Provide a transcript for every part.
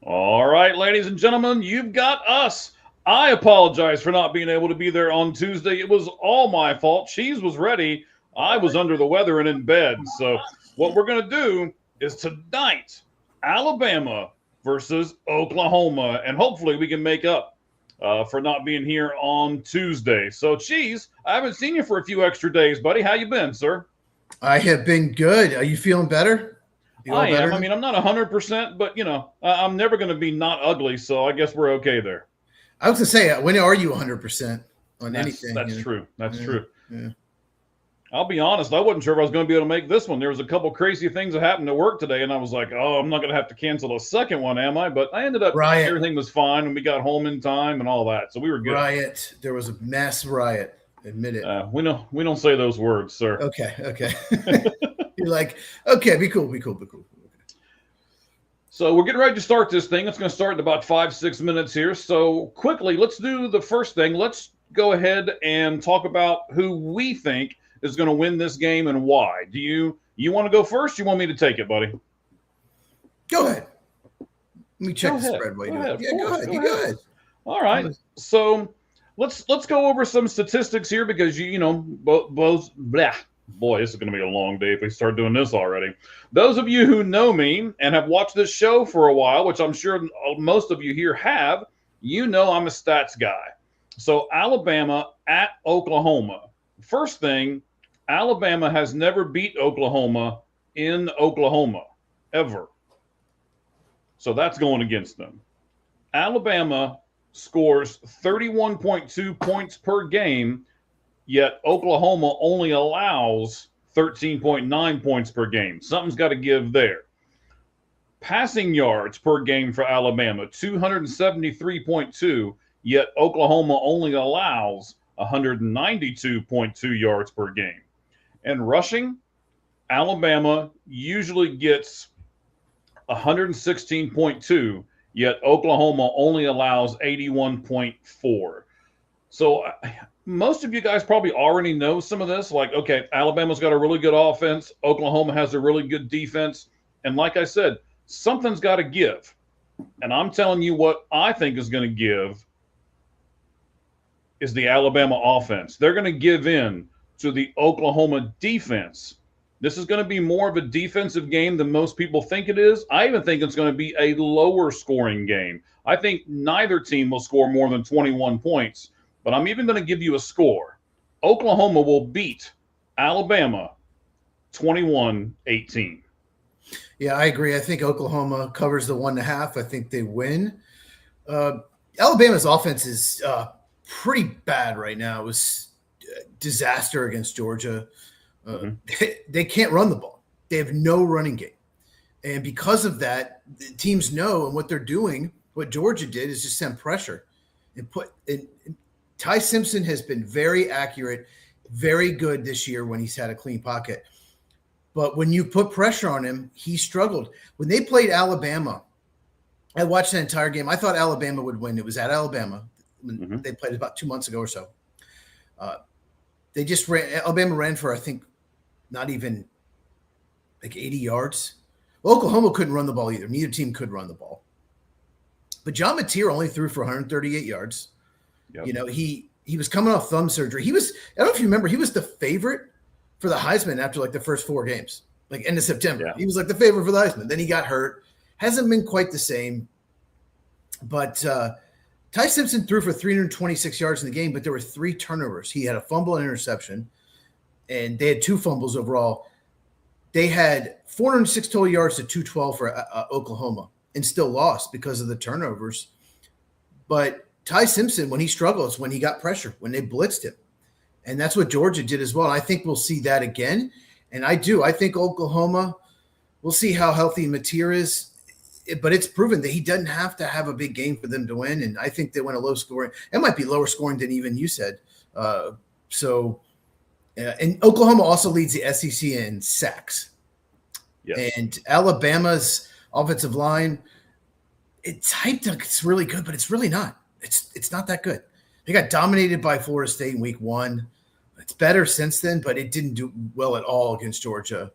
All right, ladies and gentlemen, you've got us. I apologize for not being able to be there on Tuesday. It was all my fault. Cheese was ready. I was under the weather and in bed. So, what we're going to do is tonight, Alabama versus Oklahoma. And hopefully, we can make up for not being here on Tuesday. So, Cheese, I haven't seen you for a few extra days, buddy. How you been, sir? I have been good. Are you feeling better? You all I better am. I now? mean, I'm not 100%, but I'm never going to be not ugly. So I guess we're okay there. I was gonna say, when are you 100% on That's anything? that's true. That's Yeah, true. yeah. I'll be honest. I wasn't sure if I was going to be able to make this one. There was a couple crazy things that happened at work today, and I was like, "Oh, I'm not going to have to cancel a second one, am I?" But I ended up Riot, everything was fine, and we got home in time and all that, so we were good. riot. There was a mass riot. Admit it. We don't say those words, sir. Okay, okay. You're like, okay, be cool, be cool, be cool. So we're getting ready to start this thing. It's going to start in about 5-6 minutes here. So quickly, let's do the first thing. Let's go ahead and talk about who we think is going to win this game and why. Do you want to go first? You want me to take it, buddy? Go ahead. Let me check Go the ahead. spread while you Go do it. ahead. Yeah, Of go course, ahead. go You ahead. go ahead. All right. So let's go over some statistics here because both blah. Boy, this is going to be a long day if we start doing this already. Those of you who know me and have watched this show for a while, which I'm sure most of you here have, you know I'm a stats guy. So Alabama at Oklahoma. First thing, Alabama has never beat Oklahoma in Oklahoma ever. So that's going against them. Alabama scores 31.2 points per game, yet Oklahoma only allows 13.9 points per game. Something's got to give there. Passing yards per game for Alabama, 273.2, yet Oklahoma only allows 192.2 yards per game. And rushing, Alabama usually gets 116.2, yet Oklahoma only allows 81.4. So most of you guys probably already know some of this. Like, okay, Alabama's got a really good offense. Oklahoma has a really good defense. And like I said, something's got to give. And I'm telling you what I think is going to give is the Alabama offense. They're going to give in to the Oklahoma defense. This is going to be more of a defensive game than most people think it is. I even think it's going to be a lower scoring game. I think neither team will score more than 21 points, but I'm even going to give you a score. Oklahoma will beat Alabama 21-18. Yeah, I agree. I think Oklahoma covers the 1.5. I think they win. Alabama's offense is pretty bad right now. It was a disaster against Georgia. They can't run the ball. They have no running game. And because of that, the teams know, and what they're doing, what Georgia did is just send pressure and Ty Simpson has been very accurate, very good this year when he's had a clean pocket. But when you put pressure on him, he struggled. When they played Alabama, I watched the entire game. I thought Alabama would win. It was at Alabama. They played about 2 months ago or so. They just ran. Alabama ran for, I think, not even like 80 yards. Well, Oklahoma couldn't run the ball either. Neither team could run the ball. But John Mateer only threw for 138 yards. Yep. You know, he was coming off thumb surgery. I don't know if you remember, he was the favorite for the Heisman after like the first 4 games, like end of September. Yeah. He was like the favorite for the Heisman. Then he got hurt. Hasn't been quite the same. But Ty Simpson threw for 326 yards in the game, but there were 3 turnovers. He had a fumble and interception, and they had 2 fumbles overall. They had 406 total yards to 212 for Oklahoma and still lost because of the turnovers. But Ty Simpson, when he struggles, when he got pressure, when they blitzed him. And that's what Georgia did as well. And I think we'll see that again. And I think Oklahoma, we'll see how healthy Mateer is. But it's proven that he doesn't have to have a big game for them to win. And I think they win a low scoring. It might be lower scoring than even you said. And Oklahoma also leads the SEC in sacks. Yes. And Alabama's offensive line, it's hyped like it's really good, but it's really not. It's not that good. They got dominated by Florida State in week 1. It's better since then, but it didn't do well at all against Georgia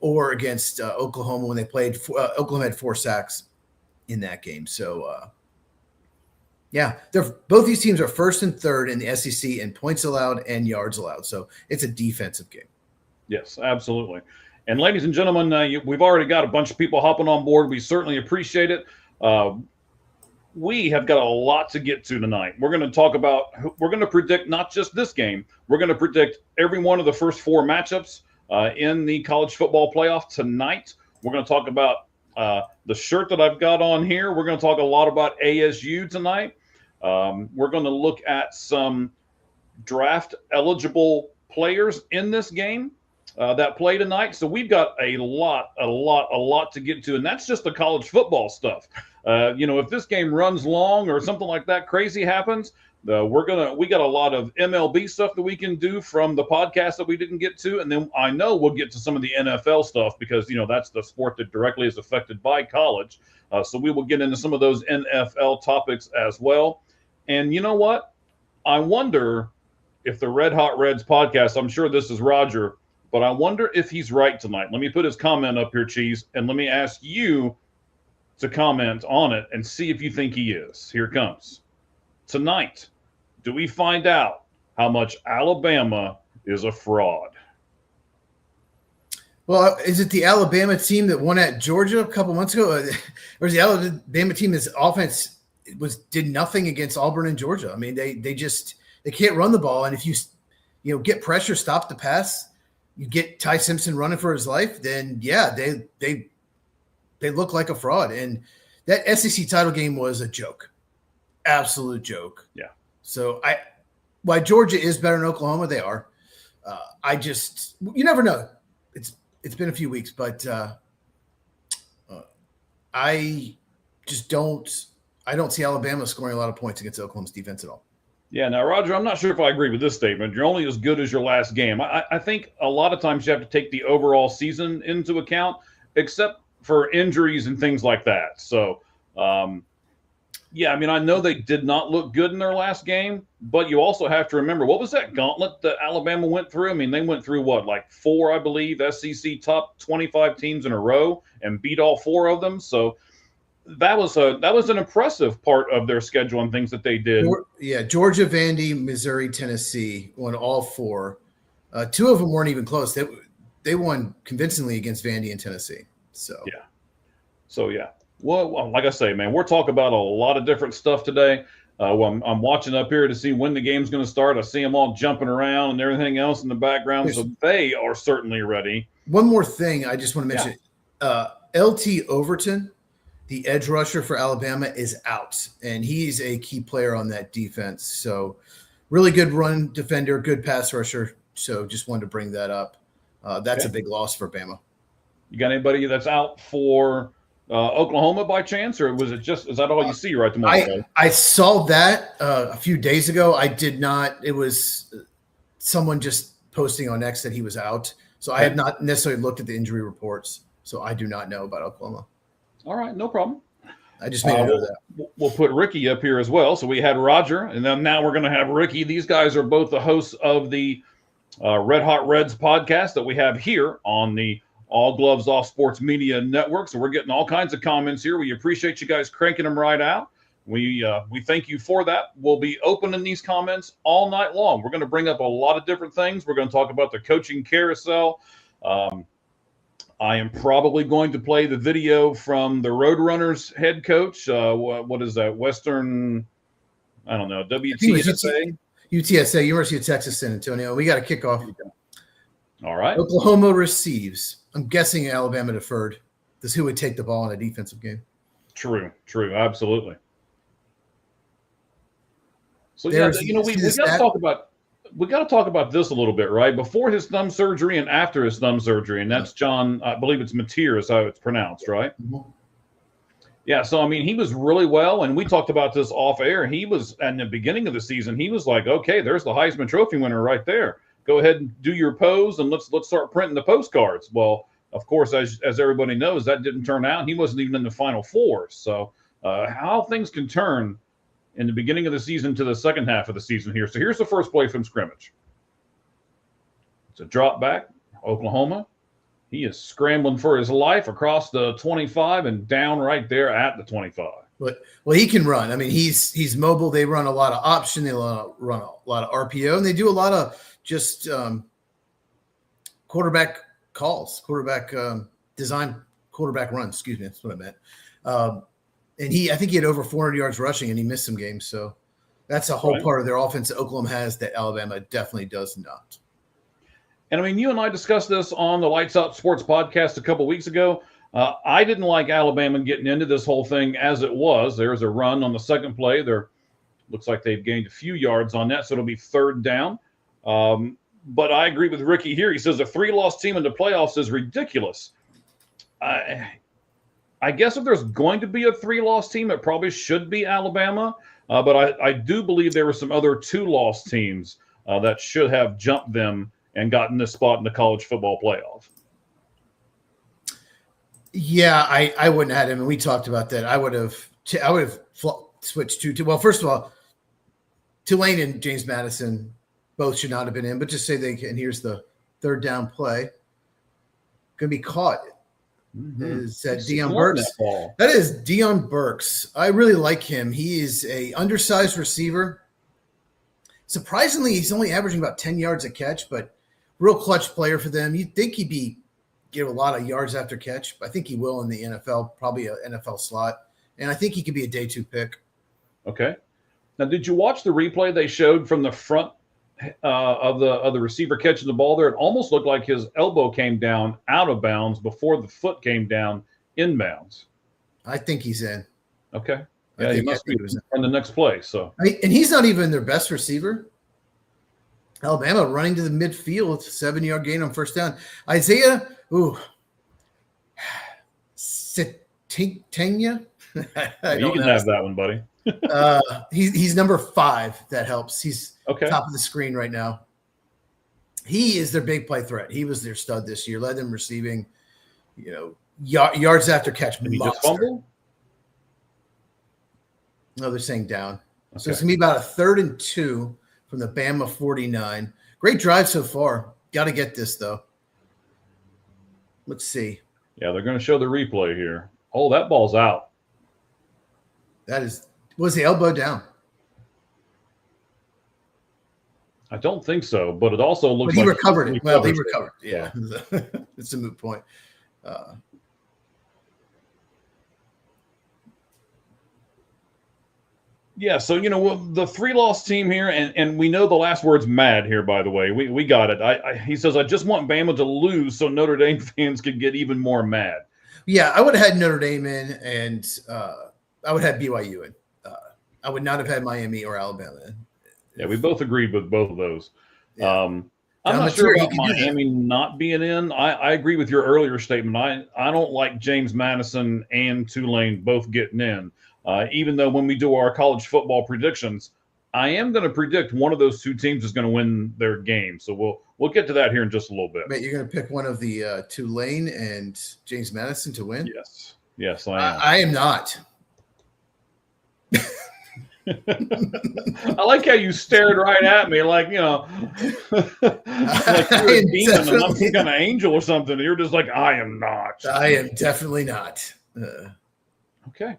or against Oklahoma when they played. Oklahoma had 4 sacks. in that game. So, yeah, both these teams are first and third in the SEC in points allowed and yards allowed. So it's a defensive game. Yes, absolutely. And ladies and gentlemen, we've already got a bunch of people hopping on board. We certainly appreciate it. We have got a lot to get to tonight. We're going to predict not just this game. We're going to predict every one of the first 4 matchups in the college football playoff tonight. We're going to talk about the shirt that I've got on here. We're going to talk a lot about ASU tonight. We're going to look at some draft eligible players in this game that play tonight. So we've got a lot to get to, and that's just the college football stuff. If this game runs long or something like that crazy happens, we got a lot of MLB stuff that we can do from the podcast that we didn't get to, and then I know we'll get to some of the NFL stuff because that's the sport that directly is affected by college. So we will get into some of those NFL topics as well. And you know what? I wonder if the Red Hot Reds podcast, I'm sure this is Roger, but I wonder if he's right tonight. Let me put his comment up here, Cheese, and let me ask you to comment on it and see if you think he is. Here it comes. Tonight, do we find out how much Alabama is a fraud? Well, is it the Alabama team that won at Georgia a couple months ago? Or is the Alabama team that's offense did nothing against Auburn and Georgia? I mean, they can't run the ball, and if you get pressure, stop the pass, you get Ty Simpson running for his life, then yeah, they look like a fraud. And that SEC title game was a joke, absolute joke. Yeah. So why Georgia is better than Oklahoma, they are. You never know. It's been a few weeks, but I don't see Alabama scoring a lot of points against Oklahoma's defense at all. Yeah, now, Roger, I'm not sure if I agree with this statement. You're only as good as your last game. I think a lot of times you have to take the overall season into account, except for injuries and things like that. So, yeah, I mean, I know they did not look good in their last game, but you also have to remember, what was that gauntlet that Alabama went through? I mean, they went through, like 4, I believe, SEC top 25 teams in a row and beat all 4 of them. So, that was an impressive part of their schedule and things that they did. Yeah, Georgia, Vandy, Missouri, Tennessee won all 4. 2 of them weren't even close. They won convincingly against Vandy and Tennessee. So yeah. Well, like I say, man, we're talking about a lot of different stuff today. I'm watching up here to see when the game's going to start. I see them all jumping around and everything else in the background, so they are certainly ready. One more thing I just want to mention: LT Overton, the edge rusher for Alabama, is out, and he's a key player on that defense. So really good run defender, good pass rusher. So just wanted to bring that up. That's a big loss for Bama. You got anybody that's out for Oklahoma by chance, or is that all you see right the moment? I saw that a few days ago. I did not. It was someone just posting on X that he was out. So I have not necessarily looked at the injury reports. So I do not know about Oklahoma. All right, no problem. I just made a note of that. We'll put Ricky up here as well. So we had Roger, and then now we're going to have Ricky. These guys are both the hosts of the Red Hot Reds podcast that we have here on the All Gloves Off Sports Media Network. So we're getting all kinds of comments here. We appreciate you guys cranking them right out. We thank you for that. We'll be opening these comments all night long. We're going to bring up a lot of different things. We're going to talk about the coaching carousel. I am probably going to play the video from the Roadrunners head coach. What is that? Western, I don't know, WTSA? UTSA, University of Texas, San Antonio. We got to kick off. All right. Oklahoma receives. I'm guessing Alabama deferred. This is who would take the ball in a defensive game. True. Absolutely. So, yeah, we got to talk about this a little bit, right? Before his thumb surgery and after his thumb surgery, and that's John, I believe it's Mateer is how it's pronounced, right? Mm-hmm. Yeah, so, I mean, he was really well, and we talked about this off air. He was, at the beginning of the season, he was like, okay, there's the Heisman Trophy winner right there. Go ahead and do your pose, and let's start printing the postcards. Well, of course, as everybody knows, that didn't turn out. He wasn't even in the Final Four. So how things can turn in the beginning of the season to the second half of the season here. So here's the first play from scrimmage. It's a drop back, Oklahoma. He is scrambling for his life across the 25 and down right there at the 25. Well, he can run. I mean, he's mobile. They run a lot of option. They run a lot of RPO, and they do a lot of just quarterback calls, quarterback design, quarterback runs. Excuse me, that's what I meant. And I think he had over 400 yards rushing, and he missed some games. So that's a whole part of their offense that Oklahoma has that Alabama definitely does not. And I mean, you and I discussed this on the Lights Out Sports podcast a couple weeks ago. I didn't like Alabama getting into this whole thing as it was. There's a run on the second play. Looks like they've gained a few yards on that, so it'll be third down. But I agree with Ricky here. He says a 3-loss team in the playoffs is ridiculous. I guess if there's going to be a 3-loss team, it probably should be Alabama. But I do believe there were some other 2-loss teams that should have jumped them and gotten this spot in the college football playoff. Yeah, I wouldn't have had him, and we talked about that. I would have switched to. Well, first of all, Tulane and James Madison both should not have been in, but just say they can. Here's the third down play. Going to be caught. Mm-hmm. Is that Deion Burks? That is Deion Burks. I really like him. He is a undersized receiver. Surprisingly, he's only averaging about 10 yards a catch, but real clutch player for them. You'd think he'd give a lot of yards after catch. I think he will in the NFL, probably an NFL slot. And I think he could be a day 2 pick. Okay. Now, did you watch the replay they showed from the front of the receiver catching the ball there? It almost looked like his elbow came down out of bounds before the foot came down inbounds. I think he's in. Okay. Yeah, he must be on the next play. So, and he's not even their best receiver. Alabama running to the midfield, 7-yard gain on first down. Isaiah, Tenya. You can have that one, buddy. He's number 5. That helps. He's top of the screen right now. He is their big play threat. He was their stud this year. Led them receiving, yards after catch. Did he just fumble? No, they're saying down. Okay. So it's gonna be about a 3rd and 2 from the Bama 49. Great drive so far. Got to get this though. Let's see. Yeah, they're going to show the replay here. Oh, that ball's out. Was the elbow down? I don't think so, but it also looks like he recovered it. Well, he recovered. Yeah, it's a moot point. Yeah, so the 3-loss team here, and we know the last word's mad here. By the way, we got it. He says I just want Bama to lose so Notre Dame fans could get even more mad. Yeah, I would have had Notre Dame in, and I would have BYU in. I would not have had Miami or Alabama in. Yeah, we both agreed with both of those. Yeah. I'm not sure about Miami not being in. I agree with your earlier statement. I don't like James Madison and Tulane both getting in. Even though when we do our college football predictions, I am going to predict one of those 2 teams is going to win their game. So we'll get to that here in just a little bit. But you're going to pick one of the Tulane and James Madison to win? Yes, I am. I am not. I like how you stared right at me like, like you're a demon and I'm some kind of angel or something. You're just like, I am not. I am definitely not. Okay.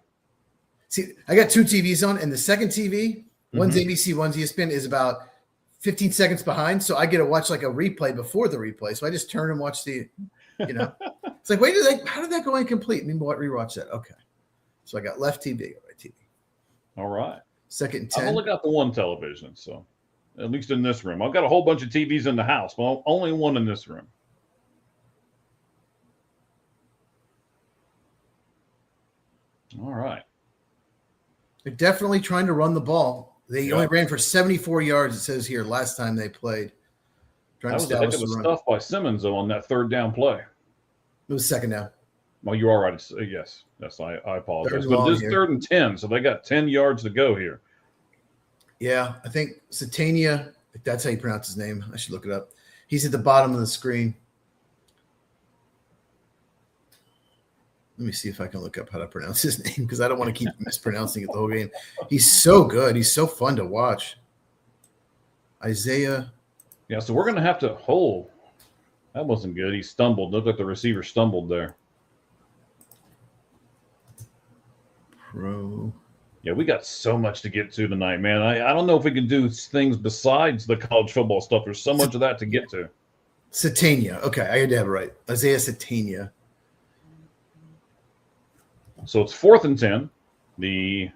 See, I got 2 TVs on, and the second TV, one's ABC, one's ESPN, is about 15 seconds behind. So I get to watch like a replay before the replay. So I just turn and watch it's like, how did that go incomplete? Let me rewatch that. Okay. So I got left TV, right TV. All right. 2nd and 10. I've only got the one television, so at least in this room. I've got a whole bunch of TVs in the house, but only one in this room. All right. They're definitely trying to run the ball. They only ran for 74 yards, it says here, last time they played. That was a heck of a stuff by Simmons, though, on that 3rd down play. It was 2nd down. Well, you are right. Yes, I apologize. But this is 3rd and 10, so they got 10 yards to go here. Yeah, I think Satania, if that's how you pronounce his name, I should look it up. He's at the bottom of the screen. Let me see if I can look up how to pronounce his name because I don't want to keep mispronouncing it the whole game. He's so good. He's so fun to watch. Isaiah. Yeah, so we're going to have to hold. That wasn't good. He stumbled. Looked like the receiver stumbled there. Pro. Yeah, we got so much to get to tonight, man. I don't know if we can do things besides the college football stuff. There's so much of that to get to. Satania. Okay, I had to have it right. Isaiah Satania. So it's 4th and 10. The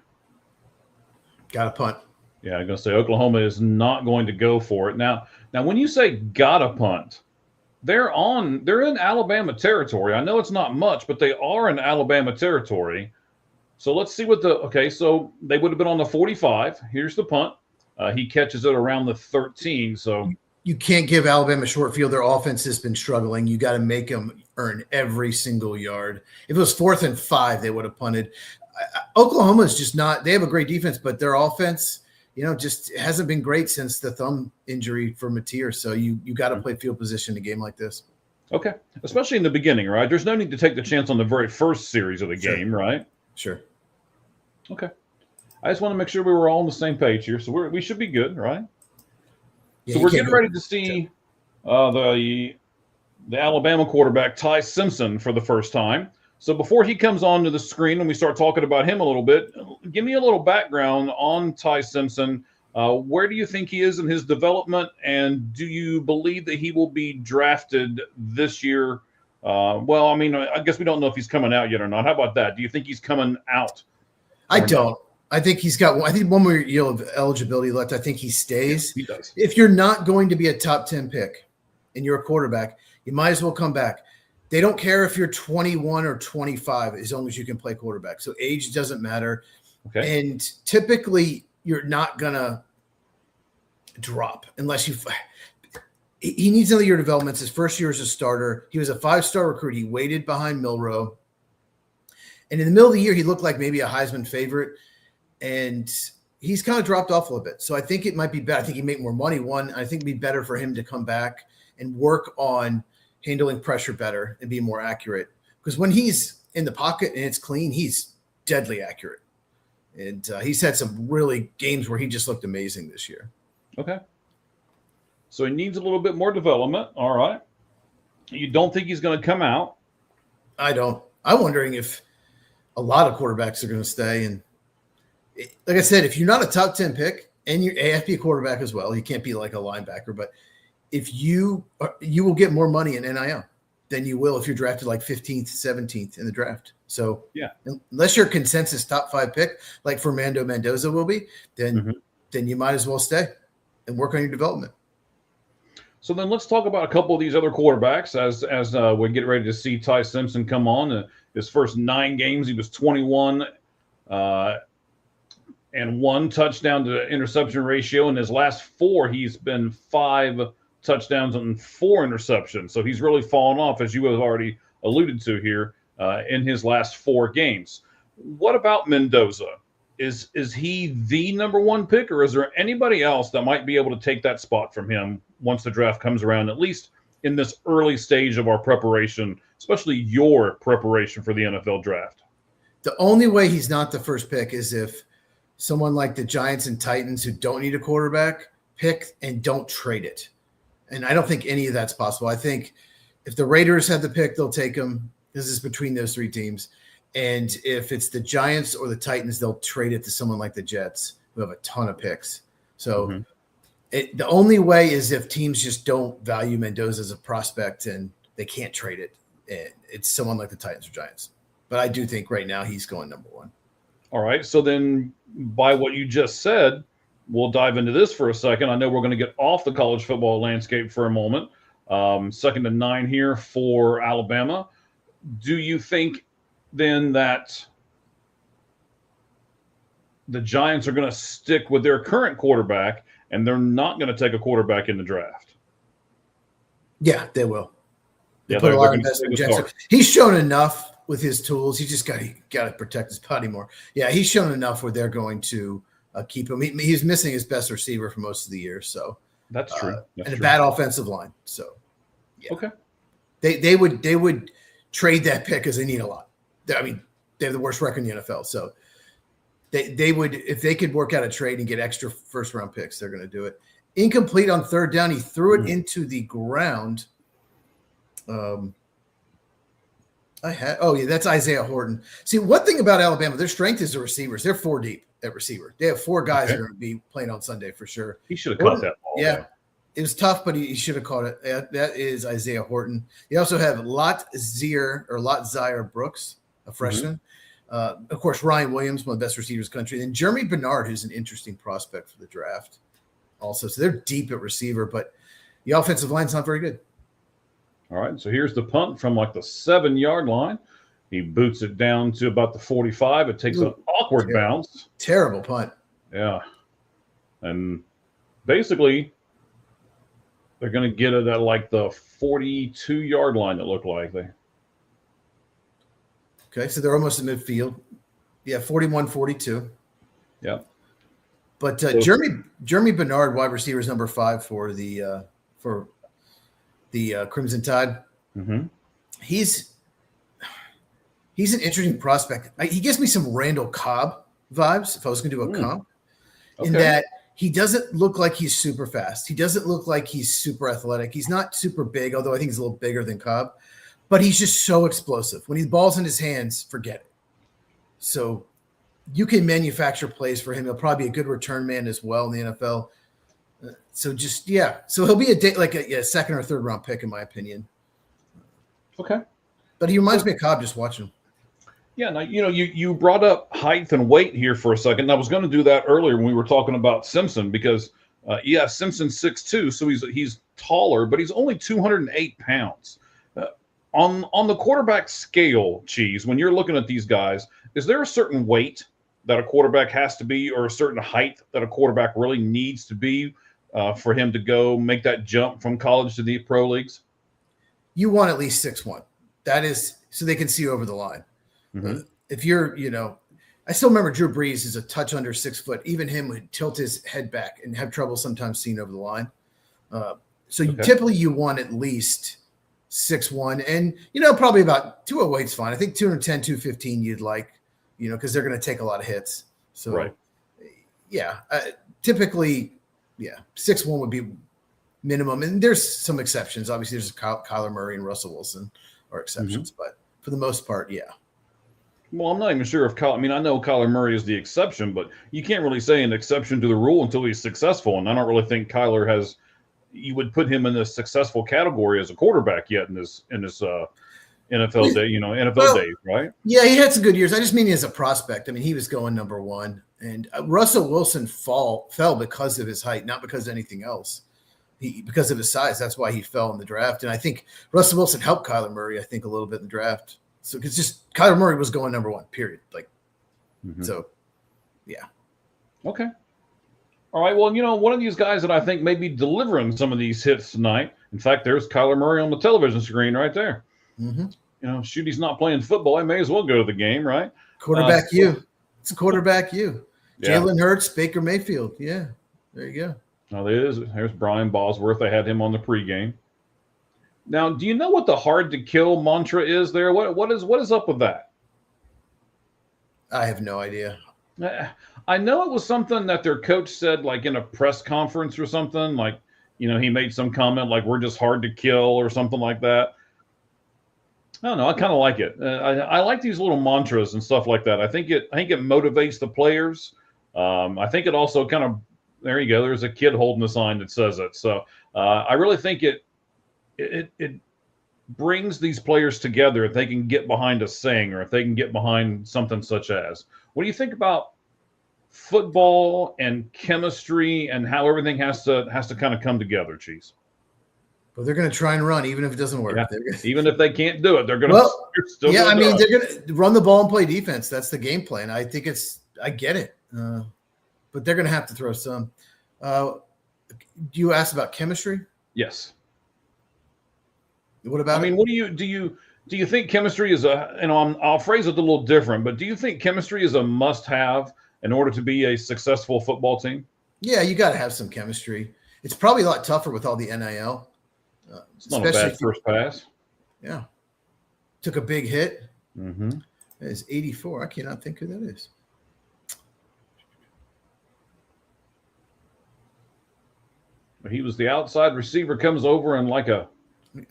Got a punt. Yeah, I'm going to say Oklahoma is not going to go for it. Now, when you say gotta punt, they're in Alabama territory. I know it's not much, but they are in Alabama territory. So let's see so they would have been on the 45. Here's the punt. He catches it around the 13. So you can't give Alabama short field. Their offense has been struggling. You got to make them earn every single yard. If it was 4th and 5, they would have punted. Oklahoma is just not – they have a great defense, but their offense, just hasn't been great since the thumb injury for Mateer. So you got to play field position in a game like this. Okay, especially in the beginning, right? There's no need to take the chance on the very first series of the game, right? Sure. Okay. I just want to make sure we were all on the same page here. So we should be good, right? Yeah, so we're getting ready to see the Alabama quarterback, Ty Simpson, for the first time. So before he comes onto the screen and we start talking about him a little bit, give me a little background on Ty Simpson. Where do you think he is in his development, and do you believe that he will be drafted this year? I guess we don't know if he's coming out yet or not. How about that? Do you think he's coming out? I don't. Not? I think he's got one more year of eligibility left. I think he stays. Yes, he does. If you're not going to be a top 10 pick and you're a quarterback, you might as well come back. They don't care if you're 21 or 25 as long as you can play quarterback. So age doesn't matter. Okay. And typically you're not going to drop unless you – he needs another year of development. It's his first year as a starter. He was a 5-star recruit. He waited behind Milroe. And in the middle of the year, he looked like maybe a Heisman favorite. And he's kind of dropped off a little bit. So I think it might be better. I think he'd make more money. I think it'd be better for him to come back and work on handling pressure better and be more accurate. Because when he's in the pocket and it's clean, he's deadly accurate. And he's had some really games where he just looked amazing this year. Okay. So he needs a little bit more development. All right. You don't think he's going to come out? I don't. I'm wondering if a lot of quarterbacks are going to stay. And like I said, if you're not a top 10 pick and you have to be a quarterback as well, you can't be like a linebacker, but if you will get more money in NIL than you will if you're drafted like 15th, 17th in the draft. So yeah, unless you're a consensus top 5 pick, like Fernando Mendoza will be, then you might as well stay and work on your development. So then let's talk about a couple of these other quarterbacks as we get ready to see Ty Simpson come on. His first 9 games, he was 21 and 1 touchdown to interception ratio. In his last 4, he's been 5 touchdowns and 4 interceptions. So he's really fallen off, as you have already alluded to here, in his last 4 games. What about Mendoza? Is he the number 1 pick, or is there anybody else that might be able to take that spot from him once the draft comes around, at least in this early stage of our preparation, especially your preparation for the NFL draft? The only way he's not the first pick is if someone like the Giants and Titans, who don't need a quarterback, pick and don't trade it. And I don't think any of that's possible. I think if the Raiders have the pick, they'll take him. This is between those 3 teams. And if it's the Giants or the Titans, they'll trade it to someone like the Jets, who have a ton of picks. So the only way is if teams just don't value Mendoza as a prospect and they can't trade it. It's someone like the Titans or Giants. But I do think right now he's going number 1. All right. So then by what you just said, we'll dive into this for a second. I know we're going to get off the college football landscape for a moment. 2nd and 9 here for Alabama. Do you think then that the Giants are going to stick with their current quarterback and they're not going to take a quarterback in the draft? Yeah, they will. They put a lot of investment in Jackson. He's shown enough with his tools. He just got to protect his body more. Yeah, he's shown enough where they're going to keep him. He's missing his best receiver for most of the year. So that's true. A bad offensive line. So yeah. Okay. They would trade that pick because they need a lot. I mean, they have the worst record in the NFL. So they would, if they could work out a trade and get extra first-round picks, they're going to do it. Incomplete on 3rd down. He threw it into the ground. That's Isaiah Horton. See, one thing about Alabama, their strength is the receivers. They're 4 deep at receiver. They have 4 guys that are going to be playing on Sunday for sure. He should have caught that ball. Yeah. It was tough, but he should have caught it. That is Isaiah Horton. You also have Lot-Zaire Brooks, a freshman. Of course, Ryan Williams, one of the best receivers in the country. And Jeremy Bernard, who's an interesting prospect for the draft also. So they're deep at receiver, but the offensive line's not very good. All right, so here's the punt from like the 7-yard line. He boots it down to about the 45. It takes an awkward bounce. Terrible punt. Yeah. And basically, they're going to get it at like the 42-yard line, it looked like. Okay, so they're almost at midfield. Yeah, 41-42. Yeah. But Jeremy Bernard, wide receiver, is number 5 for the Crimson Tide. Mm-hmm. He's an interesting prospect. He gives me some Randall Cobb vibes if I was going to do a comp. Okay. In that he doesn't look like he's super fast. He doesn't look like he's super athletic. He's not super big, although I think he's a little bigger than Cobb. But he's just so explosive. When he ball's in his hands, forget it. So you can manufacture plays for him. He'll probably be a good return man as well in the NFL. So he'll be a second or third round pick in my opinion. Okay. But he reminds me of Cobb just watching him. Yeah, now, you brought up height and weight here for a second. I was going to do that earlier when we were talking about Simpson because, Simpson's 6'2", so he's taller, but he's only 208 pounds. On the quarterback scale, Cheese, when you're looking at these guys, is there a certain weight that a quarterback has to be or a certain height that a quarterback really needs to be for him to go make that jump from college to the pro leagues? You want at least 6'1". That is so they can see over the line. Mm-hmm. If you're, I still remember Drew Brees is a touch under 6 foot. Even him would tilt his head back and have trouble sometimes seeing over the line. Typically you want at least 6'1", and probably about 208 is fine. I think 210, 215 you'd like, because they're going to take a lot of hits. So, right. Typically, 6'1" would be minimum, and there's some exceptions. Obviously, there's Kyler Murray and Russell Wilson are exceptions, but for the most part, yeah. Well, I'm not even sure if I know Kyler Murray is the exception, but you can't really say an exception to the rule until he's successful. And I don't really think Kyler you would put him in the successful category as a quarterback yet in this NFL days, right? Yeah, he had some good years. I just mean as a prospect. I mean, he was going number 1, and Russell Wilson fell because of his height, not because of anything else. Because of his size, that's why he fell in the draft. And I think Russell Wilson helped Kyler Murray, a little bit in the draft. So it's just Kyler Murray was going number 1, period. So, yeah. Okay. All right. Well, one of these guys that I think may be delivering some of these hits tonight. In fact, there's Kyler Murray on the television screen right there. Mm-hmm. Shoot, he's not playing football. I may as well go to the game, right? Quarterback It's a quarterback you. Yeah. Jalen Hurts, Baker Mayfield. Yeah, there you go. Now there's Brian Bosworth. They had him on the pregame. Now, do you know what the hard to kill mantra is there? What is up with that? I have no idea. I know it was something that their coach said, like in a press conference or something. Like, he made some comment like "we're just hard to kill" or something like that. I don't know. I kind of like it. I like these little mantras and stuff like that. I think it motivates the players. I think it also kind of, there you go. There's a kid holding the sign that says it. So I really think it brings these players together if they can get behind a saying or if they can get behind something such as. What do you think about football and chemistry and how everything has to kind of come together, Cheese? Well, they're going to try and run even if it doesn't work. Yeah. Even if they can't do it, they're going to still. Yeah, I mean, they're going to run the ball and play defense. That's the game plan. I think I get it, but they're going to have to throw some. You asked about chemistry? Yes. What about? I mean, what do you think chemistry is I'll phrase it a little different, but do you think chemistry is a must-have in order to be a successful football team? Yeah, you got to have some chemistry. It's probably a lot tougher with all the NIL. It's not a bad first pass. Yeah. Took a big hit. Mm-hmm. It's 84. I cannot think who that is. He was the outside receiver, comes over and like a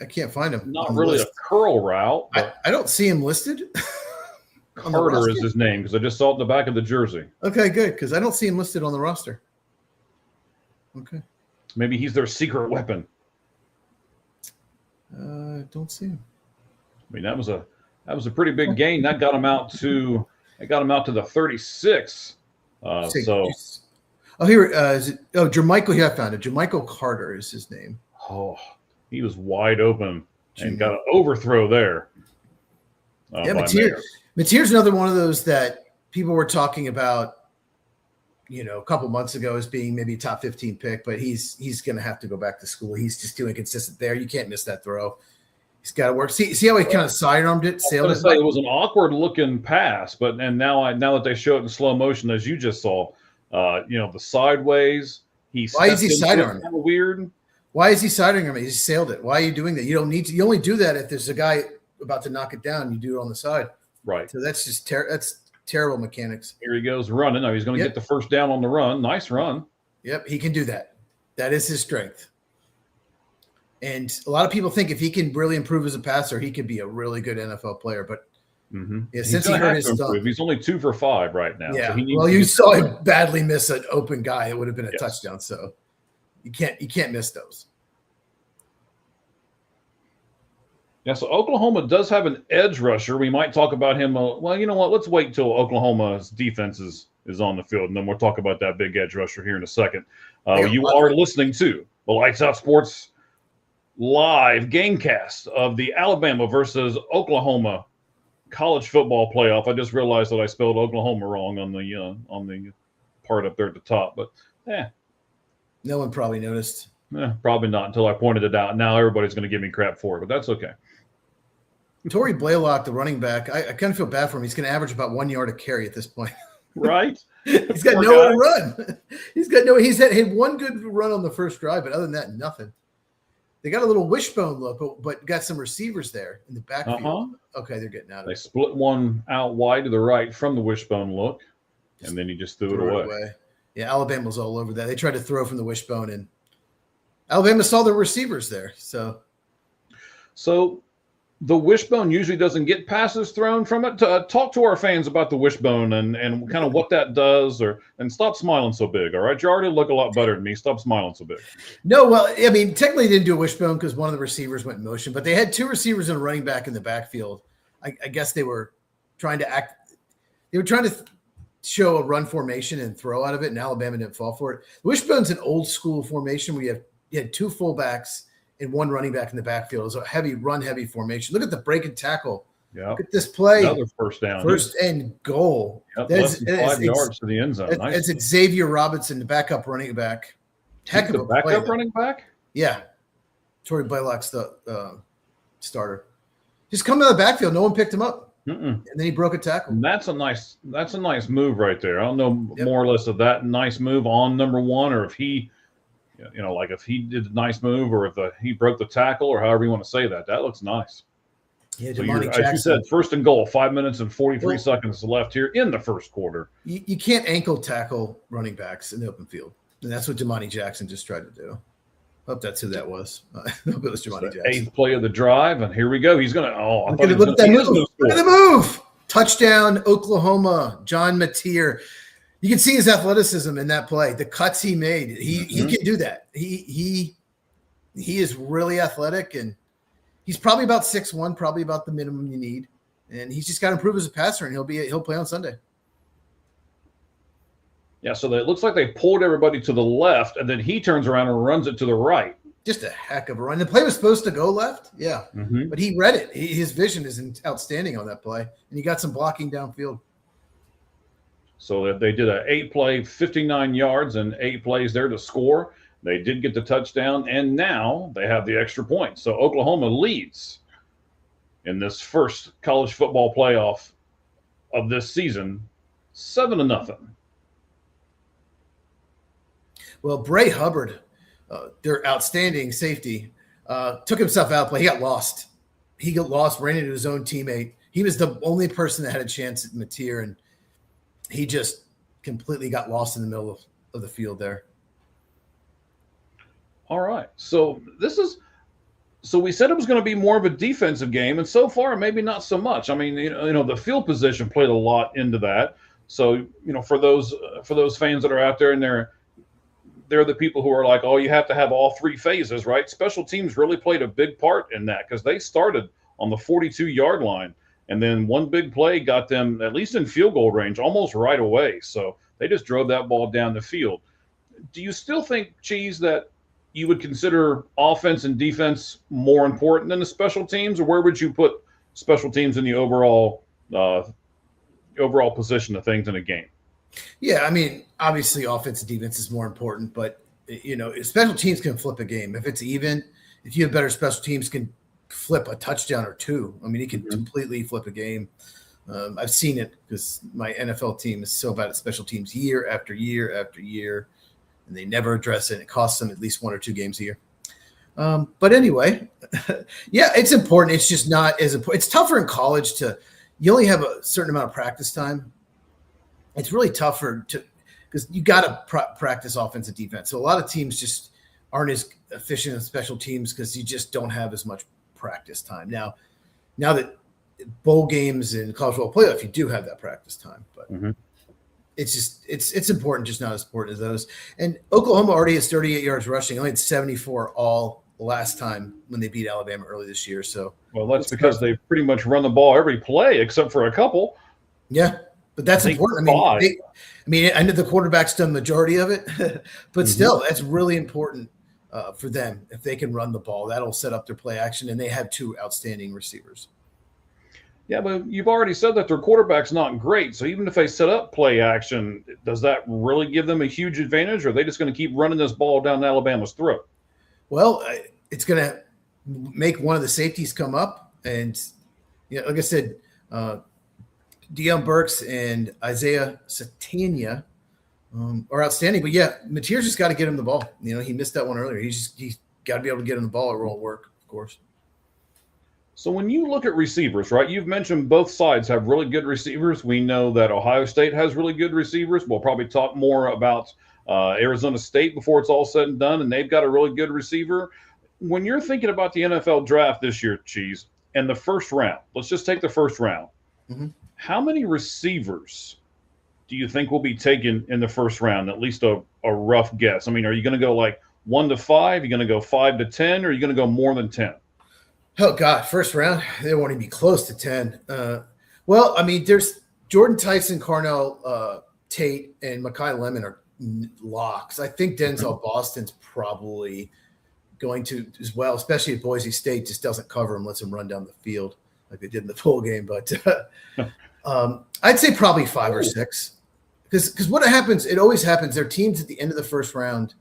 I can't find him. Not really a curl route. I don't see him listed. Carter is his name because I just saw it in the back of the jersey. Okay, good, because I don't see him listed on the roster. Okay. Maybe he's their secret weapon. Don't see him. I mean, that was a pretty big gain. That got him out to the 36. Here is it? Oh, Jermichael. Here I found it. Jermichael Carter is his name. Oh, he was wide open and got an overthrow there. Mateer's another one of those that people were talking about, a couple months ago as being maybe a top 15 pick, but he's going to have to go back to school. He's just too inconsistent there. You can't miss that throw. He's got to work. See how he kind of sidearmed it, sailed it. It was an awkward looking pass, and now that they show it in slow motion, as you just saw, the sideways. Why is he sidearming? Kind of weird. Why is he sidearming him? He just sailed it. Why are you doing that? You don't need to. You only do that if there's a guy about to knock it down. You do it on the side. Right. So that's just that's terrible mechanics. Here he goes running. Now he's going to get the first down on the run. Nice run. Yep, he can do that. That is his strength. And a lot of people think if he can really improve as a passer, he could be a really good NFL player. But since he hurt his thumb, he's only 2 for 5 right now. Yeah. So you saw him badly miss an open guy. It would have been a touchdown. So you can't miss those. Yeah, so Oklahoma does have an edge rusher. We might talk about him. Well, you know what? Let's wait till Oklahoma's defense is on the field, and then we'll talk about that big edge rusher here in a second. You are listening to the Lights Out Sports live GameCast of the Alabama versus Oklahoma college football playoff. I just realized that I spelled Oklahoma wrong on the part up there at the top, but no one probably noticed. Probably not until I pointed it out. Now everybody's going to give me crap for it, but that's okay. Tory Blaylock, the running back, I kind of feel bad for him. He's going to average about 1 yard a carry at this point. Right? He's got nowhere to run. He's had one good run on the first drive, but other than that, nothing. They got a little wishbone look, but got some receivers there in the backfield. Okay, they're getting out of it. They split one out wide to the right from the wishbone look, and then he just threw it away. Yeah, Alabama was all over that. They tried to throw from the wishbone, and Alabama saw the receivers there. So the wishbone usually doesn't get passes thrown from it. Talk to our fans about the wishbone and kind of what that does, and stop smiling so big, all right? You already look a lot better than me. Stop smiling so big. No, well, I mean, technically they didn't do a wishbone because one of the receivers went in motion, but they had 2 receivers and a running back in the backfield. I guess they were trying to show a run formation and throw out of it, and Alabama didn't fall for it. The wishbone's an old school formation where you had 2 fullbacks and 1 running back in the backfield. It was a heavy formation. Look at the break and tackle. Yeah. Look at this play. Another first down. First and goal. Yep, less than 5 yards to the end zone. Nice. It's Xavier Robinson, the backup running back. Heck of a backup running back? Yeah. Tory Blaylock's the starter. Just come to the backfield. No one picked him up. And then he broke a tackle. And that's a nice move right there. I don't know more or less of that nice move on number 1, or if he like if he did a nice move, or if he broke the tackle, or however you want to say that. That looks nice. Yeah, so as you said, first and goal, 5 minutes and 43 seconds left here in the first quarter. You can't ankle tackle running backs in the open field. And that's what Jamani Jackson just tried to do. Hope that's who that was. It was Jamani Jackson. 8th play of the drive, and here we go. He's going to look at the move. Touchdown, Oklahoma. John Mateer. You can see his athleticism in that play. The cuts he made. He can do that. He is really athletic, and he's probably about 6'1", probably about the minimum you need. And he's just got to improve as a passer, and he'll play on Sunday. Yeah, so it looks like they pulled everybody to the left, and then he turns around and runs it to the right. Just a heck of a run. The play was supposed to go left, but he read it. His vision is outstanding on that play, and he got some blocking downfield. So they did a 8-play, 59 yards, and 8 plays there to score. They did get the touchdown, and now they have the extra point. So Oklahoma leads in this first college football playoff of this season, 7-0. Well, Bray Hubbard, their outstanding safety, took himself out of play. He got lost. Ran into his own teammate. He was the only person that had a chance at Mateer, and he just completely got lost in the middle of the field there. All right. So this is So we said it was going to be more of a defensive game, and so far maybe not so much. I mean, the field position played a lot into that. So for those fans that are out there and they're the people who are like, oh, you have to have all three phases, right? Special teams really played a big part in that because they started on the 42-yard line, and then one big play got them at least in field goal range almost right away. So they just drove that ball down the field. Do you still think, Cheese, that you would consider offense and defense more important than the special teams, or where would you put special teams in the overall position of things in a game? Yeah, I mean, obviously, offense and defense is more important, but special teams can flip a game if it's even. If you have better special teams, can flip a touchdown or two. I mean, it can completely flip a game. I've seen it because my NFL team is so bad at special teams year after year after year, and they never address it. It costs them at least 1 or 2 games a year. But anyway, yeah, it's important. It's just not as important. It's tougher in college you only have a certain amount of practice time. It's really tougher because you got to practice offense and defense. So a lot of teams just aren't as efficient in special teams because you just don't have as much practice time. Now that bowl games and college football playoff, you do have that practice time, but it's just it's important, just not as important as those. And Oklahoma already has 38 yards rushing. Only had 74 all last time when they beat Alabama early this year. So that's because they pretty much run the ball every play except for a couple. Yeah. But that's important. I mean, I know the quarterback's done the majority of it, but still, that's really important for them. If they can run the ball, that'll set up their play action, and they have 2 outstanding receivers. Yeah, but you've already said that their quarterback's not great. So even if they set up play action, does that really give them a huge advantage, or are they just going to keep running this ball down Alabama's throat? Well, it's going to make one of the safeties come up, and like I said, Deion Burks and Isaiah Satania are outstanding. But yeah, Mateer's just got to get him the ball. He missed that one earlier. He's got to be able to get him the ball. It won't work, of course. So when you look at receivers, right, you've mentioned both sides have really good receivers. We know that Ohio State has really good receivers. We'll probably talk more about Arizona State before it's all said and done, and they've got a really good receiver. When you're thinking about the NFL draft this year, Cheese, and the first round, let's just take the first round. How many receivers do you think will be taken in the first round? At least a rough guess. I mean, are you going to go like 1 to 5? Are you going to go 5 to 10? Or are you going to go more than 10? Oh, God, first round, they won't even be close to 10. Well, I mean, there's Jordan Tyson, Carnell Tate, and Mekhi Lemon are locks. I think Denzel Boston's probably going to as well, especially if Boise State just doesn't cover him, lets him run down the field like they did in the full game. But I'd say probably 5 or 6 because what happens, it always happens. Their teams at the end of the first round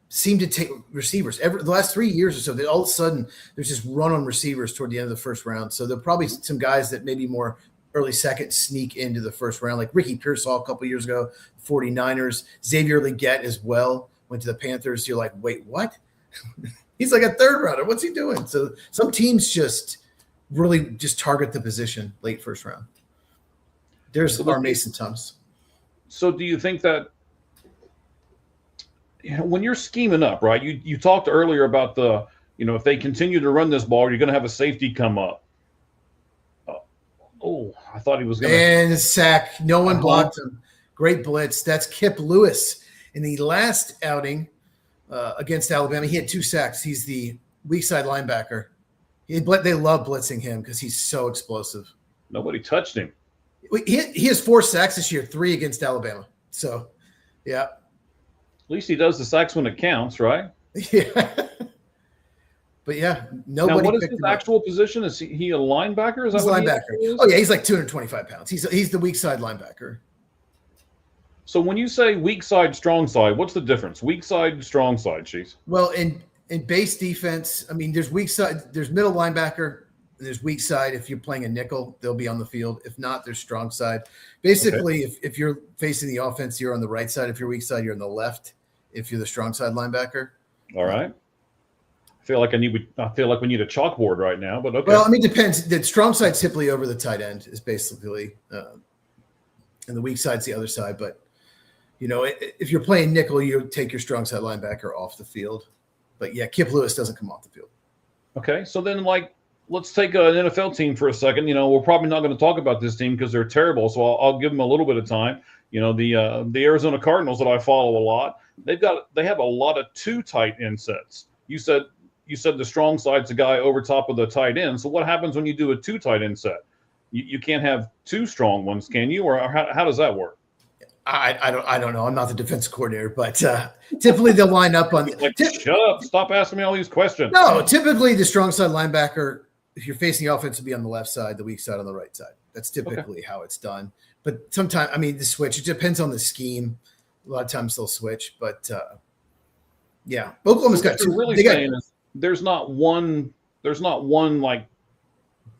seem to take receivers. The last 3 years or so, they all of a sudden there's just run on receivers toward the end of the first round. So there'll probably some guys that maybe more early second sneak into the first round, like Ricky Pearsall a couple years ago, 49ers. Xavier Legette as well went to the Panthers. You're like, wait, what? He's like a third rounder. What's he doing? So some teams just really just target the position late first round. There's our Mason Thomas. So do you think that when you're scheming up, right, you talked earlier about if they continue to run this ball, you're going to have a safety come up. I thought he was going to. And sack. No one blocked him. Great blitz. That's Kip Lewis. In the last outing against Alabama, he had 2 sacks. He's the weak side linebacker. They love blitzing him because he's so explosive. Nobody touched him. He has 4 sacks this year, 3 against Alabama. So, yeah. At least he does the sacks when it counts, right? Yeah. But yeah, nobody. Now, what is his actual position? Is he a linebacker? Is that what linebacker? He is? Oh yeah, he's like 225 pounds. He's the weak side linebacker. So when you say weak side, strong side, what's the difference? Weak side, strong side, Chiefs. Well, in base defense, I mean, there's weak side, there's middle linebacker, and there's weak side. If you're playing a nickel, they'll be on the field. If not, there's strong side. Basically, if you're facing the offense, you're on the right side. If you're weak side, you're on the left. If you're the strong side linebacker. All right. I feel like we need a chalkboard right now, but okay. Well, I mean, it depends. The strong side's simply over the tight end is basically, and the weak side's the other side. But if you're playing nickel, you take your strong side linebacker off the field. But yeah, Kip Lewis doesn't come off the field. Okay, so then let's take an NFL team for a second. We're probably not going to talk about this team because they're terrible, so I'll give them a little bit of time. The Arizona Cardinals that I follow a lot, they have a lot of 2 tight end sets. You said the strong side's a guy over top of the tight end. So what happens when you do a 2 tight end set? You can't have 2 strong ones, can you? Or how does that work? I don't know. I'm not the defense coordinator, but typically they'll line up on. Shut up! Stop asking me all these questions. No, typically the strong side linebacker, if you're facing the offense, will be on the left side, the weak side on the right side. That's typically how it's done. But sometimes, the switch. It depends on the scheme. A lot of times they'll switch, but yeah, Oklahoma's got 2. Really saying is there's not one like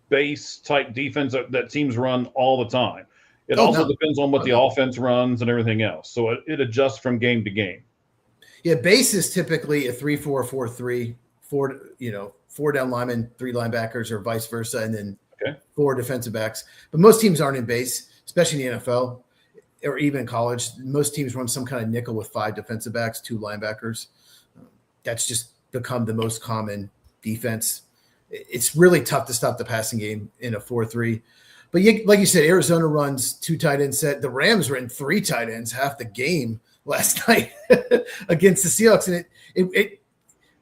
base type defense that teams run all the time. It also depends on what the offense runs and everything else. So it adjusts from game to game. Yeah, base is typically a 3-4-4-3, 4 down linemen, 3 linebackers, or vice versa, and then 4 defensive backs. But most teams aren't in base, especially in the NFL or even in college. Most teams run some kind of nickel with 5 defensive backs, 2 linebackers. That's just become the most common defense. It's really tough to stop the passing game in a 4-3. But like you said, Arizona runs 2 tight end set. The Rams ran 3 tight ends half the game last night against the Seahawks, and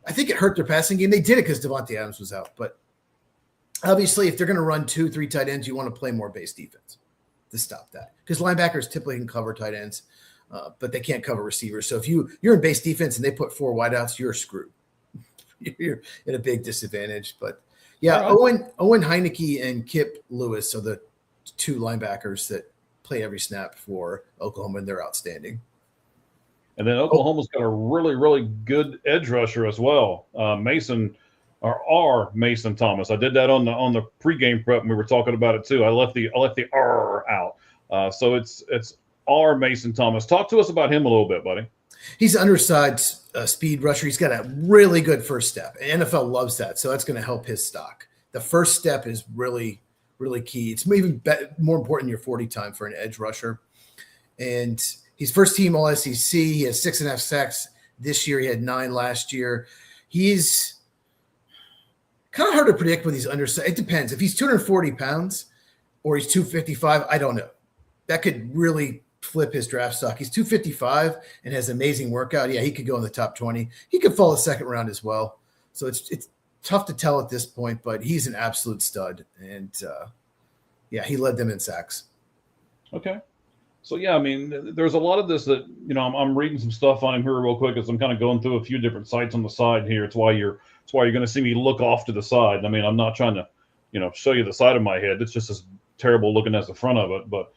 I think it hurt their passing game. They did it because Devontae Adams was out. But obviously, if they're going to run 2-3 tight ends, you want to play more base defense to stop that, because linebackers typically can cover tight ends, but they can't cover receivers. So if you're in base defense and they put 4 wideouts, you're screwed. You're at a big disadvantage. But yeah, right. Owen Heineke and Kip Lewis are the 2 linebackers that play every snap for Oklahoma, and they're outstanding. And then Oklahoma's got a really, really good edge rusher as well, Mason Thomas. I did that on the pregame prep, and we were talking about it too. I left the R out, so it's R Mason Thomas. Talk to us about him a little bit, buddy. He's an undersized speed rusher. He's got a really good first step. And NFL loves that, so that's going to help his stock. The first step is really, really key. It's even more important than your 40 time for an edge rusher. And he's first team All SEC. He has 6.5 sacks this year. He had 9 last year. He's kind of hard to predict with these undersized. It depends. If he's 240 pounds or he's 255, I don't know. That could really flip his draft stock. He's 255 and has amazing workout. Yeah, he could go in the top 20. He could fall the second round as well. So it's tough to tell at this point, but he's an absolute stud. And yeah, he led them in sacks. Okay. So yeah, there's a lot of this that, I'm reading some stuff on him here real quick as I'm kind of going through a few different sites on the side here. It's why you're going to see me look off to the side. I'm not trying to, show you the side of my head. It's just as terrible looking as the front of it. But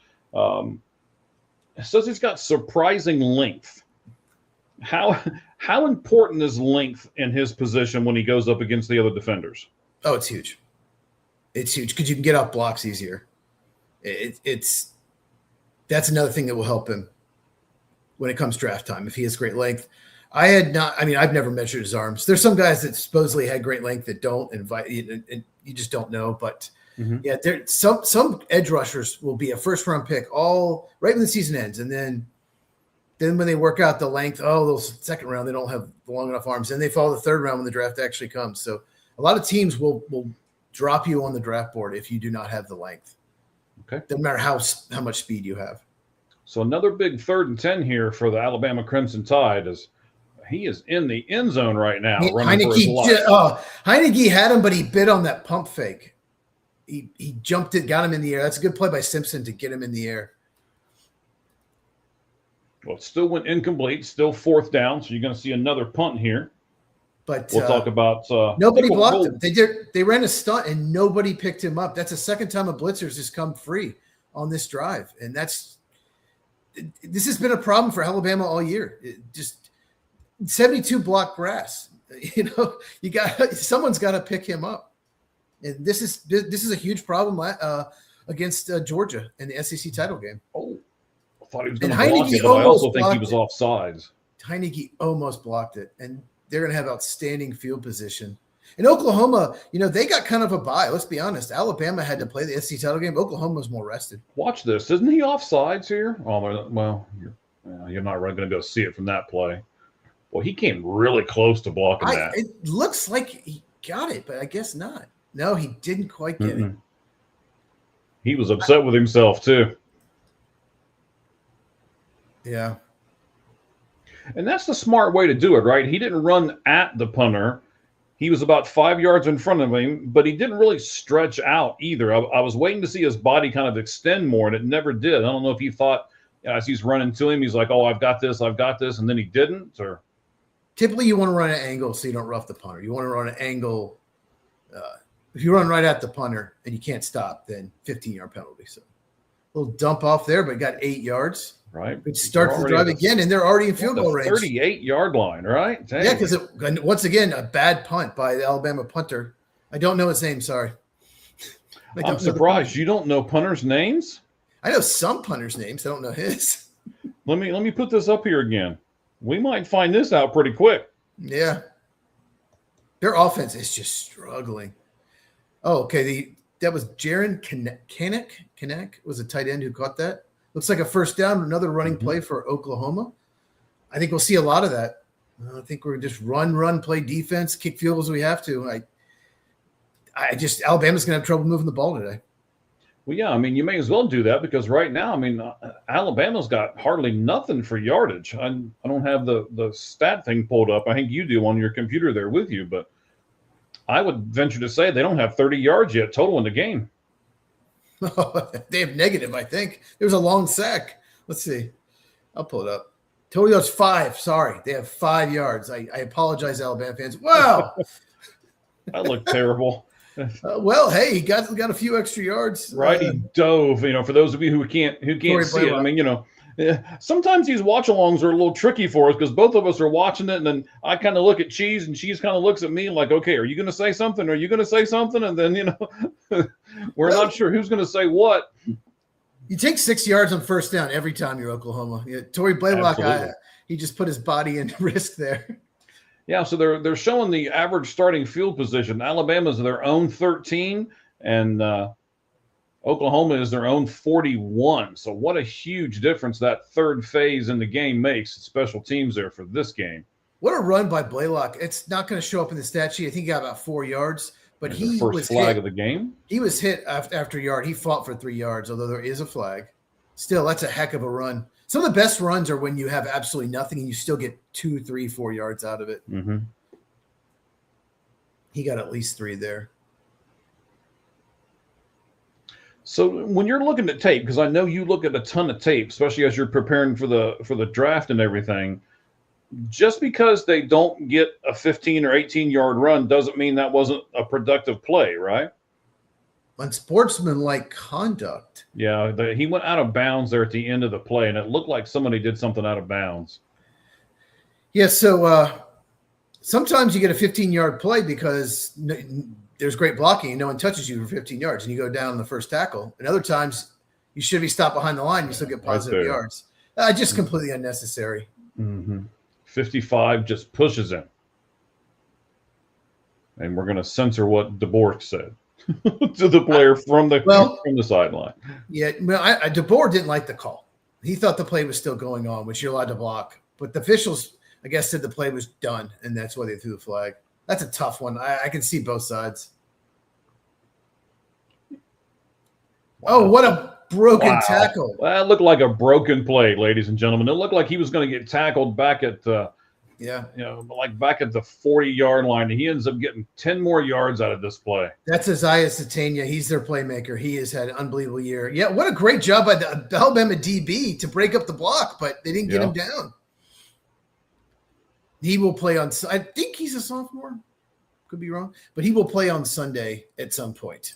it says he's got surprising length. How important is length in his position when he goes up against the other defenders? Oh, it's huge. It's huge because you can get off blocks easier. That's another thing that will help him when it comes draft time, if he has great length. I've never measured his arms. There's some guys that supposedly had great length that don't, and you just don't know. But yeah, some edge rushers will be a first-round pick all right when the season ends, and then when they work out the length, those second round, they don't have long enough arms. Then they fall the third round when the draft actually comes. So a lot of teams will drop you on the draft board if you do not have the length. Okay. Doesn't matter how much speed you have. So another big 3rd and 10 here for the Alabama Crimson Tide is he is in the end zone right now. Heineke had him, but he bit on that pump fake. He jumped it, got him in the air. That's a good play by Simpson to get him in the air. Well, it still went incomplete, still 4th down, so you're going to see another punt here. But we'll talk about nobody blocked him. They ran a stunt and nobody picked him up. That's the second time a blitzer's just come free on this drive, and this has been a problem for Alabama all year. Just 72 block grass. Someone's got to pick him up, and this is a huge problem against Georgia in the SEC title game. Oh, I thought he was going to block it, but I also think he was offsides. Heineke almost blocked it, and they're going to have outstanding field position. In Oklahoma, they got kind of a bye. Let's be honest. Alabama had to play the SEC title game. Oklahoma was more rested. Watch this. Isn't he offsides here? Oh, well, you're not really going to be able to see it from that play. Well, he came really close to blocking that. It looks like he got it, but I guess not. No, he didn't quite get it. He was upset with himself, too. Yeah. And that's the smart way to do it, right? He didn't run at the punter. He was about 5 yards in front of him, but he didn't really stretch out either. I was waiting to see his body kind of extend more, and it never did. I don't know if he thought, as he's running to him, he's like, oh, I've got this, and then he didn't. Or typically, you want to run an angle so you don't rough the punter. You want to run an angle. If you run right at the punter and you can't stop, then 15-yard penalty. So a little dump off there, but got 8 yards. Right. It starts the drive again, and they're already in field goal range. 38-yard line, right? Dang. Yeah, because once again, a bad punt by the Alabama punter. I don't know his name, sorry. I'm surprised you don't know punters' names. I know some punters' names. I don't know his. Let me put this up here again. We might find this out pretty quick. Yeah. Their offense is just struggling. Oh, okay. That was Jaron Kanek was a tight end who caught that. Looks like a first down, another running play for Oklahoma. I think we'll see a lot of that. I think we're just run, play defense, kick field goals we have to. Alabama's going to have trouble moving the ball today. Well, yeah, I mean, you may as well do that because right now, I mean, Alabama's got hardly nothing for yardage. I don't have the stat thing pulled up. I think you do on your computer there with you, but I would venture to say they don't have 30 yards yet total in the game. They have negative, I think. There was a long sack. Let's see. I'll pull it up. Total yards 5. Sorry. They have 5 yards. I apologize, Alabama fans. Wow. That looked terrible. Well, hey, he got a few extra yards. Right. He dove, for those of you who can't see it. I mean, sometimes these watch-alongs are a little tricky for us because both of us are watching it, and then I kind of look at Cheese, and Cheese kind of looks at me like, okay, are you going to say something? Are you going to say something? And then, we're not sure who's going to say what. You take 6 yards on first down every time you're Oklahoma. Tory Blaylock, he just put his body in risk there. Yeah, so they're showing the average starting field position. Alabama's their own 13, and Oklahoma is their own 41. So what a huge difference that third phase in the game makes. Special teams there for this game. What a run by Blaylock. It's not going to show up in the stat sheet. I think he got about 4 yards. But he was flag hit. Of the game. He was hit after a yard. He fought for 3 yards, although there is a flag. Still, that's a heck of a run. Some of the best runs are when you have absolutely nothing and you still get 2, 3, 4 yards out of it. Mm-hmm. He got at least 3 there. So when you're looking at tape, because I know you look at a ton of tape, especially as you're preparing for the draft and everything, just because they don't get a 15 or 18-yard run doesn't mean that wasn't a productive play, right? Unsportsmanlike conduct. Yeah, he went out of bounds there at the end of the play, and it looked like somebody did something out of bounds. Yeah, so sometimes you get a 15-yard play because there's great blocking and no one touches you for 15 yards, and you go down on the first tackle. And other times you should be stopped behind the line, you still get positive yards. Just completely unnecessary. Mm-hmm. 55 just pushes him. And we're going to censor what DeBoer said to the player from the sideline. Yeah, well, DeBoer didn't like the call. He thought the play was still going on, which you're allowed to block. But the officials, I guess, said the play was done, and that's why they threw the flag. That's a tough one. I can see both sides. Wow. Oh, what a broken tackle. That looked like a broken play, ladies and gentlemen. It looked like he was going to get tackled back at back at the 40-yard line. He ends up getting 10 more yards out of this play. That's Isaiah Satania. He's their playmaker. He has had an unbelievable year. Yeah, what a great job by the Alabama DB to break up the block, but they didn't get him down. He will play on – I think he's a sophomore. Could be wrong. But he will play on Sunday at some point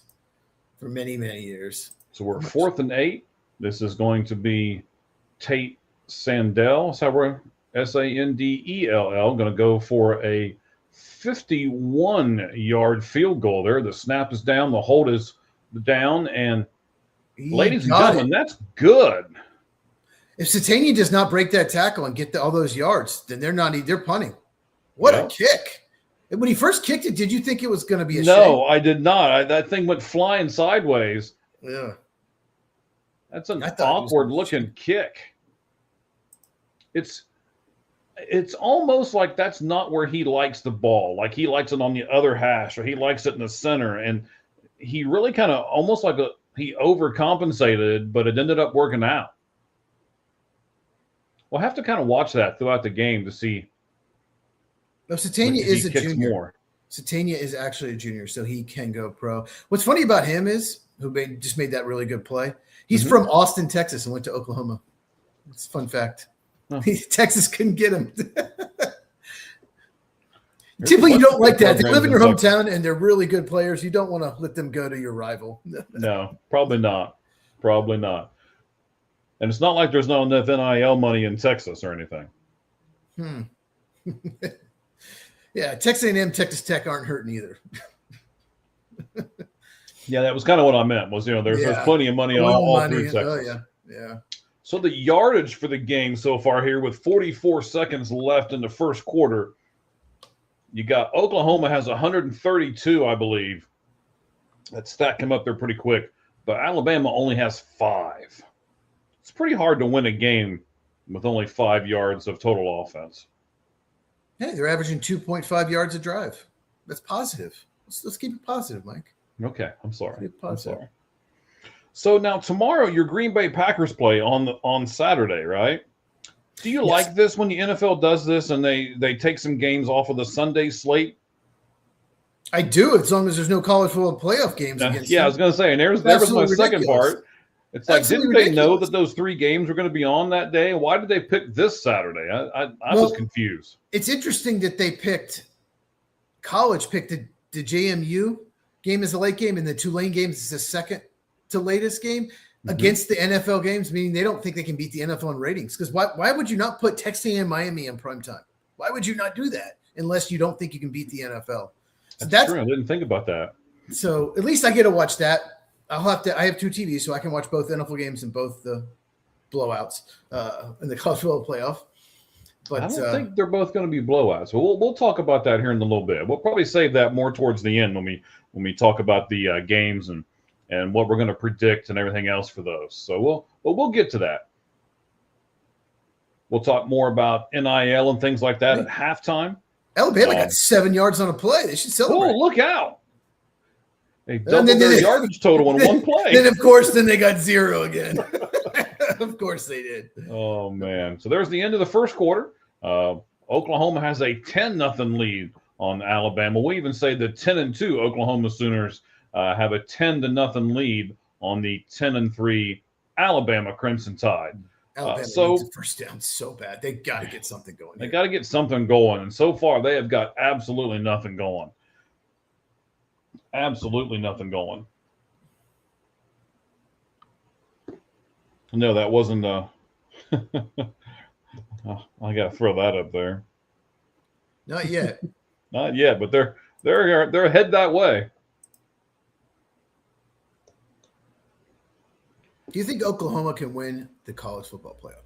for many, many years. So we're 4th and 8. This is going to be Tate Sandell. That's how we're Sandell. Going to go for a 51-yard field goal there. The snap is down. The hold is down. And ladies and gentlemen, that's good. If Satania does not break that tackle and get all those yards, then they're punting. What a kick. When he first kicked it, did you think it was going to be a shame? No, I did not. That thing went flying sideways. Yeah. That's an awkward-looking kick. it's almost like that's not where he likes the ball. Like he likes it on the other hash, or he likes it in the center, and he really kind of almost like he overcompensated, but it ended up working out. We'll have to kind of watch that throughout the game to see. No, Satania is a junior. More. Satania is actually a junior, so he can go pro. What's funny about him is just made that really good play. He's from Austin, Texas, and went to Oklahoma. It's a fun fact. Oh. Texas couldn't get him. Typically, you don't like that. They live in your hometown, and they're really good players. You don't want to let them go to your rival. No, probably not. Probably not. And it's not like there's not enough NIL money in Texas or anything. Yeah, Texas A&M, Texas Tech aren't hurting either. Yeah, that was kind of what I meant. Was there's plenty of money all through Texas. Oh yeah. So the yardage for the game so far here, with 44 seconds left in the first quarter, you got Oklahoma has 132, I believe. That stat came up there pretty quick, but Alabama only has 5. It's pretty hard to win a game with only 5 yards of total offense. Hey, they're averaging 2.5 yards a drive. That's positive. Let's keep it positive, Mike. Okay, I'm sorry. I'm sorry. So now tomorrow, your Green Bay Packers play on Saturday, right? Do you like this when the NFL does this and they take some games off of the Sunday slate? I do, as long as there's no college football playoff games against them. I was going to say, and there was my second part. It's like, didn't they know that those 3 games were going to be on that day? Why did they pick this Saturday? I was confused. It's interesting that they picked the JMU game as a late game, and the Tulane game is the second to latest game against the NFL games, meaning they don't think they can beat the NFL in ratings. Because why would you not put Texas A&M Miami in prime time? Why would you not do that unless you don't think you can beat the NFL? So that's true. I didn't think about that. So at least I get to watch that. I have 2 TVs, so I can watch both NFL games and both the blowouts in the college football playoff. But I don't think they're both going to be blowouts. So we'll talk about that here in a little bit. We'll probably save that more towards the end when we talk about the games and what we're going to predict and everything else for those. So we'll get to that. We'll talk more about NIL and things like that at halftime. Alabama got 7 yards on a play. They should celebrate. Oh, look out. They doubled their yardage total in one play. Then, of course, they got 0 again. Of course they did. Oh, man. So there's the end of the first quarter. Oklahoma has a 10-0 lead on Alabama. We even say the 10-2 Oklahoma Sooners have a 10-0 lead on the 10-3 Alabama Crimson Tide. Alabama needs a first down so bad. They got to get something going. They got to get something going. And so far, they have got absolutely nothing going. Absolutely nothing going. No, that wasn't I got to throw that up there. Not yet. Not yet, but they're head that way. Do you think Oklahoma can win the college football playoff?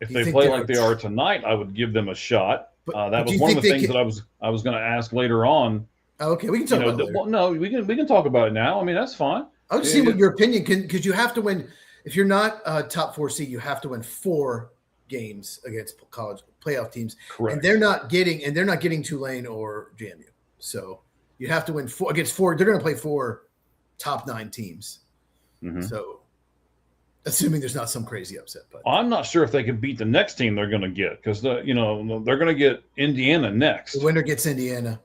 If they play like they are tonight, I would give them a shot. That was one of the things that I was going to ask later on. Okay, we can talk about it later. Well, no, we can talk about it now. I mean, that's fine. I was just seeing what your opinion because you have to win. If you're not a top 4 seed, you have to win 4 games against college playoff teams. Correct. And they're not getting Tulane or JMU. So you have to win 4 against 4. They're going to play 4 top 9 teams. Mm-hmm. So assuming there's not some crazy upset, but I'm not sure if they can beat the next team they're going to get because they're going to get Indiana next. The winner gets Indiana.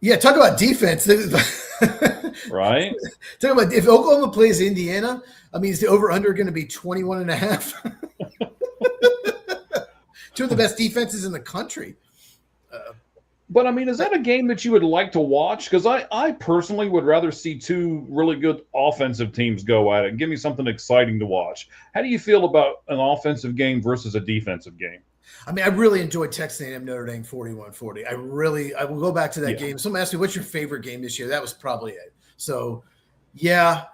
Yeah, talk about defense. Right. Talk about if Oklahoma plays Indiana, I mean, is the over-under going to be 21.5? 2 of the best defenses in the country. But, I mean, is that a game that you would like to watch? Because I personally would rather see 2 really good offensive teams go at it. Give me something exciting to watch. How do you feel about an offensive game versus a defensive game? I mean, I really enjoyed Texas A&M Notre Dame 41-40. I will go back to that game. Someone asked me, what's your favorite game this year? That was probably it. So, yeah,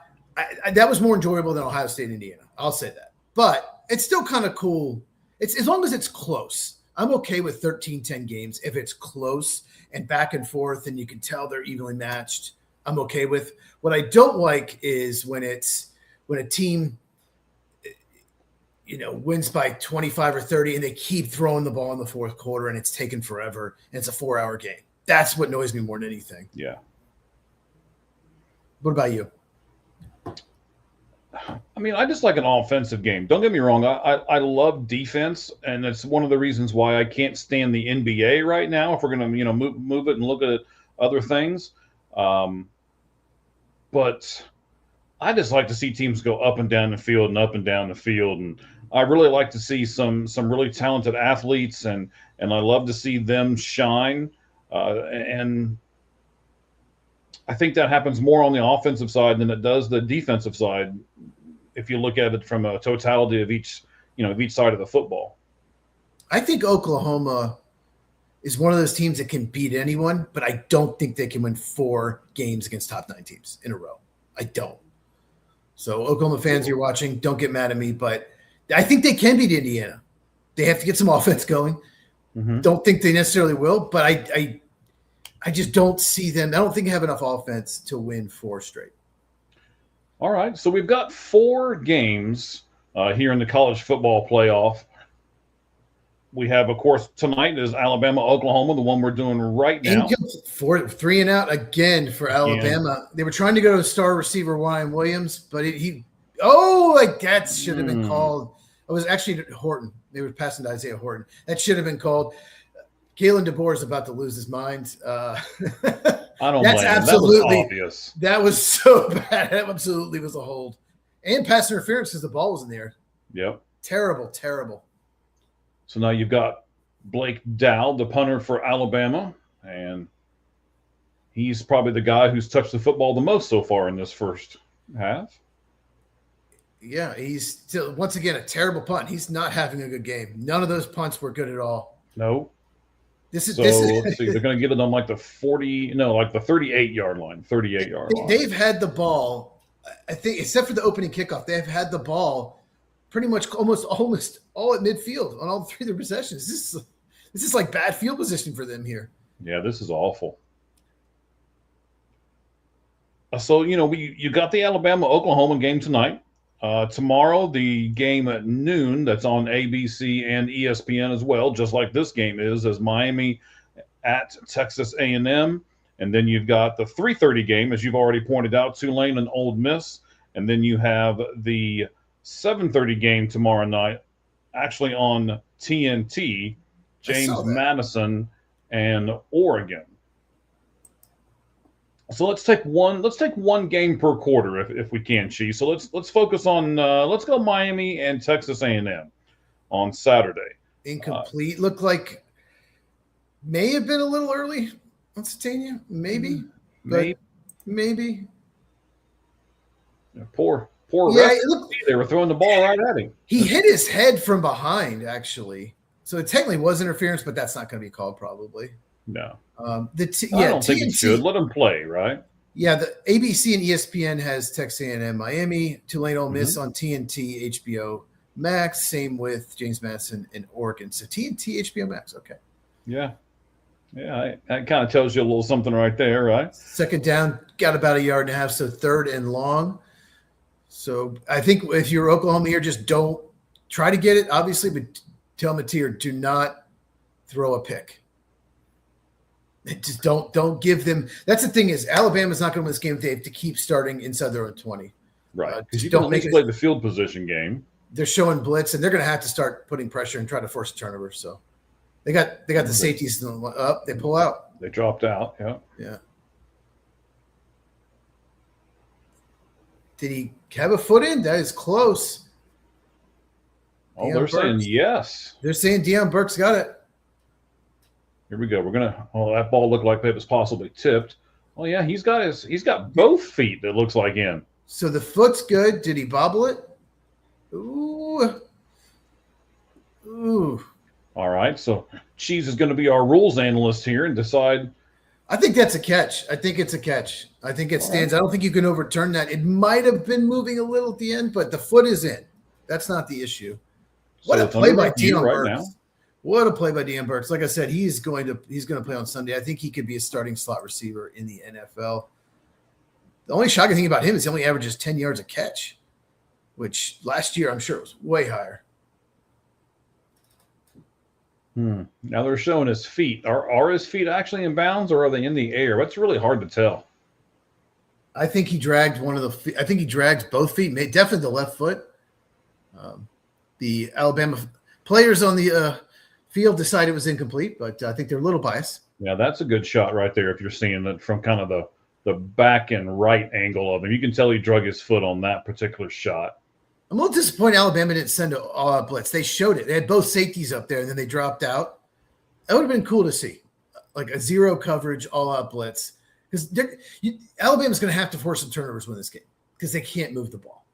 that was more enjoyable than Ohio State, Indiana. I'll say that. But it's still kind of cool. It's as long as it's close. I'm okay with 13-10 games if it's close and back and forth and you can tell they're evenly matched. I'm okay with. What I don't like is when a team – wins by 25 or 30, and they keep throwing the ball in the fourth quarter, and it's taken forever, and it's a 4-hour game. That's what annoys me more than anything. Yeah. What about you? I mean, I just like an offensive game. Don't get me wrong. I love defense, and it's one of the reasons why I can't stand the NBA right now. If we're going to, move it and look at other things, but I just like to see teams go up and down the field and up and down the field, and I really like to see some really talented athletes, and I love to see them shine. And I think that happens more on the offensive side than it does the defensive side, if you look at it from a totality of each side of the football. I think Oklahoma is one of those teams that can beat anyone, but I don't think they can win 4 games against top 9 teams in a row. I don't. So Oklahoma fans, you're watching, don't get mad at me, but I think they can beat Indiana. They have to get some offense going. Mm-hmm. Don't think they necessarily will, but I just don't see them. I don't think they have enough offense to win 4 straight. All right, so we've got 4 games here in the college football playoff. We have, of course, tonight is Alabama, Oklahoma, the one we're doing right now. 3 and out again for Alabama. They were trying to go to star receiver Ryan Williams, but that should have been called. It was actually Horton. They were passing to Isaiah Horton. That should have been called. Kalen DeBoer is about to lose his mind. I don't That's blame absolutely him. That was obvious. That was so bad. That absolutely was a hold. And pass interference because the ball was in there. Yep. Terrible, terrible. So now you've got Blake Dowd, the punter for Alabama, and he's probably the guy who's touched the football the most so far in this first half. Yeah, he's still, once again, a terrible punt. He's not having a good game. None of those punts were good at all. No. This is let's see. They're going to get it on like the 38-yard line. 38-yard line. They've had the ball, I think, except for the opening kickoff, they've had the ball pretty much almost all at midfield on all 3 of their possessions. This is like bad field position for them here. Yeah, this is awful. So, you got the Alabama-Oklahoma game tonight. Tomorrow, the game at noon that's on ABC and ESPN as well, just like this game is Miami at Texas A&M. And then you've got the 3:30 game, as you've already pointed out, Tulane and Ole Miss. And then you have the 7:30 game tomorrow night, actually on TNT, James Madison and Oregon. So let's take one game per quarter if we can, Chi. So let's focus on let's go Miami and Texas A&M on Saturday. Incomplete. Looked like may have been a little early on Satania, maybe. Maybe. Yeah, poor ref. They were throwing the ball right at him. He hit his head from behind, actually. So it technically was interference, but that's not going to be called probably. No. I don't think it should. Let him play, right? Yeah, the ABC and ESPN has Texas A&M, Miami, Tulane, Ole Miss on TNT, HBO Max. Same with James Madison and Oregon. So TNT, HBO Max. Okay. Yeah. Yeah, that kind of tells you a little something right there, right? Second down, got about 1.5 yards, so 3rd and long. So I think if you're Oklahoma here, just don't try to get it, obviously, but tell Mateer, do not throw a pick. Just don't give them. That's the thing is Alabama's not going to win this game if they have to keep starting inside their own 20. Right. Because you don't make play the field position game. They're showing blitz, and they're going to have to start putting pressure and try to force a turnover. So they got the safeties up. They pull out. They dropped out. Yeah. Yeah. Did he have a foot in? That is close. Oh, they're saying yes. They're saying Deion Burke's got it. Here we go. That ball looked like it was possibly tipped. Oh yeah, he's got both feet that looks like in. So the foot's good. Did he bobble it? Ooh. All right. So Cheese is going to be our rules analyst here and decide. I think that's a catch. I think it's a catch. I think it stands. Right. I don't think you can overturn that. It might have been moving a little at the end, but the foot is in. That's not the issue. What a play by Deion Burks. What a play by Deion Burks. Like I said, he's going to play on Sunday. I think he could be a starting slot receiver in the NFL. The only shocking thing about him is he only averages 10 yards a catch, which last year I'm sure was way higher. Now they're showing his feet. Are his feet actually in bounds or are they in the air? That's really hard to tell. I think he dragged one of the feet. I think he dragged both feet, definitely the left foot. The Alabama players on the field decided it was incomplete, but I think they're a little biased. Yeah, that's a good shot right there if you're seeing it from kind of the back and right angle of him. You can tell he drug his foot on that particular shot. I'm a little disappointed Alabama didn't send an all-out blitz. They showed it. They had both safeties up there, and then they dropped out. That would have been cool to see, like a zero coverage all-out blitz. Because Alabama's going to have to force some turnovers win this game because they can't move the ball.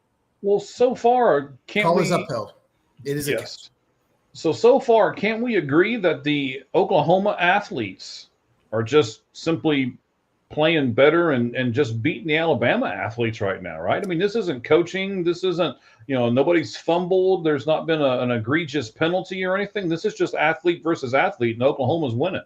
Well, so far, Call is upheld. It is a catch. So far, can't we agree that the Oklahoma athletes are just simply playing better and just beating the Alabama athletes right now, right? I mean, this isn't coaching. This isn't, nobody's fumbled. There's not been an egregious penalty or anything. This is just athlete versus athlete, and Oklahoma's winning.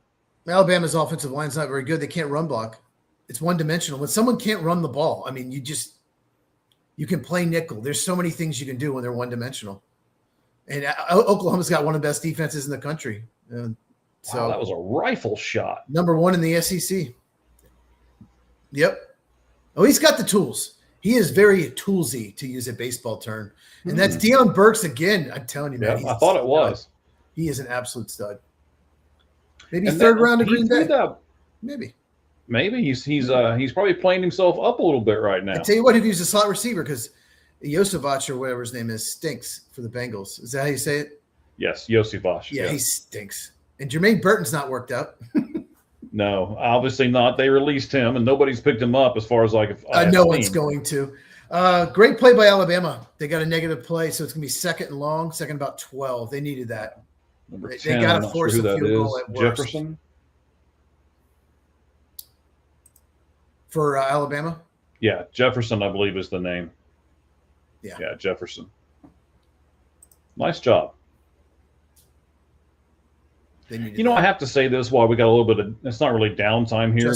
Alabama's offensive line's not very good. They can't run block. It's one-dimensional. When someone can't run the ball, I mean, you can play nickel. There's so many things you can do when they're one-dimensional. And Oklahoma's got one of the best defenses in the country. So that was a rifle shot. Number one in the SEC. Yep. Oh, he's got the tools. He is very toolsy, to use a baseball term. And that's Deion Burks again. I'm telling you, man. Yeah, I thought it was. He is an absolute stud. Maybe third round of Green Bay. Maybe he's probably playing himself up a little bit right now. I tell you what, if he's a slot receiver, because Josevich or whatever his name is stinks for the Bengals. Is that how you say it? Yes, Josevich. Yeah, he stinks. And Jermaine Burton's not worked out. No, obviously not. They released him, and nobody's picked him up as far as no one's going to. Great play by Alabama. They got a negative play, so it's going to be second and long, second about 12. They needed that. Number 10, they got to force a field goal at worst. Jefferson? For Alabama? Yeah, Jefferson, I believe, is the name. Yeah, Jefferson. Nice job. I have to say this while we got a little bit of – it's not really downtime here.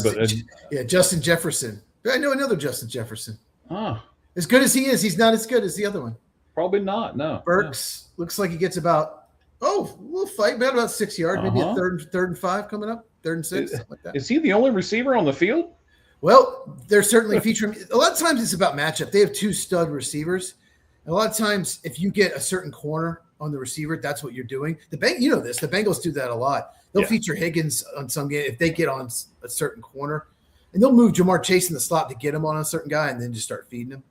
Justin Jefferson. I know another Justin Jefferson. Ah. As good as he is, he's not as good as the other one. Probably not, no. Burks looks like he gets about – we'll fight about 6 yards, maybe a third and 5 coming up, 3rd and 6, something like that. Is he the only receiver on the field? Well, they're certainly featuring – a lot of times it's about matchup. They have 2 stud receivers. And a lot of times if you get a certain corner – on the receiver, that's what you're doing. The Bengals do that a lot. They'll feature Higgins on some game if they get on a certain corner, and they'll move Jamar Chase in the slot to get him on a certain guy and then just start feeding him.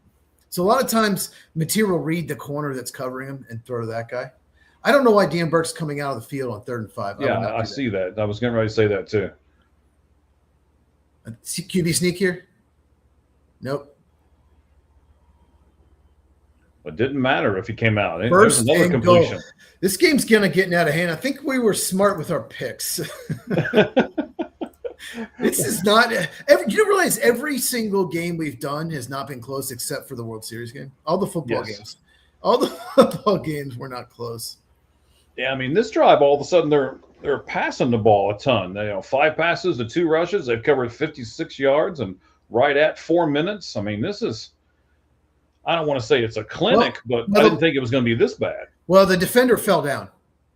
So a lot of times material read the corner that's covering him and throw to that guy. I don't know why Dan Burke's coming out of the field on 3rd and 5. Yeah, I see that. I was getting ready to say that too. QB sneak here? Nope. It didn't matter if he came out. First There's another completion. Goal. This game's going to get out of hand. I think we were smart with our picks. This is not – you realize every single game we've done has not been close except for the World Series game? All the football games. All the football games were not close. Yeah, I mean, this drive, all of a sudden, they're passing the ball a ton. 5 passes to 2 rushes. They've covered 56 yards and right at 4 minutes. I mean, this is – I don't want to say it's a clinic, but I didn't think it was going to be this bad. Well, the defender fell down.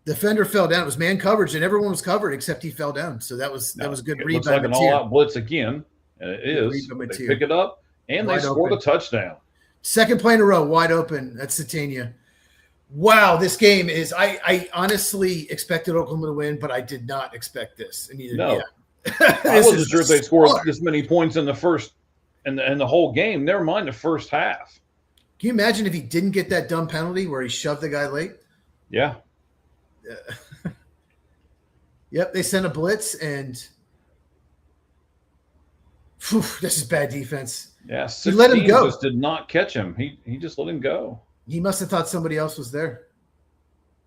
It was man coverage, and everyone was covered except he fell down. So that was a good read. It looks like an all-out blitz again, and it is. They pick it up, and they scored a touchdown. Second play in a row, wide open. That's Satania. Wow, this game is – I honestly expected Oklahoma to win, but I did not expect this. No. I wasn't sure if they'd scored this many points in the first and the whole game. Never mind the first half. Can you imagine if he didn't get that dumb penalty where he shoved the guy late? Yeah. Yep, they sent a blitz, and this is bad defense. Yeah, he let him go. Just did not catch him. He just let him go. He must have thought somebody else was there.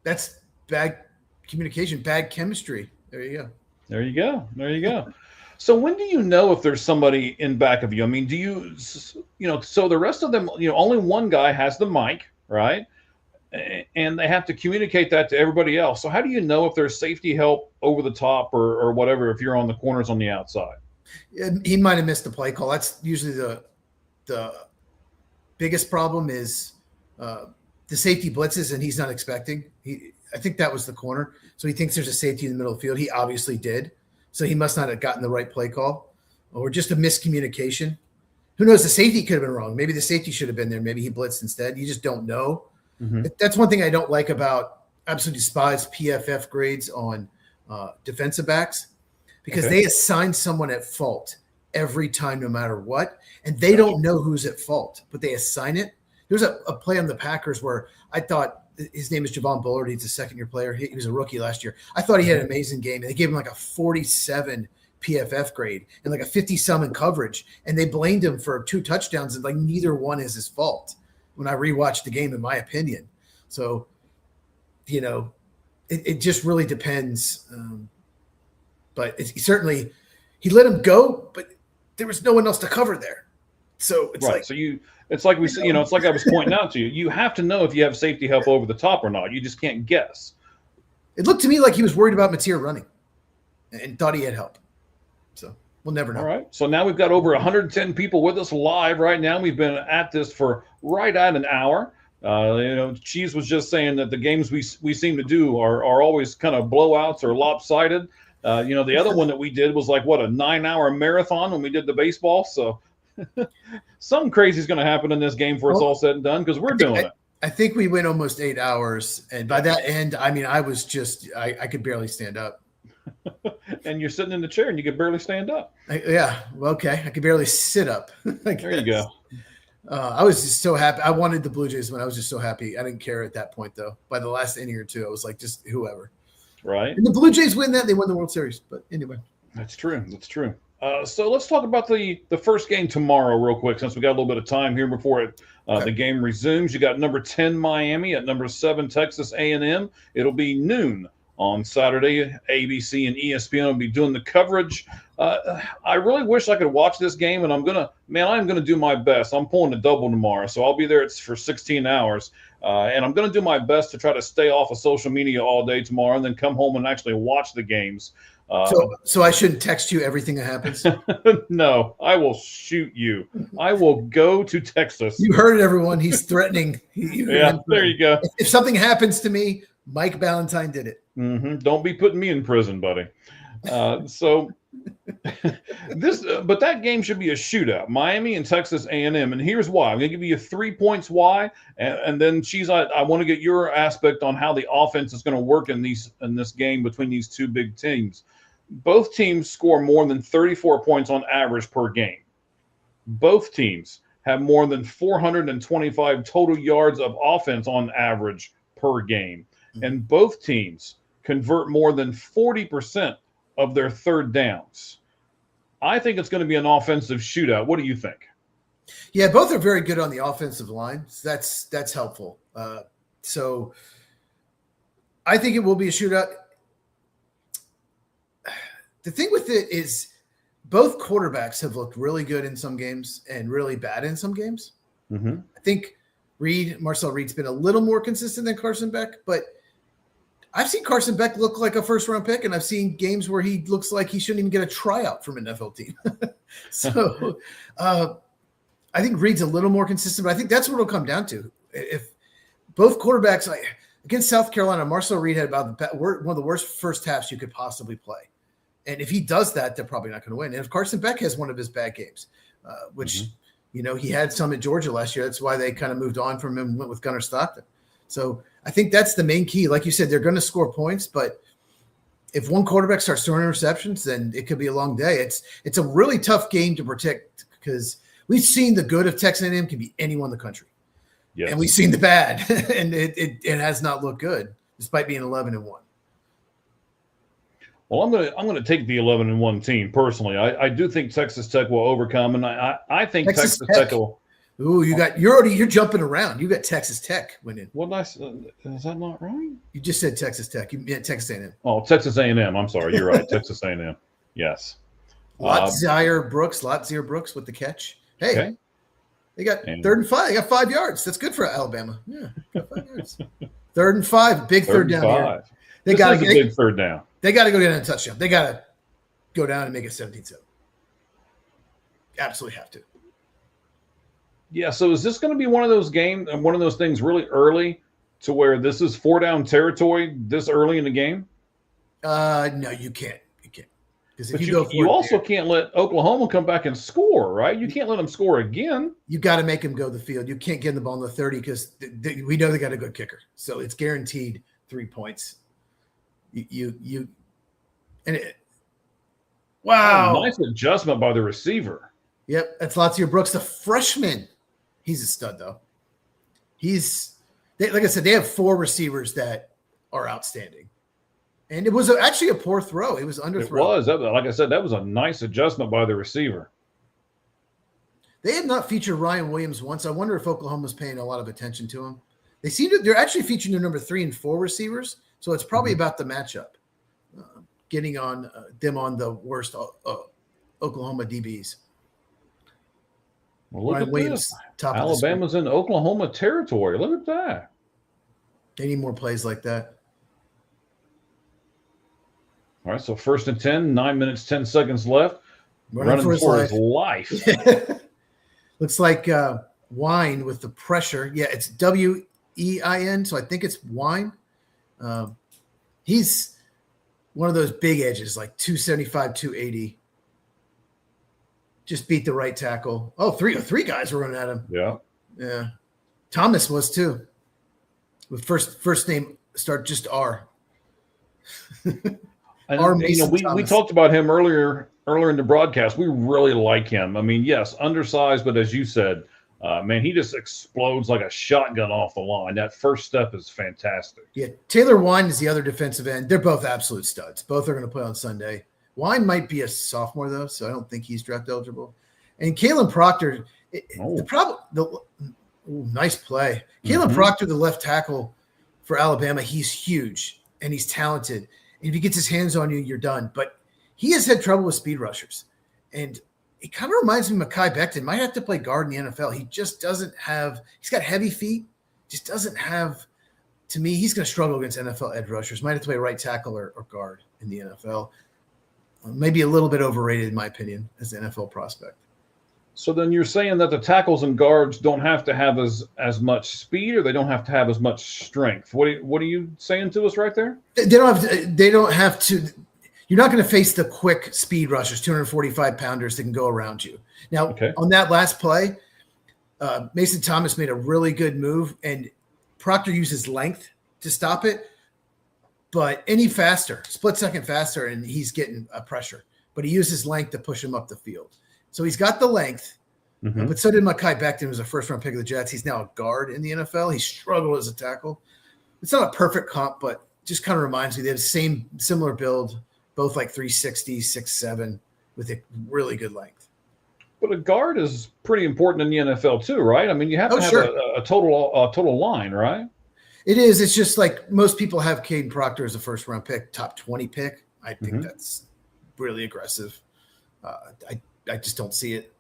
That's bad communication, bad chemistry. There you go. So when do you know if there's somebody in back of you? I mean, do you so the rest of them, only one guy has the mic, right? And they have to communicate that to everybody else. So how do you know if there's safety help over the top or whatever if you're on the corners on the outside? He might have missed the play call. That's usually the biggest problem is the safety blitzes, and he's not expecting. I think that was the corner. So he thinks there's a safety in the middle of the field. He obviously did. So he must not have gotten the right play call or just a miscommunication. Who knows? The safety could have been wrong. Maybe the safety should have been there. Maybe he blitzed instead. You just don't know. Mm-hmm. That's one thing I don't like about, absolutely despise PFF grades on defensive backs, because they assign someone at fault every time, no matter what. And they don't know who's at fault, but they assign it. There's a play on the Packers where I thought his name is Javon Bullard. He's a second-year player. He was a rookie last year. I thought he had an amazing game, and they gave him like a 47 PFF grade and like a 50-some in coverage, and they blamed him for 2 touchdowns, and like neither one is his fault when I rewatched the game, in my opinion. So, you know, it just really depends. But it's certainly he let him go, but there was no one else to cover there. So it's like, so it's like it's like I was pointing out to you. You have to know if you have safety help over the top or not. You just can't guess. It looked to me like he was worried about Mateer running and thought he had help. So we'll never know. All right. So now we've got over 110 people with us live right now. We've been at this for right at an hour. Cheese was just saying that the games we seem to do are always kind of blowouts or lopsided. The other one that we did was like, a 9-hour marathon when we did the baseball. So something crazy is going to happen in this game before it's all said and done, because we're doing it. I think we went almost 8 hours. And by that end, I mean, I was just, I could barely stand up. And you're sitting in the chair and you could barely stand up. Well, okay. I could barely sit up. There you go. I was just so happy. I wanted the Blue Jays to win. I was just so happy. I didn't care at that point, though. By the last inning or two, I was like, just whoever. Right. And the Blue Jays win that, they won the World Series. But anyway. That's true. So let's talk about the first game tomorrow real quick, since we got a little bit of time here before the game resumes. You got number 10 Miami at number 7 Texas A&M. It'll be noon on Saturday. ABC and ESPN will be doing the coverage. I really wish I could watch this game, and I'm gonna do my best. I'm pulling a double tomorrow, so I'll be there. It's for 16 hours, and I'm gonna do my best to try to stay off of social media all day tomorrow, and then come home and actually watch the games. So I shouldn't text you everything that happens? No, I will shoot you. I will go to Texas. You heard it, everyone. He's threatening. There you go. If something happens to me, Mike Ballantyne did it. Mm-hmm. Don't be putting me in prison, buddy. But that game should be a shootout. Miami and Texas A&M, and here's why. I'm going to give you 3 points why, and then Cheese, I want to get your aspect on how the offense is going to work in this game between these two big teams. Both teams score more than 34 points on average per game. Both teams have more than 425 total yards of offense on average per game. And both teams convert more than 40% of their third downs. I think it's going to be an offensive shootout. What do you think? Yeah, both are very good on the offensive line. So that's helpful. So I think it will be a shootout. The thing with it is both quarterbacks have looked really good in some games and really bad in some games. Mm-hmm. I think Marcel Reed's been a little more consistent than Carson Beck, but I've seen Carson Beck look like a first-round pick, and I've seen games where he looks like he shouldn't even get a tryout from an NFL team. So I think Reed's a little more consistent, but I think that's what it'll come down to. If both quarterbacks, like against South Carolina, Marcel Reed had about one of the worst first halves you could possibly play. And if he does that, they're probably not going to win. And if Carson Beck has one of his bad games, which, he had some at Georgia last year. That's why they kind of moved on from him and went with Gunnar Stockton. So I think that's the main key. Like you said, they're going to score points, but if one quarterback starts throwing interceptions, then it could be a long day. It's a really tough game to protect because we've seen the good of Texas A&M can be anyone in the country. Yes. And we've seen the bad, and it has not looked good despite being 11-1. Well, I'm gonna take the 11-1 team personally. I do think Texas Tech will overcome, and I think Texas Tech will. Ooh, you're jumping around. You got Texas Tech winning. What did I say? Is that not right? You just said Texas Tech. You meant Texas A&M. Oh, Texas A&M. I'm sorry. You're right. Texas A&M. Yes. Lotzier Brooks with the catch. Hey, okay. They got 3rd and 5. They got 5 yards. That's good for Alabama. Yeah, got 5 yards. 3rd and 5. Big third down here. They got a big third down. They got to go down and touchdown. They got to go down and make it 17-7. Absolutely have to. Yeah, so is this going to be one of those games and one of those things really early to where this is 4-down territory this early in the game? No, you can't. You can't. Because if But you go for you it also there, can't let Oklahoma come back and score, right? You can't let them score again. you got to make him go the field. You can't get the ball in the 30 because we know they got a good kicker. So it's guaranteed 3 points. Wow. Oh, nice adjustment by the receiver. Yep, that's Lazio Brooks, the freshman. He's a stud, though. Like I said, they have 4 receivers that are outstanding. And it was actually a poor throw. It was underthrown. It was. Like I said, that was a nice adjustment by the receiver. They had not featured Ryan Williams once. I wonder if Oklahoma's paying a lot of attention to him. They're actually featuring their number 3 and 4 receivers, so it's probably about the matchup, getting on them on the worst Oklahoma DBs. Well, look Ryan at Williams, this. top Alabama's in Oklahoma territory. Look at that. They need more plays like that. All right, so 1st and 10, 9 minutes, 10 seconds left. Running for his life. Looks like Wine with the pressure. Yeah, it's Wein, so I think it's Wine. He's one of those big edges, like 275, 280. Just beat the right tackle. Oh, three guys were running at him. Yeah. Thomas was too. With first name start just R. And, we talked about him earlier in the broadcast. We really like him. I mean, yes, undersized, but as you said, man, he just explodes like a shotgun off the line. That first step is fantastic. Yeah, Taylor Wine is the other defensive end. They're both absolute studs. Both are going to play on Sunday. Wine might be a sophomore, though, so I don't think he's draft eligible. And Kalen Proctor, nice play. Kalen Proctor, the left tackle for Alabama, he's huge, and he's talented. And if he gets his hands on you, you're done. But he has had trouble with speed rushers. And it kind of reminds me of Mekhi Becton. Might have to play guard in the NFL. He just doesn't have – he's got heavy feet. Just doesn't have – to me, he's going to struggle against NFL edge rushers. Might have to play right tackle or guard in the NFL. Maybe a little bit overrated, in my opinion, as an NFL prospect. So then you're saying that the tackles and guards don't have to have as much speed, or they don't have to have as much strength. What are you saying to us right there? They don't have to. You're not going to face the quick speed rushers, 245-pounders that can go around you. Now, On that last play, Mason Thomas made a really good move, and Proctor used his length to stop it. But any faster, split second faster, and he's getting a pressure. But he used his length to push him up the field. So he's got the length, but so did Mekhi Becton, who was a first-round pick of the Jets. He's now a guard in the NFL. He struggled as a tackle. It's not a perfect comp, but just kind of reminds me they have the similar build, both like 360, 6'7", with a really good length. But a guard is pretty important in the NFL too, right? I mean, you have to have a total line, right? It is. It's just like most people have Caden Proctor as a first-round pick, top 20 pick. I think that's really aggressive. I just don't see it.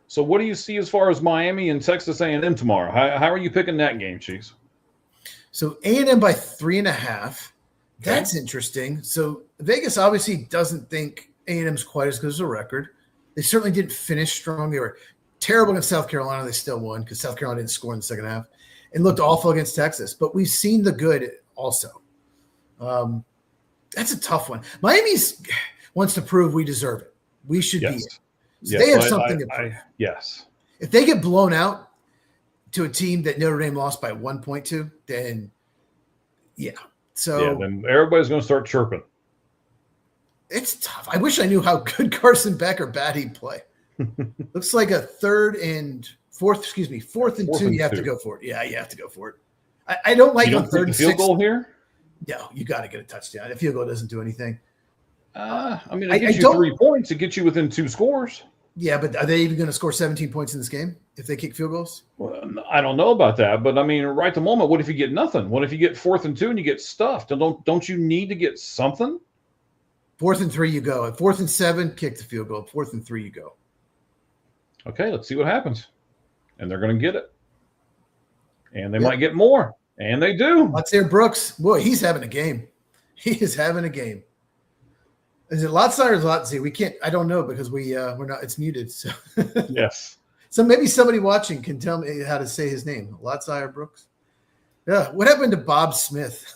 So what do you see as far as Miami and Texas A&M tomorrow? How are you picking that game, Chiefs? So A&M by 3.5. That's interesting. So Vegas obviously doesn't think A&M's quite as good as a record. They certainly didn't finish strong. They were terrible against South Carolina. They still won because South Carolina didn't score in the second half, and looked awful against Texas. But we've seen the good also. That's a tough one. Miami wants to prove we deserve it. We should be it. So they have something to prove. Yes. If they get blown out to a team that Notre Dame lost by 1.2, then then everybody's going to start chirping. It's tough. I wish I knew how good Carson Beck or bad he'd play. Looks like a fourth and 2. You have to go for it. Yeah, you have to go for it. I don't like on 3rd and 6. Field goal here? No, you got to get a touchdown. A field goal doesn't do anything. It gets you 3 points. It gets you within 2 scores. Yeah, but are they even going to score 17 points in this game if they kick field goals? Well, I don't know about that, but I mean, right at the moment, what if you get nothing? What if you get 4th and 2 and you get stuffed? Don't you need to get something? 4th and 3, you go. At 4th and 7, kick the field goal. 4th and 3, you go. Okay, let's see what happens. And they're going to get it. And they might get more. And they do. Lazio Brooks. Boy, he's having a game. He is having a game. Is it Lotzai or Lotzi? We can't. I don't know because we're not. It's muted. So yes. So maybe somebody watching can tell me how to say his name, Lotzai or Brooks. Yeah. What happened to Bob Smith?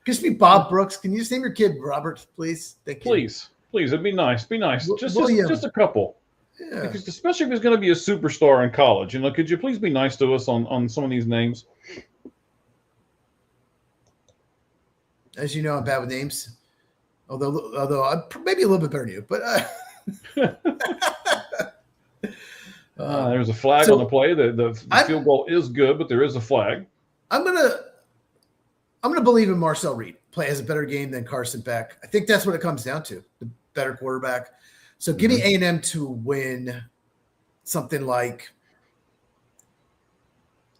Just be Bob Brooks. Can you just name your kid Robert, please? Thank you. Please, it'd be nice. Be nice. William. Just a couple. Yeah. Because especially if he's going to be a superstar in college, could you please be nice to us on some of these names? As you know, I'm bad with names. Although I'm maybe a little bit better than you, but there's a flag on the play. The field goal is good, but there is a flag. I'm gonna believe in Marcel Reed. Has a better game than Carson Beck. I think that's what it comes down to. The better quarterback. So give me A&M to win something like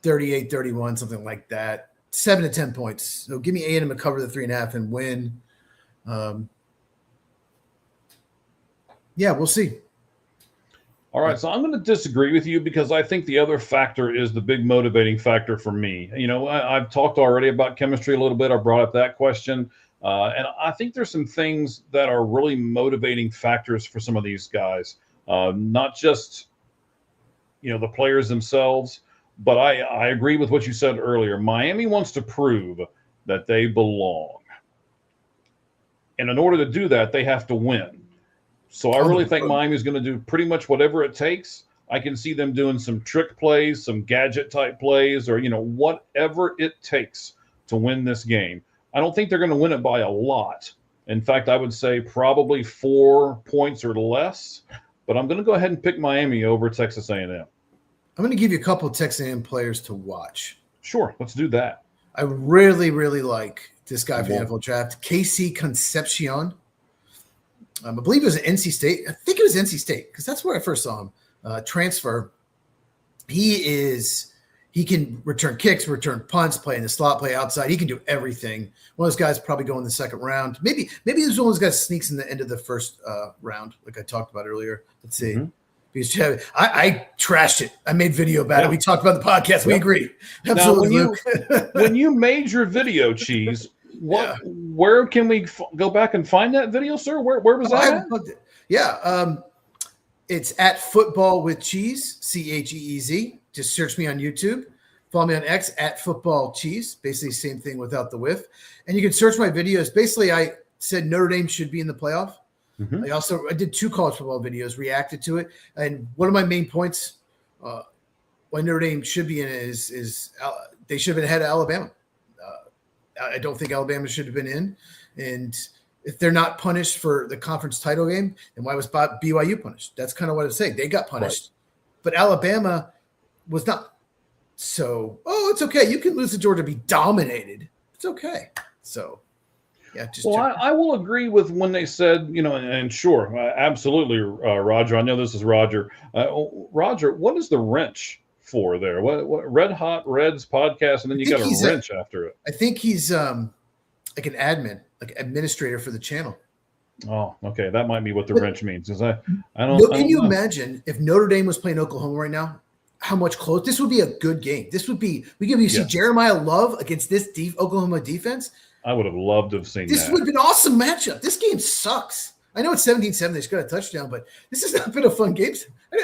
38-31, something like that. 7 to 10 points. So give me A&M to cover the 3.5 and win. Yeah, we'll see. All right, so I'm going to disagree with you because I think the other factor is the big motivating factor for me. I've talked already about chemistry a little bit. I brought up that question. And I think there's some things that are really motivating factors for some of these guys, not just, the players themselves, but I agree with what you said earlier. Miami wants to prove that they belong. And in order to do that, they have to win. So I really think Miami's going to do pretty much whatever it takes. I can see them doing some trick plays, some gadget type plays, or, whatever it takes to win this game. I don't think they're going to win it by a lot. In fact, I would say probably 4 points or less. But I'm going to go ahead and pick Miami over Texas A&M. I'm going to give you a couple of Texas A&M players to watch. Sure, let's do that. I really, really like this guy for the NFL draft, Casey Concepcion. I believe it was NC State. I think it was NC State because that's where I first saw him. Transfer. He can return kicks, return punts, play in the slot, play outside. He can do everything. One of those guys probably go in the second round. Maybe he's one of those guys sneaks in the end of the first round, like I talked about earlier. Let's see. Because I trashed it. I made video about it. We talked about the podcast. We agree. Absolutely. Now, when you made your video, Cheese, where can we go back and find that video, sir? Where was that? It's at Football with Cheese, CHEEZ. Just search me on YouTube. Follow me on X at Football Cheese. Basically, same thing without the whiff. And you can search my videos. Basically, I said Notre Dame should be in the playoff. I did 2 college football videos, reacted to it. And one of my main points why Notre Dame should be in it is they should have been ahead of Alabama. I don't think Alabama should have been in. And if they're not punished for the conference title game, then why was BYU punished? That's kind of what I'm saying. They got punished. Right. But Alabama was not. So, it's okay. You can lose to Georgia, be dominated. It's okay. So, yeah. I will agree with when they said, and sure, absolutely, Roger. I know this is Roger. Roger, what is the wrench for there? What Red Hot Reds podcast, and then you got a wrench after it. I think he's like an admin, like administrator for the channel. Oh, okay. That might be what the wrench means. Because I don't. Can you imagine if Notre Dame was playing Oklahoma right now? How much close? This would be a good game. This would be. See Jeremiah Love against this Oklahoma defense. I would have loved to have seen this. That. Would have been an awesome matchup. This game sucks. I know it's 17-7. They got a touchdown, but this has not been a fun game.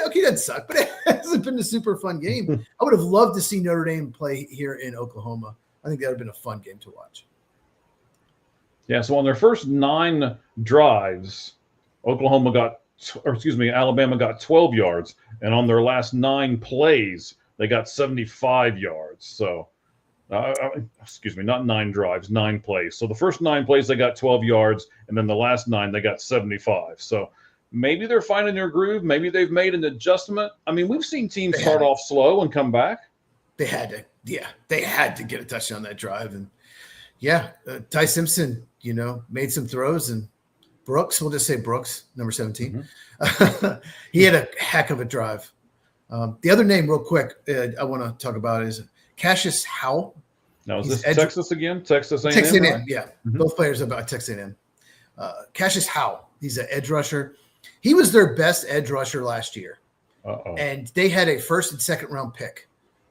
Okay, that sucked, but it hasn't been a super fun game. I would have loved to see Notre Dame play here in Oklahoma. I think that would have been a fun game to watch. Yeah, so on their first 9 drives, Alabama got 12 yards, and on their last 9 plays, they got 75 yards. So, not 9 drives, 9 plays. So the first 9 plays, they got 12 yards, and then the last 9, they got 75. So maybe they're finding their groove. Maybe they've made an adjustment. I mean, we've seen teams start off slow and come back. They had to get a touchdown on that drive. And, Ty Simpson, made some throws, and Brooks, we'll just say Brooks, number 17. He had a heck of a drive. The other name real quick I want to talk about is Cassius Howell. Now, is this Texas again? Texas A&M? Texas A&M, yeah. Both players about Texas A&M. Cassius Howell, he's an edge rusher. He was their best edge rusher last year. And they had a first and second round pick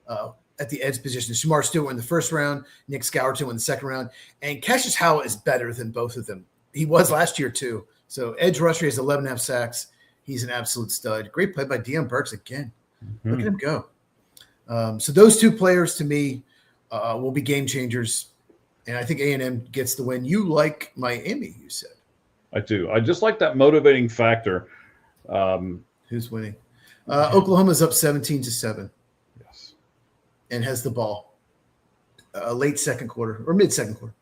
at the edge position. Shamar Stewart in the first round, Nick Scourton in the second round. And Cassius Howell is better than both of them. He was last year too. So edge rusher, he has 11.5 sacks. He's an absolute stud. Great play by Deion Burks again. Look at him go. So those 2 players to me will be game changers. And I think A&M gets the win. You like Miami, you said. I do. I just like that motivating factor. Who's winning? Oklahoma's up 17-7. Yes. And has the ball late second quarter or mid second quarter.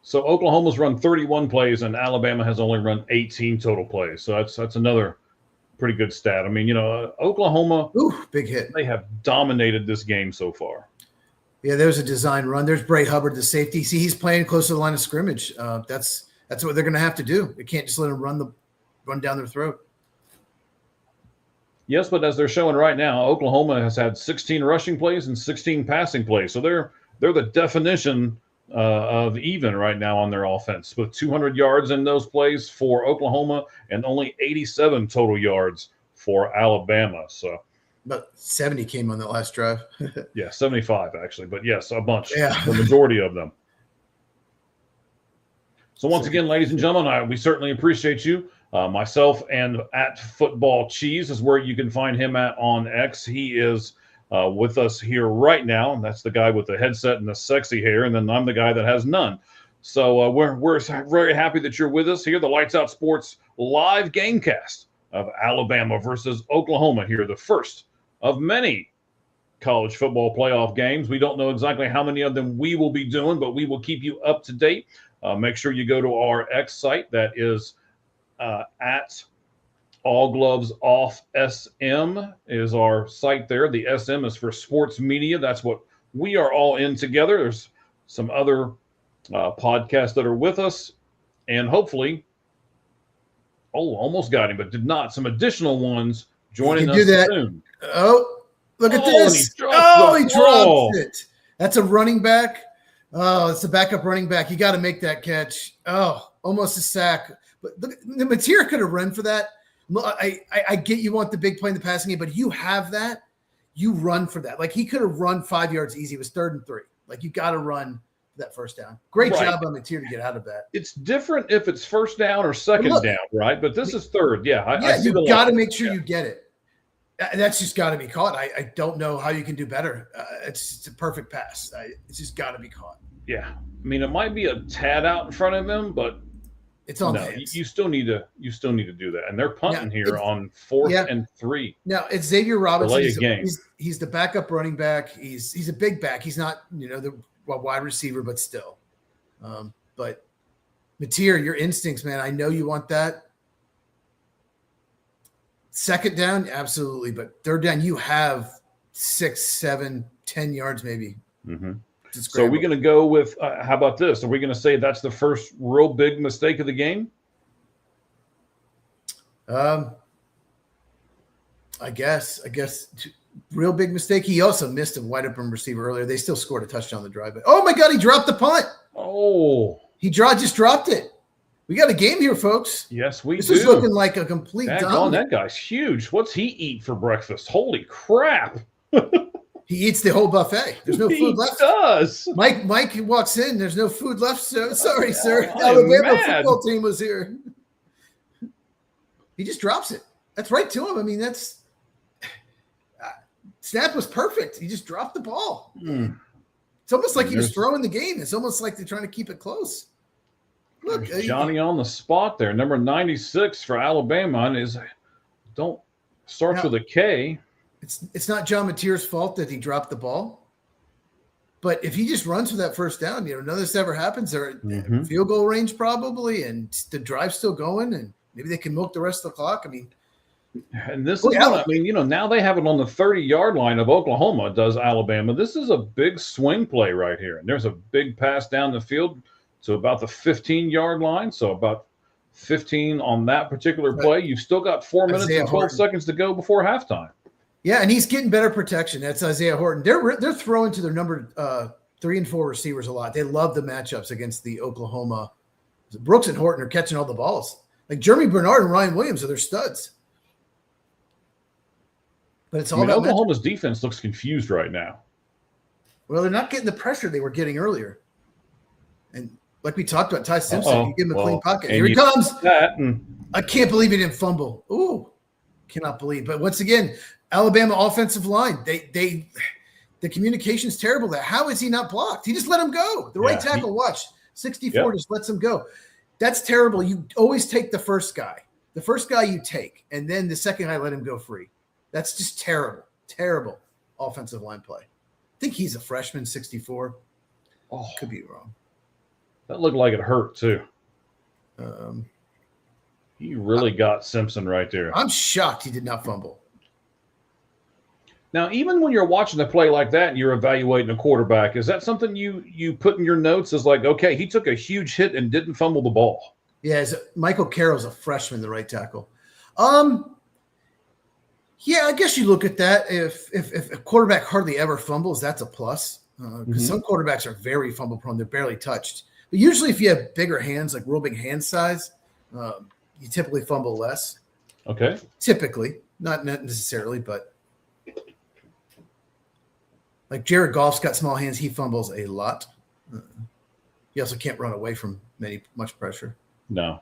So Oklahoma's run 31 plays and Alabama has only run 18 total plays. So that's another pretty good stat. I mean, Oklahoma, big hit. They have dominated this game so far. Yeah, there's a design run. There's Bray Hubbard, the safety. See, he's playing close to the line of scrimmage. That's what they're going to have to do. They can't just let him run down their throat. Yes, but as they're showing right now, Oklahoma has had 16 rushing plays and 16 passing plays. So they're the definition of even right now on their offense, with 200 yards in those plays for Oklahoma and only 87 total yards for Alabama. So about 70 came on that last drive. Yeah, 75 actually, but yes, a bunch. Yeah. The majority of them. So once again, ladies and gentlemen, we certainly appreciate you. Myself and at Football Cheese is where you can find him at on X. He is with us here right now. That's the guy with the headset and the sexy hair, and then I'm the guy that has none. So we're very happy that you're with us here. The Lights Out Sports live GameCast of Alabama versus Oklahoma here, the first of many college football playoff games. We don't know exactly how many of them we will be doing, but we will keep you up to date. Make sure you go to our X site. That is at All Gloves Off SM is our site there. The SM is for sports media. That's what we are all in together. There's some other podcasts that are with us, and hopefully, almost got him, but did not. Some additional ones joining us soon. Oh, look at this. He dropped it. That's a running back. Oh, it's a backup running back. You got to make that catch. Oh, almost a sack. But look, the Mateer could have run for that. I get you want the big play in the passing game, but you have that. You run for that. Like, he could have run 5 yards easy. It was 3rd and 3. Like, you got to run that first down. Great job on Mateer to get out of that. It's different if it's first down or second down, right? But this is third. Yeah, I see you got to make sure you get it. That's just got to be caught. I don't know how you can do better. It's a perfect pass. It's just got to be caught. Yeah, I mean, it might be a tad out in front of him, but it's on hands. You still need to do that. And they're punting here on 4th and 3. Now it's Xavier Robinson. He's the backup running back. He's a big back. He's not the wide receiver, but still. But Mateer, your instincts, man. I know you want that. Second down, absolutely. But third down, you have 6, 7, 10 yards maybe. Mm-hmm. So are we going to go with how about this? Are we going to say that's the first real big mistake of the game? I guess real big mistake. He also missed a wide open receiver earlier. They still scored a touchdown on the drive. But oh my God, he dropped the punt. Oh, he just dropped it. We got a game here, folks. Yes, we do. This is looking like a complete dominant. That guy's huge. What's he eat for breakfast? Holy crap. He eats the whole buffet. There's no food left. He does. Mike walks in. There's no food left. So sorry, sir. Alabama football team was here. He just drops it. That's right to him. I mean, that's snap was perfect. He just dropped the ball. It's almost like he was throwing the game. It's almost like they're trying to keep it close. Look, Johnny on the spot there. Number 96 for Alabama starts with a K. It's not John Mateer's fault that he dropped the ball. But if he just runs for that first down, none of this ever happens. They're field goal range probably, and the drive's still going, and maybe they can milk the rest of the clock. I mean, and this is now they have it on the 30-yard line of Oklahoma, does Alabama. This is a big swing play right here. And there's a big pass down the field to about the 15-yard line, so about 15 on that particular play. You've still got 4 minutes and 12 seconds to go before halftime. Yeah, and he's getting better protection. That's Isaiah Horton. They're throwing to their number 3 and 4 receivers a lot. They love the matchups against the Oklahoma. Brooks and Horton are catching all the balls. Like Jeremy Bernard and Ryan Williams are their studs. But it's all about Oklahoma's defense looks confused right now. Well, they're not getting the pressure they were getting earlier. And like we talked about, Ty Simpson, you give him a clean pocket. Here he comes. I can't believe he didn't fumble. Ooh, cannot believe. But once again, Alabama offensive line, The communication's terrible there. How is he not blocked? He just let him go. The right tackle, watch, 64 just lets him go. That's terrible. You always take the first guy. The first guy you take, and then the second guy let him go free. That's just terrible, terrible offensive line play. I think he's a freshman, 64. Oh, could be wrong. That looked like it hurt too. He really got Simpson right there. I'm shocked he did not fumble. Now, even when you're watching a play like that and you're evaluating a quarterback, is that something you put in your notes as like, okay, he took a huge hit and didn't fumble the ball? Yeah, Michael Carroll's a freshman, the right tackle. Yeah, I guess you look at that. If a quarterback hardly ever fumbles, that's a plus. Because some quarterbacks are very fumble prone; they're barely touched. But usually, if you have bigger hands, like real big hand size, you typically fumble less. Okay. Typically, not necessarily, but like Jared Goff's got small hands; he fumbles a lot. He also can't run away from much pressure. No.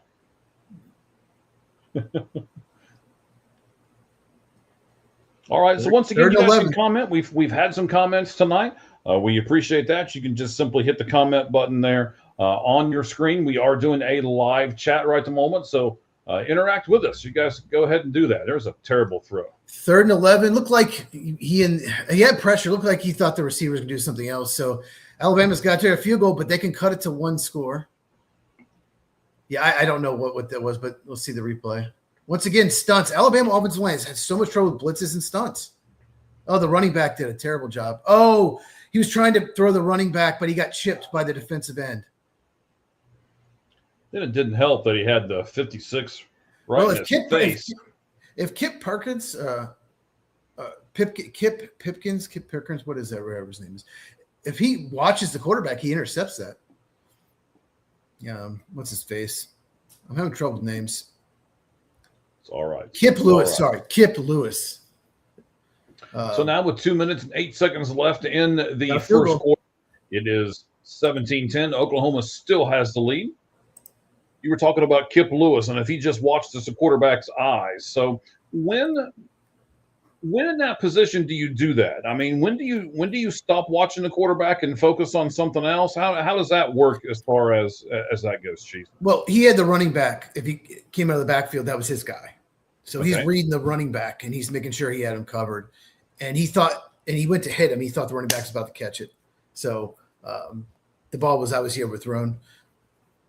All right. So once again, you guys can comment. We've had some comments tonight. We appreciate that. You can just simply hit the comment button there on your screen. We are doing a live chat right at the moment, so interact with us. You guys go ahead and do that. There's a terrible throw. 3rd and 11. Looked like he had pressure. Looked like he thought the receivers could do something else. So Alabama's got to a field goal, but they can cut it to 1 score. Yeah, I don't know what that was, but we'll see the replay. Once again, stunts. Alabama offensive line has had so much trouble with blitzes and stunts. Oh, the running back did a terrible job. Oh, he was trying to throw the running back, but he got chipped by the defensive end. Then it didn't help that he had the 56 right in his face. If Kip Perkins, Kip Perkins, what is that? Whatever his name is. If he watches the quarterback, he intercepts that. Yeah, what's his face? I'm having trouble with names. It's all right. Kip Lewis. Sorry, Kip Lewis. So now with 2 minutes and 8 seconds left in the first quarter, it is 17-10. Oklahoma still has the lead. You were talking about Kip Lewis, and if he just watched this a quarterback's eyes. So when in that position do you do that? I mean, when do you stop watching the quarterback and focus on something else? How does that work as far as that goes, Chief? Well, he had the running back. If he came out of the backfield, that was his guy. So he's reading the running back, and he's making sure he had him covered. And he thought, and he went to hit him. He thought the running back was about to catch it. So the ball was obviously overthrown.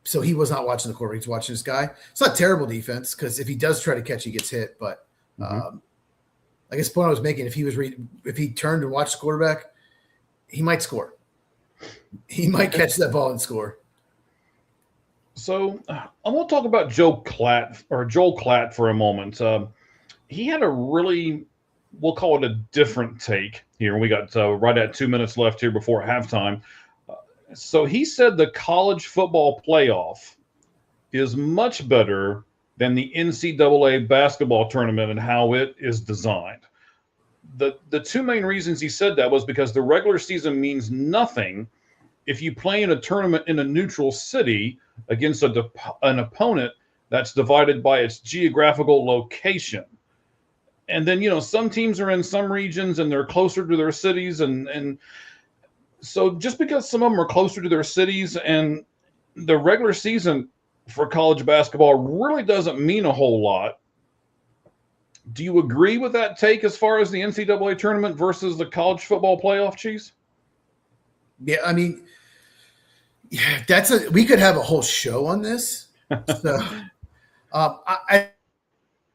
So he was not watching the quarterback. He's watching this guy. It's not terrible defense because if he does try to catch, he gets hit. But I guess the point I was making, if he turned and watched the quarterback, he might score. He might catch that ball and score. So I want to talk about Joel Klatt for a moment. He had a really, we'll call it a different take here. We got right at 2 minutes left here before halftime. So he said the college football playoff is much better than the NCAA basketball tournament and how it is designed. The two main reasons he said that was because the regular season means nothing if you play in a tournament in a neutral city against an opponent that's divided by its geographical location. And then, some teams are in some regions and they're closer to their cities. And so just because some of them are closer to their cities and the regular season for college basketball really doesn't mean a whole lot. Do you agree with that take as far as the NCAA tournament versus the college football playoff, Cheese? Yeah, I mean, we could have a whole show on this. So, I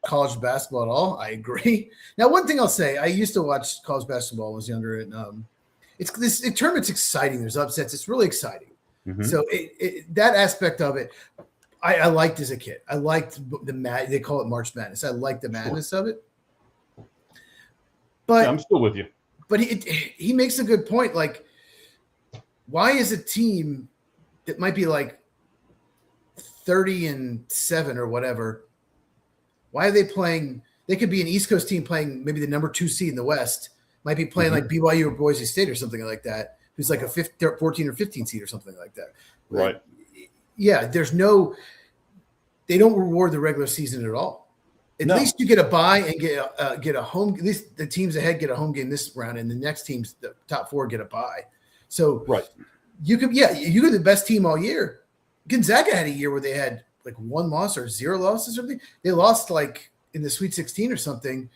college basketball at all. I agree. Now, one thing I'll say, I used to watch college basketball when I was younger, and the tournament's exciting. There's upsets. It's really exciting. Mm-hmm. So that aspect of it, I liked as a kid. I liked they call it March Madness. I liked the madness of it. But I'm still with you. But he makes a good point. Like, why is a team that might be like 30-7 or whatever, why are they playing? They could be an East Coast team playing maybe the number 2 seed in the West, might be playing like BYU or Boise State or something like that, who's like a 14 or 15 seed or something like that. Right. Yeah, they don't reward the regular season at all. At least you get a bye and get a home. At least the teams ahead get a home game this round, and the next teams, the top 4, get a bye. So you could the best team all year. Gonzaga had a year where they had like 1 loss or 0 losses or something. They lost like in the Sweet 16 or something.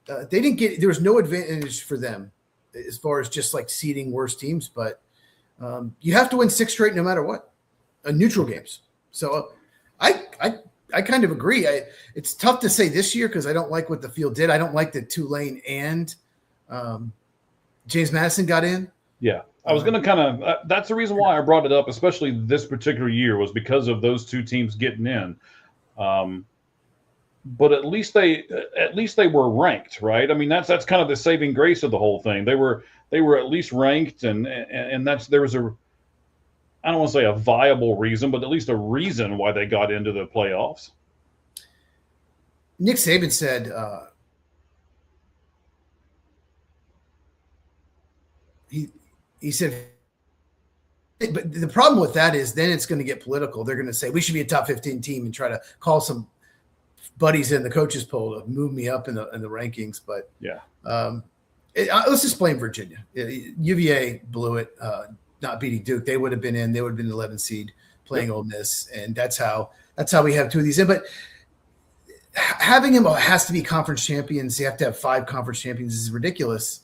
They didn't get. There was no advantage for them as far as just like seeding worse teams, but you have to win 6 straight no matter what. Neutral games. So I kind of agree. It's tough to say this year because I don't like what the field did. I don't like that Tulane and James Madison got in. Yeah, I was going to kind of that's the reason why I brought it up, especially this particular year, was because of those 2 teams getting in. But at least they were ranked, right? I mean, that's kind of the saving grace of the whole thing. They were at least ranked, and there was I don't want to say a viable reason, but at least a reason why they got into the playoffs. Nick Saban said he said, but the problem with that is then it's going to get political. They're going to say we should be a top 15 team and try to call some buddies in the coaches poll to move me up in the rankings. But let's just blame Virginia. UVA blew it. Not beating Duke, they would have been in. They would have been the 11 seed playing Ole Miss, and that's how we have 2 of these in. But having him has to be conference champions. You have to have 5 conference champions. This is ridiculous.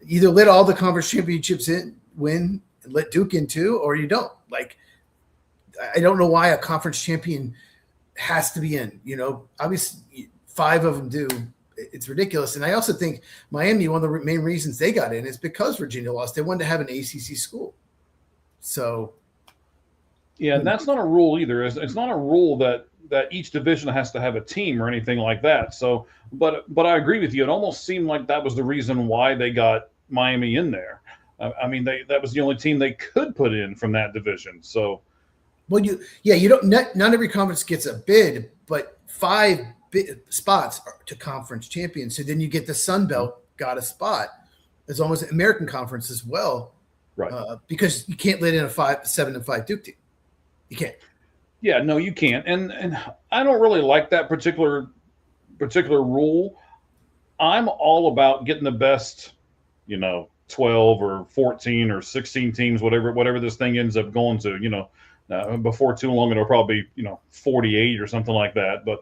Either let all the conference championships win, and let Duke in too, or you don't. Like, I don't know why a conference champion has to be in. Obviously 5 of them do. It's ridiculous. And I also think Miami, one of the main reasons they got in is because Virginia lost. They wanted to have an ACC school. So, yeah, and that's not a rule either. It's not a rule that each division has to have a team or anything like that. So, but I agree with you. It almost seemed like that was the reason why they got Miami in there. I mean, that was the only team they could put in from that division. So, well, you don't. Not every conference gets a bid, but 5 spots to conference champions. So then you get the Sun Belt got a spot. There's almost an American Conference as well. Right. Because you can't let in a 7-5 Duke team. You can't. Yeah, no, you can't. And I don't really like that particular rule. I'm all about getting the best, 12 or 14 or 16 teams, whatever this thing ends up going to. Before too long, it'll probably be 48 or something like that. But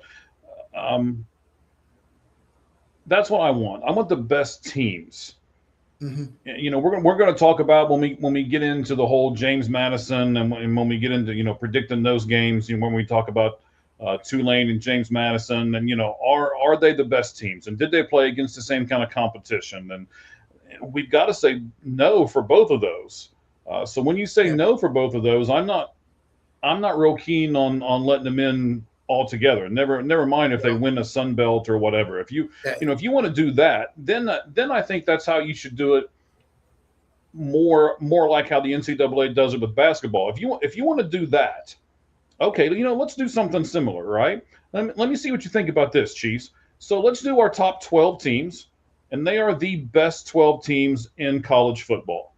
that's what I want. I want the best teams. Mm-hmm. We're going to talk about when we get into the whole James Madison and when we get into predicting those games. When we talk about Tulane and James Madison, and are they the best teams, and did they play against the same kind of competition? And we've got to say no for both of those. So when you say no for both of those, I'm not real keen on letting them in altogether. Never mind if they win a Sun Belt or whatever. If you want to do that, then I think that's how you should do it. More like how the NCAA does it with basketball. If you want to do that, okay, let's do something similar, right? Let me see what you think about this, Chiefs. So let's do our top 12 teams, and they are the best 12 teams in college football.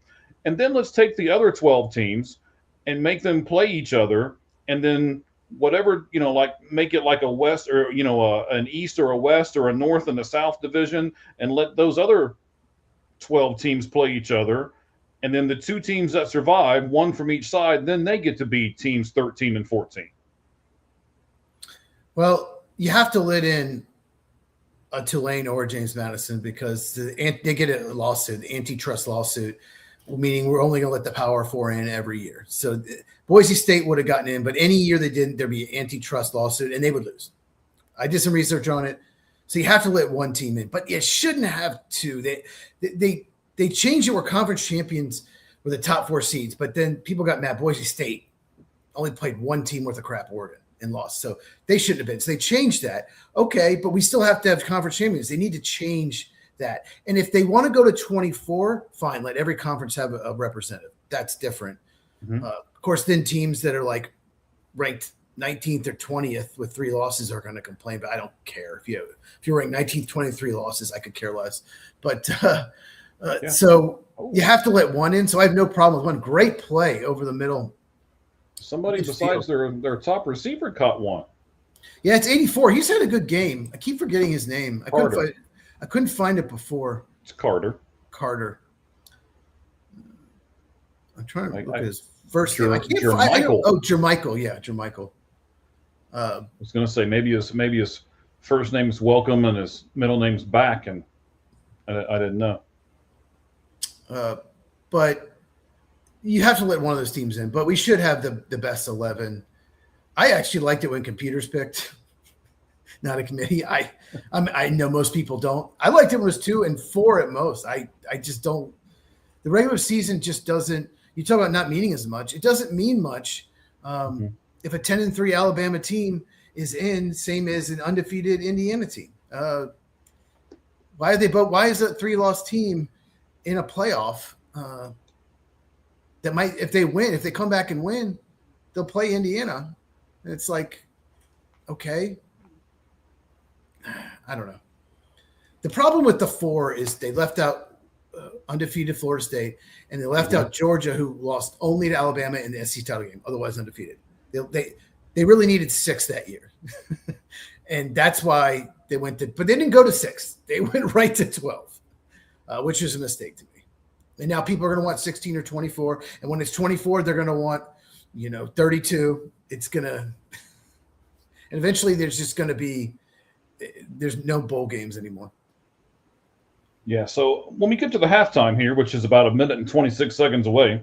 And then let's take the other 12 teams and make them play each other, and then whatever, like make it like a West or, an East or a West or a North and a South division, and let those other 12 teams play each other. And then the 2 teams that survive, 1 from each side, then they get to be teams 13 and 14. Well, you have to let in a Tulane or James Madison because they get a lawsuit, antitrust lawsuit, meaning we're only going to let the Power 4 in every year. So Boise State would have gotten in, but any year they didn't, there'd be an antitrust lawsuit, and they would lose. I did some research on it. So you have to let 1 team in, but you shouldn't have 2. They changed it where conference champions were the top 4 seeds, but then people got mad. Boise State only played 1 team worth of crap, Oregon, and lost. So they shouldn't have been. So they changed that. Okay, but we still have to have conference champions. They need to change that. And if they want to go to 24, fine, let every conference have a representative. That's different. Mm-hmm. Of course, then teams that are like ranked 19th or 20th with 3 losses are going to complain, but I don't care. If you're ranked 19th, 23 losses, I could care less. But so you have to let 1 in. So I have no problem with 1. Great play over the middle. Somebody besides their top receiver caught one. Yeah, it's 84. He's had a good game. I keep forgetting his name. I Carter. couldn't find it before. It's Carter. Carter. I'm trying to look at his first name. I can't Jermichael. Oh, Jermichael. Yeah, Jermichael. I was going to say maybe his first name's Welcome and his middle name's Back, and I didn't know. But you have to let one of those teams in. But we should have the best 11. I actually liked it when computers picked, not a committee. I know most people don't. I liked it when it was 2 and 4 at most. I just don't. The regular season just doesn't. You talk about not meaning as much. It doesn't mean much. If a 10-3 Alabama team is in, same as an undefeated Indiana team. Why is a 3-loss team in a playoff that might, if they come back and win, they'll play Indiana. And it's like, okay. I don't know. The problem with the 4 is they left out undefeated Florida State, and they left out Georgia, who lost only to Alabama in the SEC title game, otherwise undefeated. They really needed 6 that year. And that's why they went to – but they didn't go to 6. They went right to 12, which is a mistake to me. And now people are going to want 16 or 24. And when it's 24, they're going to want, 32. It's going to – and eventually there's just going to be – there's no bowl games anymore. Yeah, so when we get to the halftime here, which is about 1 minute and 26 seconds away,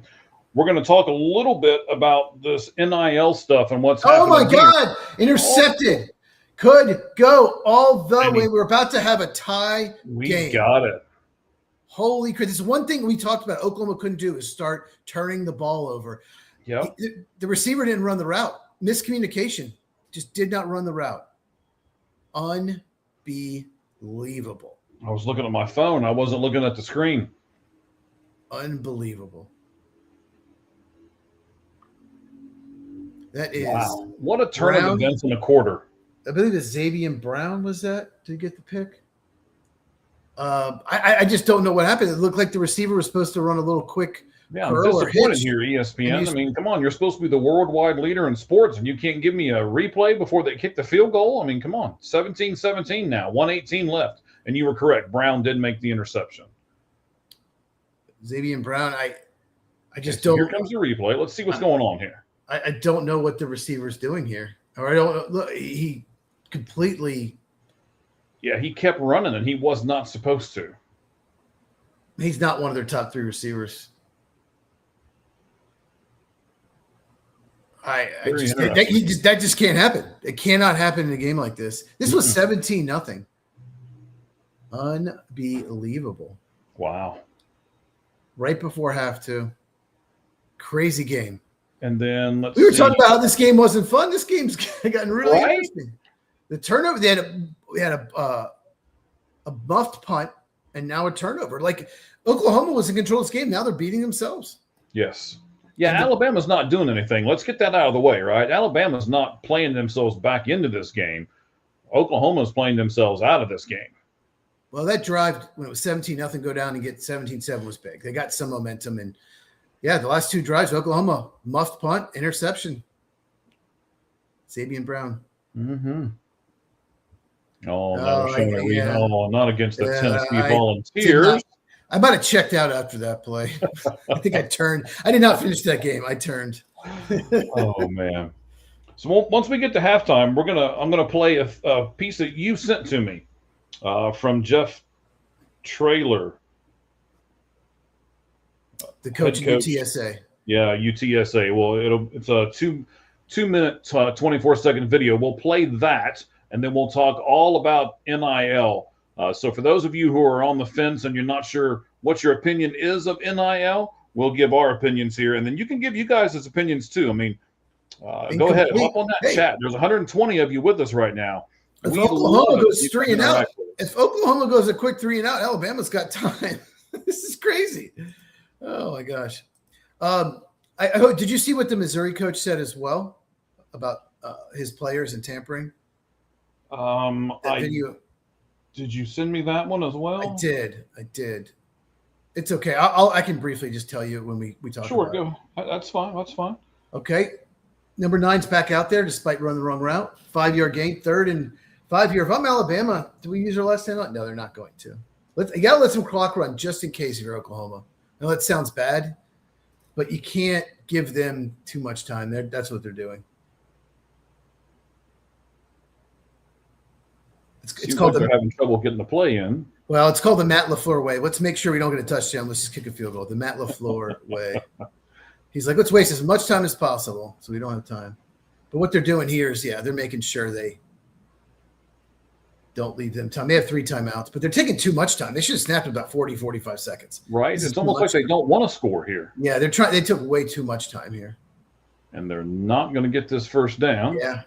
we're going to talk a little bit about this NIL stuff and what's happening. Oh, my God. Intercepted. Could go all the way. We're about to have a tie game. We got it. Holy crap. This is one thing we talked about Oklahoma couldn't do is start turning the ball over. Yep. The receiver didn't run the route. Miscommunication. Just did not run the route. Unbelievable. I was looking at my phone. I wasn't looking at the screen. Unbelievable. That is. Wow. What a turn of events in a quarter. I believe it's Xavier Brown was that to get the pick. I just don't know what happened. It looked like the receiver was supposed to run a little quick. Yeah, I'm disappointed here, ESPN. I mean, come on. You're supposed to be the worldwide leader in sports, and you can't give me a replay before they kick the field goal? I mean, come on. 17-17 now. 1:18 left. And you were correct. Brown did make the interception. Xavier Brown, I just don't. Here comes the replay. Let's see what's going on here. I don't know what the receiver's doing here. Or I don't look. He completely. Yeah, he kept running, and he was not supposed to. He's not one of their top 3 receivers. That just can't happen. It cannot happen in a game like this. This was 17-0. Unbelievable. Wow. Right before half, too. Crazy game. And then we were talking about how this game wasn't fun. This game's gotten really interesting. The turnover, they had a muffed punt and now a turnover. Like Oklahoma was in control of this game. Now they're beating themselves. Yes. Yeah, Alabama's not doing anything. Let's get that out of the way, right? Alabama's not playing themselves back into this game. Oklahoma's playing themselves out of this game. Well, that drive, when it was 17-0, go down and get 17-7 was big. They got some momentum. And, yeah, the last 2 drives, Oklahoma, muffed punt, interception. Xavier Brown. Mm-hmm. Oh, now we're showing it. Not against the Tennessee Volunteers. I might have checked out after that play. I think I turned. I did not finish that game. I turned. Oh, man. So once we get to halftime, I'm gonna play a piece that you sent to me from Jeff Traylor, the coach of UTSA. Yeah, UTSA. Well, it's a 2 minute 24-second video. We'll play that, and then we'll talk all about NIL. So for those of you who are on the fence and you're not sure what your opinion is of NIL, we'll give our opinions here, and then you can give you guys' opinions too. I mean, go ahead, hop on that chat. There's 120 of you with us right now. If Oklahoma goes 3 and out, if Oklahoma goes a quick 3 and out, Alabama's got time. This is crazy. Oh my gosh. Did you see what the Missouri coach said as well about his players and tampering? Video. Did you send me that one as well? I did. It's okay. I can briefly just tell you when we talk. Sure, about go. That's fine. Okay. Number 9's back out there despite running the wrong route. 5-yard gain, 3rd and 5 here. If I'm Alabama, do we use our last time? No, they're not going to. You got to let some clock run just in case if you're Oklahoma. I know that sounds bad, but you can't give them too much time. That's what they're doing. It's called they're having trouble getting the play in. Well, it's called the Matt LaFleur way. Let's make sure we don't get a touchdown. Let's just kick a field goal. The Matt LaFleur way. He's like, let's waste as much time as possible so we don't have time. But what they're doing here is, they're making sure they don't leave them time. They have 3 timeouts, but they're taking too much time. They should have snapped in about 40, 45 seconds. Right. It's almost like they don't want to score here. Yeah, they took way too much time here. And they're not going to get this first down. Yeah.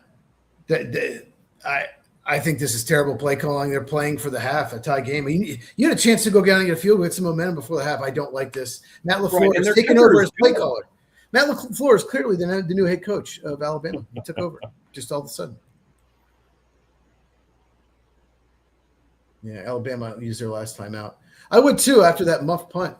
I think this is terrible play calling. They're playing for the half, a tie game. You had a chance to go down and get a field goal, get some momentum before the half. I don't like this. Matt LaFleur is taking over as play caller. Matt LaFleur is clearly the new head coach of Alabama. He took over just all of a sudden. Yeah, Alabama used their last time out. I would too after that muff punt.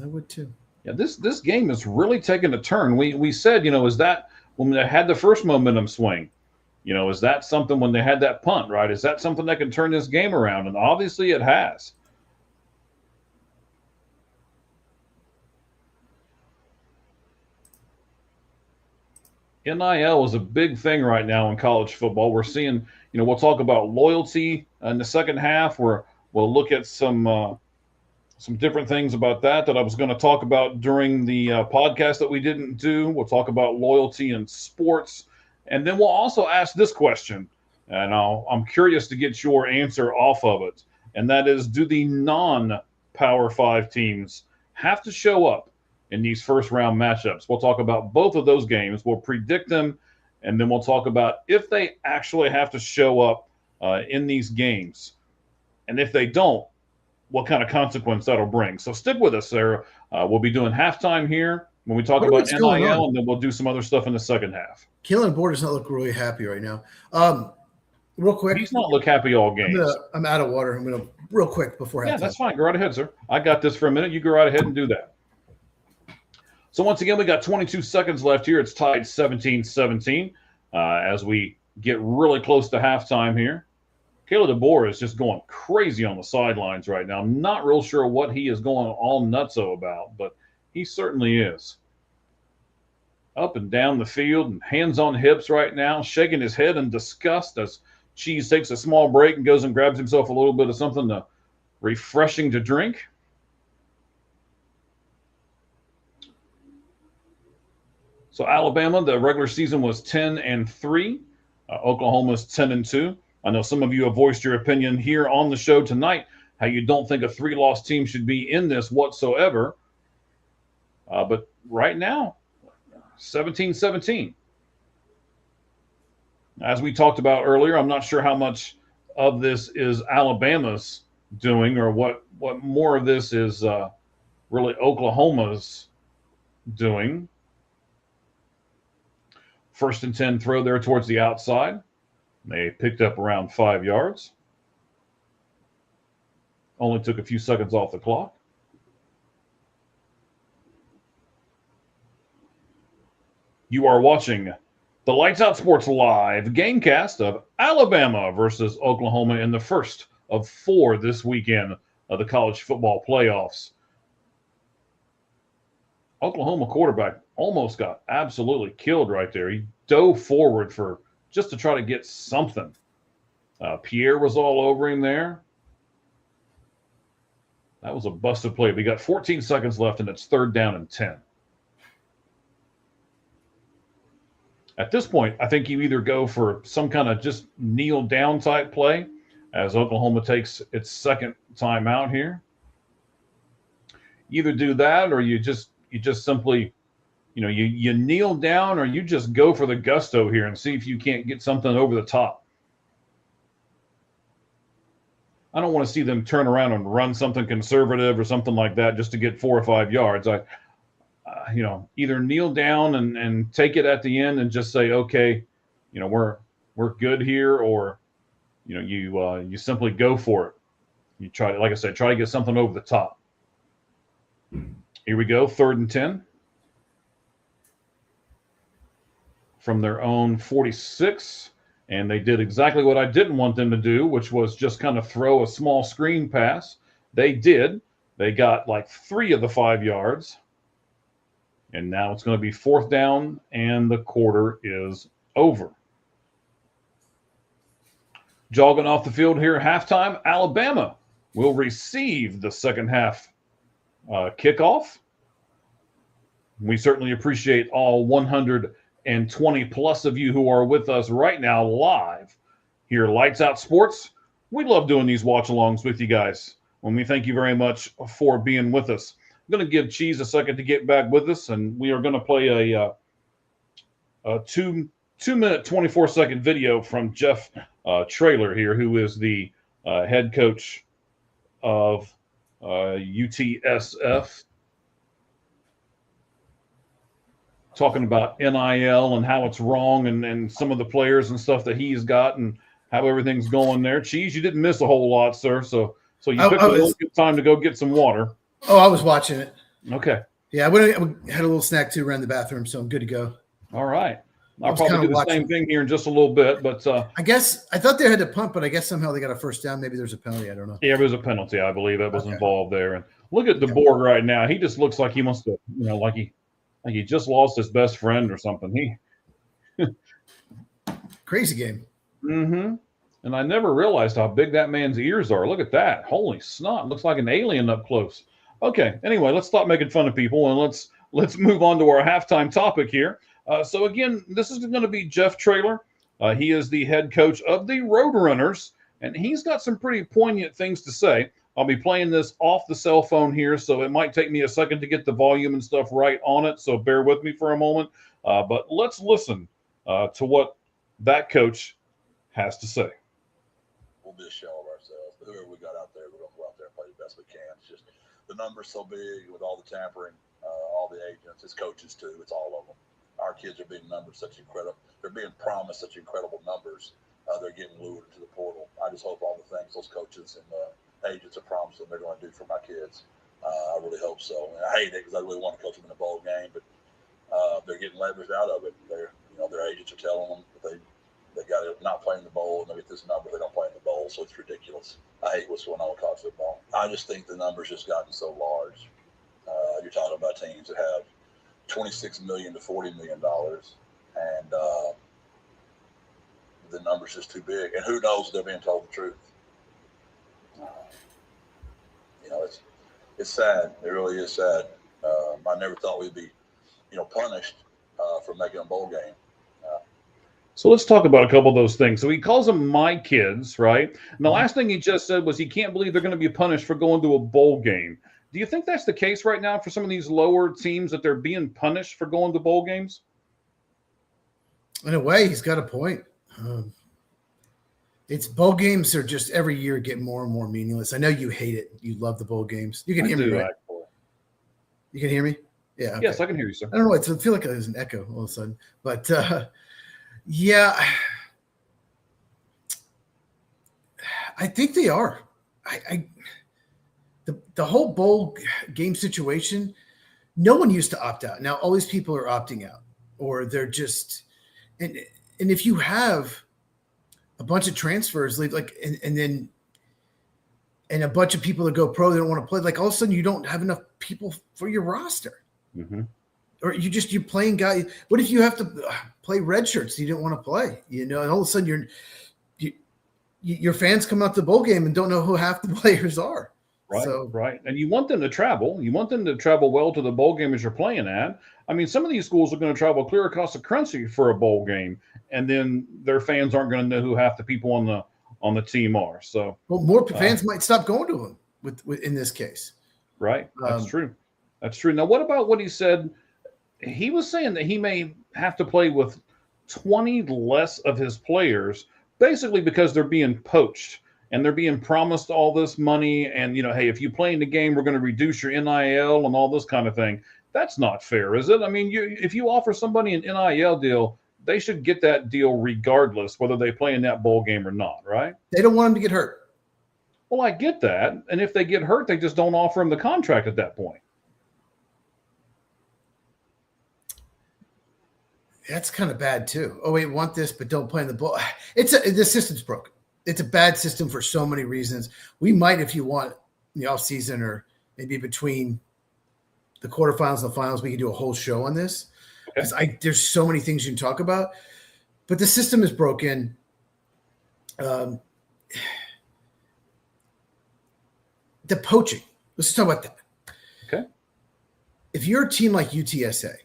I would too. Yeah, this game is really taking a turn. We said, is that when they had the first momentum swing? Is that something when they had that punt, right? Is that something that can turn this game around? And obviously it has. NIL is a big thing right now in college football. We're seeing, we'll talk about loyalty in the second half. We'll look at some different things about that I was going to talk about during the podcast that we didn't do. We'll talk about loyalty in sports. And then we'll also ask this question, and I'm curious to get your answer off of it. And that is, do the non-Power 5 teams have to show up in these first-round matchups? We'll talk about both of those games. We'll predict them, and then we'll talk about if they actually have to show up in these games. And if they don't, what kind of consequence that'll bring. So stick with us, Sarah. We'll be doing halftime here when we talk about NIL, and then we'll do some other stuff in the second half. Keelan Board does not look really happy right now. Real quick. He's not look happy all games. I'm out of water. I'm going to real quick before halftime. Yeah, that's fine. Go right ahead, sir. I got this for a minute. You go right ahead and do that. So once again, we got 22 seconds left here. It's tied 17-17 as we get really close to halftime here. Caleb DeBoer is just going crazy on the sidelines right now. I'm not real sure what he is going all nutso about, but he certainly is. Up and down the field and hands on hips right now, shaking his head in disgust as Cheese takes a small break and goes and grabs himself a little bit of something refreshing to drink. So Alabama, the regular season was 10-3. Oklahoma's 10-2. I know some of you have voiced your opinion here on the show tonight, how you don't think a 3-loss team should be in this whatsoever. But right now, 17-17. As we talked about earlier, I'm not sure how much of this is Alabama's doing or what more of this is really Oklahoma's doing. 1st and 10 throw there towards the outside. They picked up around 5 yards. Only took a few seconds off the clock. You are watching the Lights Out Sports Live GameCast of Alabama versus Oklahoma in the first of 4 this weekend of the college football playoffs. Oklahoma quarterback almost got absolutely killed right there. He dove forward just to try to get something. Pierre was all over him there. That was a busted play. We got 14 seconds left, and it's 3rd down and 10. At this point, I think you either go for some kind of just kneel down type play as Oklahoma takes its second time out here. Either do that or you just simply, you kneel down or you just go for the gusto here and see if you can't get something over the top. I don't want to see them turn around and run something conservative or something like that just to get 4 or 5 yards. Either kneel down and take it at the end and just say, okay, we're good here, or you simply go for it. You try to, like I said, try to get something over the top. Here we go, 3rd and 10. from their own 46, and they did exactly what I didn't want them to do, which was just kind of throw a small screen pass. They did. They got like 3 of the 5 yards, and now it's going to be 4th down, and the quarter is over. Jogging off the field here at halftime, Alabama will receive the second half kickoff. We certainly appreciate all 120 plus of you who are with us right now live here, Lights Out Sports. We love doing these watch-alongs with you guys, and we thank you very much for being with us. I'm going to give Cheese a second to get back with us, and we are going to play a 2-minute, 24-second video from Jeff Traylor here, who is the head coach of UTSF, talking about NIL and how it's wrong, and some of the players and stuff that he's got and how everything's going there. Cheese, you didn't miss a whole lot, sir. So you picked a little good time to go get some water. Oh, I was watching it. Okay. Yeah, I had a little snack too around the bathroom, so I'm good to go. All right. I'll probably do the same thing here in just a little bit, but I thought they had to punt, but I guess somehow they got a first down. Maybe there's a penalty. I don't know. Yeah, there's a penalty. I believe that was involved there. And look at DeBoer right now. He just looks like he wants to, like he just lost his best friend or something. Crazy game. Mm-hmm. And I never realized how big that man's ears are. Look at that. Holy snot. Looks like an alien up close. Okay. Anyway, let's stop making fun of people and let's move on to our halftime topic here. So again, this is going to be Jeff Traylor. He is the head coach of the Roadrunners, and he's got some pretty poignant things to say. I'll be playing this off the cell phone here, so it might take me a second to get the volume and stuff right on it, so bear with me for a moment. But let's listen to what that coach has to say. We'll be a shell of ourselves. But whoever we got out there, we're going to go out there and play the best we can. It's just the numbers so big with all the tampering, all the agents, it's coaches too. It's all of them. Our kids are being numbered they're being promised such incredible numbers. They're getting lured into the portal. I just hope all the things those coaches and agents are promising they're going to do for my kids. I really hope so. And I hate it because I really want to coach them in a bowl game, but they're getting leverage out of it. Their agents are telling them that they got to not play in the bowl, and they get this number, they don't play in the bowl, so it's ridiculous. I hate what's going on with college football. I just think the numbers just gotten so large. You're talking about teams that have $26 million to $40 million, and the number's just too big. And who knows if they're being told the truth? It's sad. It really is sad. I never thought we'd be, punished for making a bowl game. So let's talk about a couple of those things. So he calls them my kids, right? And the last thing he just said was he can't believe they're going to be punished for going to a bowl game. Do you think that's the case right now for some of these lower teams, that they're being punished for going to bowl games? In a way, he's got a point. It's bowl games are just every year get more and more meaningless. I know you hate it. You love the bowl games. You can hear me, right? You can hear me? Yeah. Okay. Yes, I can hear you, sir. I don't know. I feel like there's an echo all of a sudden. But, yeah, I think they are. The whole bowl game situation, no one used to opt out. Now all these people are opting out, or they're just and if you have a bunch of transfers, and then a bunch of people that go pro, they don't want to play. Like all of a sudden, you don't have enough people for your roster, or you're playing guys. What if you have to play red shirts? You didn't want to play, and all of a sudden your fans come out to the bowl game and don't know who half the players are. Right. And you want them to travel. You want them to travel well to the bowl game as you're playing at. I mean, some of these schools are going to travel clear across the country for a bowl game, and then their fans aren't going to know who half the people on the team are. So, well, more fans might stop going to them with in this case. Right. That's true. That's true. Now, what about what he said? He was saying that he may have to play with 20 less of his players, basically because they're being poached. And they're being promised all this money, and hey, if you play in the game, we're going to reduce your NIL and all this kind of thing. That's not fair, is it? I mean, if you offer somebody an NIL deal, they should get that deal regardless whether they play in that bowl game or not, right? They don't want them to get hurt. Well, I get that, and if they get hurt, they just don't offer them the contract at that point. That's kind of bad too. Oh, wait, want this, but don't play in the ball. The system's broken. It's a bad system for so many reasons. We might, if you want, in the off season or maybe between the quarterfinals and the finals, we can do a whole show on this because there's so many things you can talk about. But the system is broken. The poaching. Let's talk about that. Okay. If you're a team like UTSA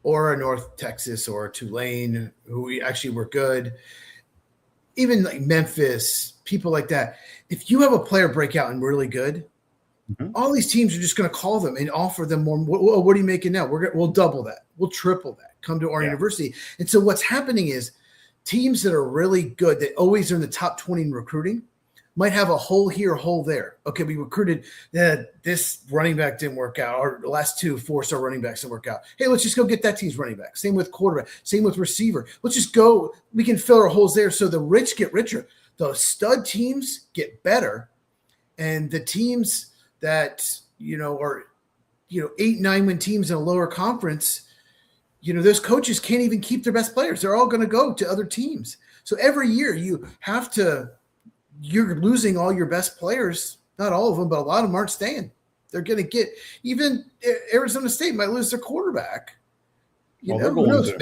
or a North Texas or a Tulane, who actually were good, even like Memphis, people like that, if you have a player break out and really good, all these teams are just going to call them and offer them more. What are you making now? We'll double that. We'll triple that. Come to our university. And so what's happening is teams that are really good, that always are in the top 20 in recruiting, might have a hole here, a hole there. Okay, we recruited this running back didn't work out. Our last 2 4-star running backs didn't work out. Hey, let's just go get that team's running back. Same with quarterback. Same with receiver. Let's just go. We can fill our holes there. So the rich get richer. The stud teams get better, and the teams that are 8-9 win teams in a lower conference, those coaches can't even keep their best players. They're all going to go to other teams. So every year you're losing all your best players. Not all of them, but a lot of them aren't staying. They're going to get, even Arizona State might lose their quarterback. Who knows?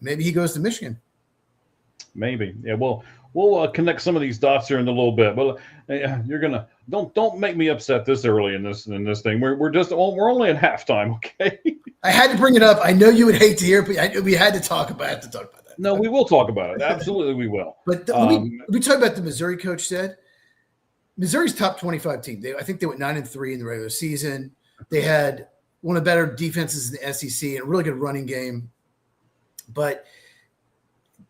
Maybe he goes to Michigan. Maybe. Yeah. Well, we'll connect some of these dots here in a little bit. But you're gonna don't make me upset this early in this thing. We're only at halftime. Okay. I had to bring it up. I know you would hate to hear, but we had to talk about. I have to talk about that. No, we will talk about it. Absolutely, we will. But let me talk about the Missouri coach said. Missouri's top 25 team. I think they went 9-3 in the regular season. They had one of the better defenses in the SEC and a really good running game. But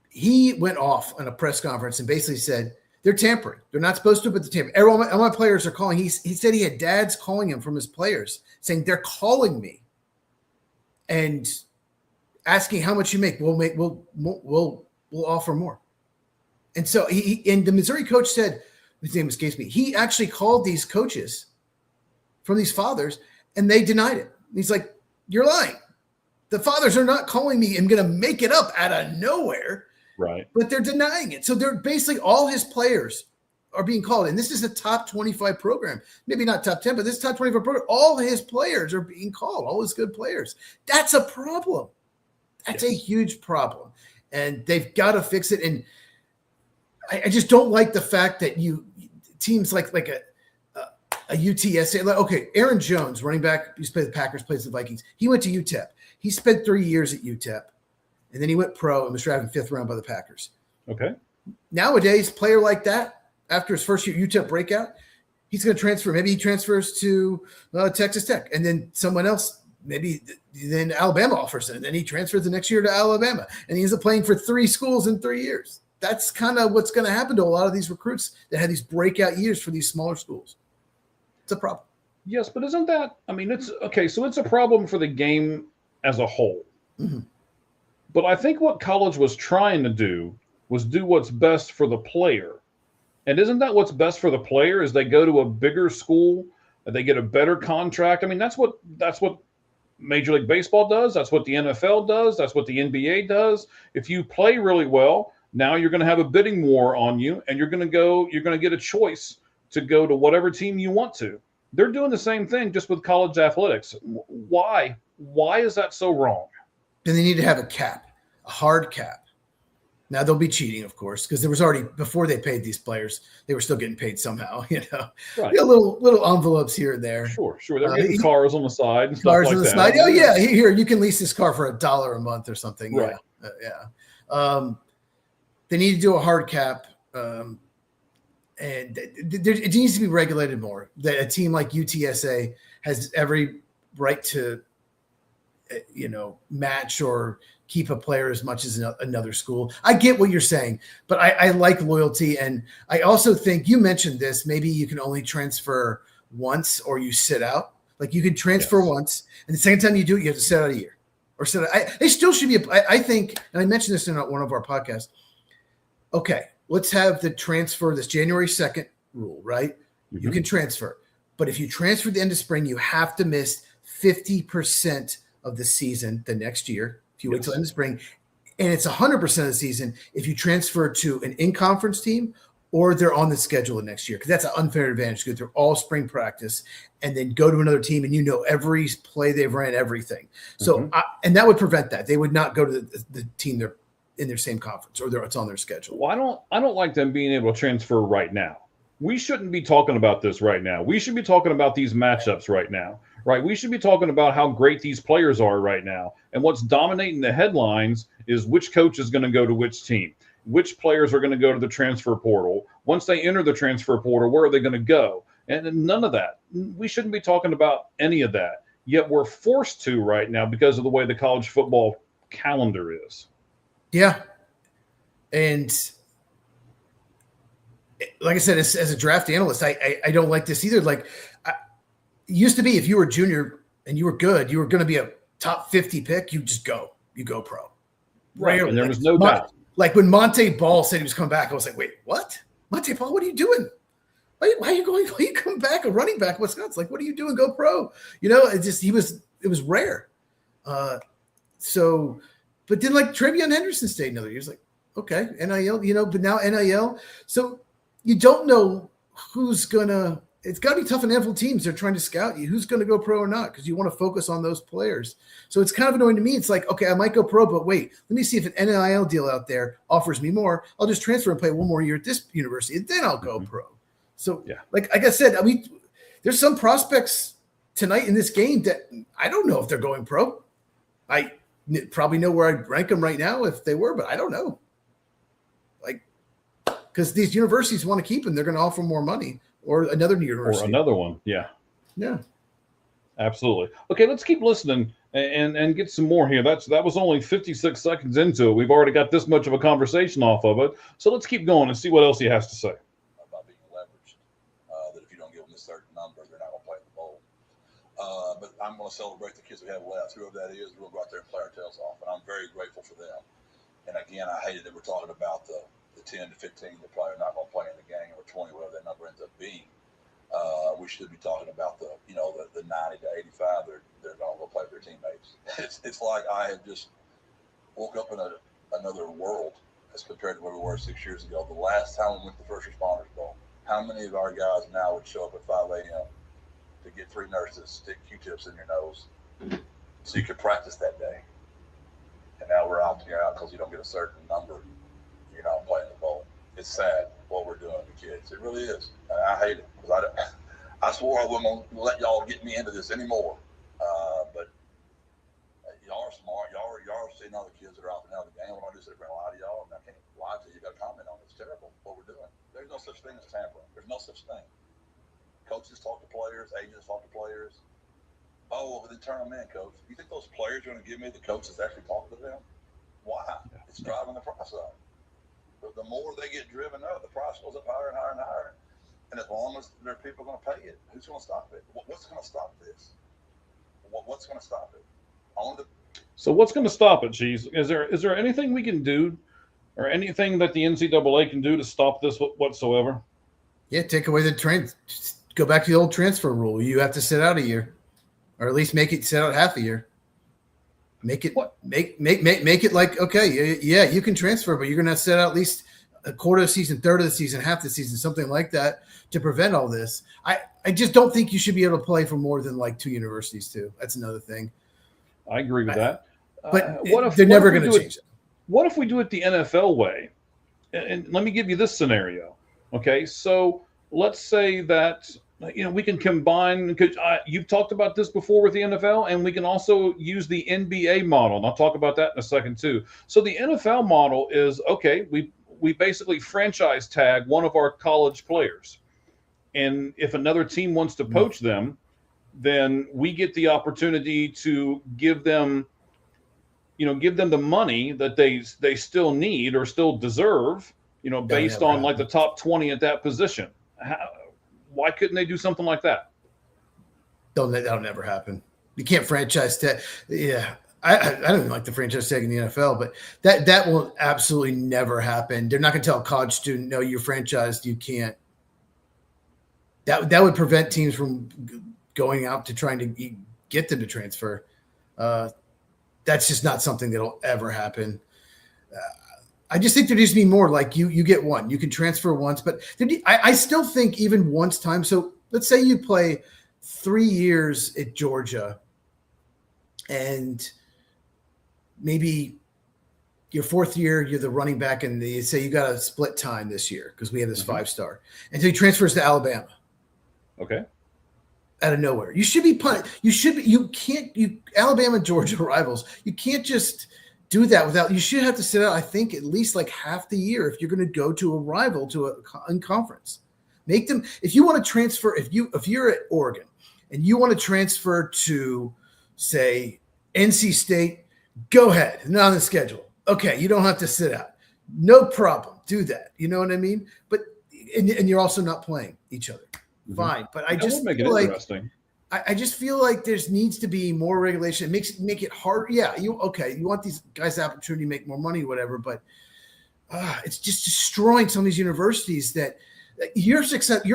he went off on a press conference and basically said they're tampering. They're not supposed to, but they're tampering. All my players are calling. He said he had dads calling him from his players saying they're calling me and asking how much you make. We'll offer more. And so and the Missouri coach said, his name escapes me, he actually called these coaches from these fathers and they denied it. He's like, you're lying. The fathers are not calling me. I'm going to make it up out of nowhere. Right. But they're denying it. So they're basically all his players are being called. And this is a top 25 program. Maybe not top 10, but this top 25 program, all his players are being called, all his good players. That's a problem. That's a huge problem. And they've got to fix it. And I just don't like the fact that teams like a UTSA, okay, Aaron Jones, running back, used to play the Packers, plays the Vikings. He went to UTEP. He spent 3 years at UTEP. And then he went pro and was drafted 5th round by the Packers. Okay. Nowadays, player like that, after his first year UTEP breakout, he's going to transfer. Maybe he transfers to Texas Tech. And then someone else, maybe then Alabama offers him. And then he transfers the next year to Alabama. And he ends up playing for 3 schools in 3 years. That's kind of what's going to happen to a lot of these recruits that had these breakout years for these smaller schools. It's a problem. Yes, but isn't that – I mean, it's – okay, so it's a problem for the game as a whole. Mm-hmm. But I think what college was trying to do was do what's best for the player. And isn't that what's best for the player is they go to a bigger school, they get a better contract? I mean, that's what Major League Baseball does. That's what the NFL does. That's what the NBA does. If you play really well, now you're going to have a bidding war on you, and you're going to get a choice to go to whatever team you want to. They're doing the same thing just with college athletics. Why? Why is that so wrong? And they need to have a cap, a hard cap. Now they'll be cheating, of course, because there was already, before they paid these players, they were still getting paid somehow, Right. Little envelopes here and there. Sure. They're getting cars on the side and cars stuff like on the that. side. Oh yeah, here you can lease this car for $1 a month or something. Right. Yeah. They need to do a hard cap, and it needs to be regulated more. That a team like UTSA has every right to, match or keep a player as much as another school. I get what you're saying, but I like loyalty. And I also think you mentioned this, maybe you can only transfer once or you sit out. Like you can transfer once, and the second time you do it, you have to sit out a year or sit out. They still should be, I think, and I mentioned this in one of our podcasts. Okay, let's have the transfer, this January 2nd rule, right? Mm-hmm. You can transfer. But if you transfer at the end of spring, you have to miss 50% of the season the next year. if you wait till the end of spring. And it's 100% of the season if you transfer to an in-conference team or they're on the schedule the next year, because that's an unfair advantage because they're all spring practice and then go to another team and every play they've ran, everything. So, and that would prevent that. They would not go to the team they're in their same conference or it's on their schedule. Well, I don't like them being able to transfer right now. We shouldn't be talking about this right now. We should be talking about these matchups right now, right? We should be talking about how great these players are right now. And what's dominating the headlines is which coach is going to go to which team, which players are going to go to the transfer portal. Once they enter the transfer portal, where are they going to go? And none of that. We shouldn't be talking about any of that. Yet we're forced to right now because of the way the college football calendar is. Yeah. And like I said, as a draft analyst, I don't like this either. Like, it used to be if you were a junior and you were good, you were going to be a top 50 pick, you go pro. Right. Rarely. And there was no doubt. Like when Monte Ball said he was coming back, I was like, wait, what? Monte Ball, what are you doing? Why are you coming back? A running back, Wisconsin? Like, what are you doing? Go pro. It was rare. But then like Travion Henderson stayed another year. He's like, okay, NIL, but now NIL. So you don't know who's gonna. It's got to be tough on NFL teams. They're trying to scout you. Who's going to go pro or not? Because you want to focus on those players. So it's kind of annoying to me. It's like, okay, I might go pro, but wait, let me see if an NIL deal out there offers me more. I'll just transfer and play one more year at this university, and then I'll go pro. So, like I said, there's some prospects tonight in this game that I don't know if they're going pro. I probably know where I'd rank them right now if they were, but I don't know. Like, because these universities want to keep them. They're going to offer more money. Or another university. Or another one, yeah. Yeah. Absolutely. Okay, let's keep listening and get some more here. That was only 56 seconds into it. We've already got this much of a conversation off of it. So let's keep going and see what else he has to say. About being leveraged. That if you don't give them a certain number, they're not going to play in the bowl. But I'm going to celebrate the kids we have left. Whoever that is, we'll go out there and play our tails off. And I'm very grateful for them. And again, I hated that we're talking about the 10 to 15 the player not going to play in the game, or 20, whatever that number ends up being. We should be talking about the 90 to 85 they're going to go play with their teammates. It's like I have just woke up in another world as compared to where we were 6 years ago. The last time we went to the First Responders Bowl, how many of our guys now would show up at 5 a.m. to get 3 nurses stick Q-tips in your nose so you could practice that day? And now we're out because you don't get a certain number. You're not playing the bowl. It's sad what we're doing to kids. It really is. I hate it because I swore I wasn't going to let y'all get me into this anymore. But y'all are smart. Y'all are seeing other kids that are out there. The game. What I do is lie to y'all, and I can't lie to you. You got to comment on it. It's terrible what we're doing. There's no such thing as tampering. There's no such thing. Coaches talk to players. Agents talk to players. Oh, well, then turn them in, coach. You think those players are going to give me the coach that's actually talking to them? Why? It's driving the price up. The more they get driven up, the price goes up higher and higher and higher. And as long as there are people going to pay it, who's going to stop it? What's going to stop this? What's going to stop it? So what's going to stop it, Cheese? Is there anything we can do, or anything that the NCAA can do to stop this whatsoever? Yeah, take away the go back to the old transfer rule. You have to sit out a year, or at least make it sit out half a year. Make it make it like, okay, yeah, you can transfer, but you're going to set out at least a quarter of the season, third of the season, half the season, something like that to prevent all this. I just don't think you should be able to play for more than like 2 universities too. That's another thing. I agree with that. But they're never going to change it. What if we do it the NFL way? And let me give you this scenario. Okay, so let's say that we can combine, because you've talked about this before with the NFL, and we can also use the NBA model. And I'll talk about that in a second too. So the NFL model is, okay, we basically franchise tag one of our college players. And if another team wants to poach them, then we get the opportunity to give them the money that they still need or still deserve, based on like the top 20 at that position. Why couldn't they do something like that? That'll never happen. You can't franchise tag. Yeah, I don't even like the franchise tag in the NFL, but that will absolutely never happen. They're not going to tell a college student, no, you're franchised, you can't. That would prevent teams from going out to trying to get them to transfer. that's just not something that'll ever happen. I just think there needs to be more. Like you get one, you can transfer once, but I still think even once time. So let's say you play 3 years at Georgia, and maybe your 4th year, you're the running back, and they say you got a split time this year because we have this 5-star, and so he transfers to Alabama. Okay. Out of nowhere, you should be punished. You can't. Alabama, Georgia rivals. You can't just do that without. You should have to sit out. I think at least like half the year if you're going to go to a rival in conference. Make them. If you want to transfer, if you're at Oregon and you want to transfer to, say, NC State, go ahead. Not on the schedule. Okay, you don't have to sit out. No problem. Do that. You know what I mean? But and you're also not playing each other. Fine, but I just feel like I just feel like there needs to be more regulation. It make it hard. Yeah, you want these guys the opportunity to make more money, whatever. But it's just destroying some of these universities. That you're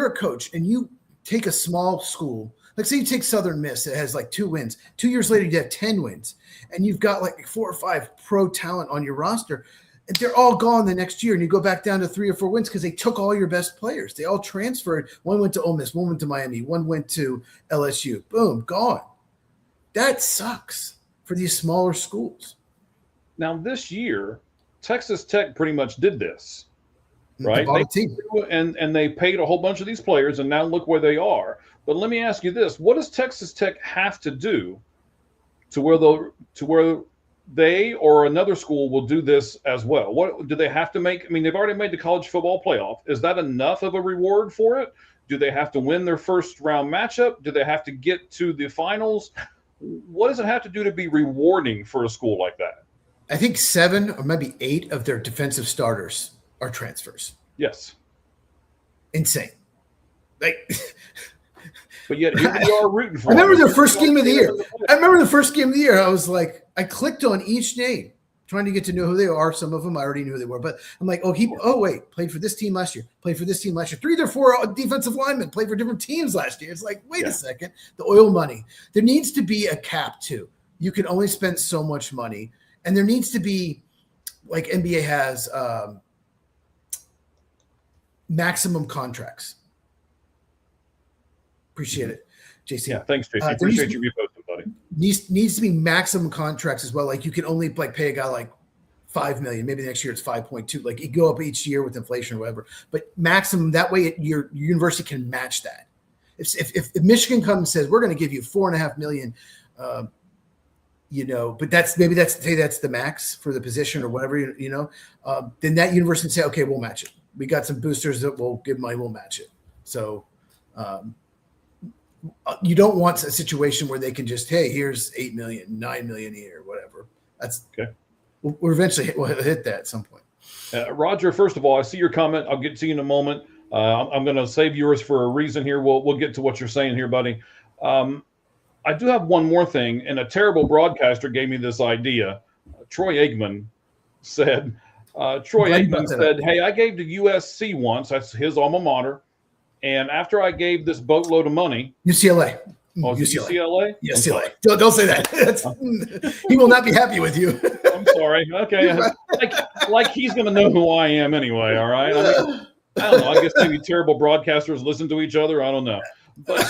a coach and you take a small school. Like say you take Southern Miss that has like 2 wins. 2 years later you have 10 wins, and you've got like 4 or 5 pro talent on your roster. And they're all gone the next year, and you go back down to 3 or 4 wins because they took all your best players. They all transferred. One went to Ole Miss, one went to Miami, one went to LSU. Boom, gone. That sucks for these smaller schools. Now, this year, Texas Tech pretty much did this, right? And they paid a whole bunch of these players, and now look where they are. But let me ask you this: what does Texas Tech have to do to where they or another school will do this as well? What do they have to make? I mean, they've already made the college football playoff. Is that enough of a reward for it? Do they have to win their first round matchup? Do they have to get to the finals? What does it have to do to be rewarding for a school like that? I think 7 or maybe 8 of their defensive starters are transfers. Yes. Insane. Like, but yet here we are rooting for. I remember the first game of the year. I was like, I clicked on each name, trying to get to know who they are. Some of them I already knew who they were, but I'm like, wait, played for this team last year. 3 or 4 defensive linemen played for different teams last year. It's like, wait a second, the oil money. There needs to be a cap too. You can only spend so much money, and there needs to be, like NBA has, maximum contracts. Appreciate it, JC. Yeah, thanks, JC. Appreciate you reposting, buddy. Needs to be maximum contracts as well. Like you can only like pay a guy like $5 million. Maybe next year it's 5.2. Like you go up each year with inflation or whatever. But maximum, that way your university can match that. If Michigan comes and says we're going to give you $4.5 million, but that's the max for the position or whatever, then that university can say, okay, we'll match it. We got some boosters that will give money, we'll match it. So you don't want a situation where they can just, hey, here's $8 million, $9 million a year, whatever. That's okay. We'll eventually hit that at some point. Roger, first of all, I see your comment. I'll get to you in a moment. I'm going to save yours for a reason here. We'll get to what you're saying here, buddy. I do have one more thing, and a terrible broadcaster gave me this idea. Troy Aikman said, hey, I gave to USC once. That's his alma mater. And after I gave this boatload of money, UCLA. Oh, UCLA? UCLA. Don't say that. He will not be happy with you. I'm sorry. Okay. Like he's going to know who I am anyway. All right. I don't know. I guess maybe terrible broadcasters listen to each other. I don't know. But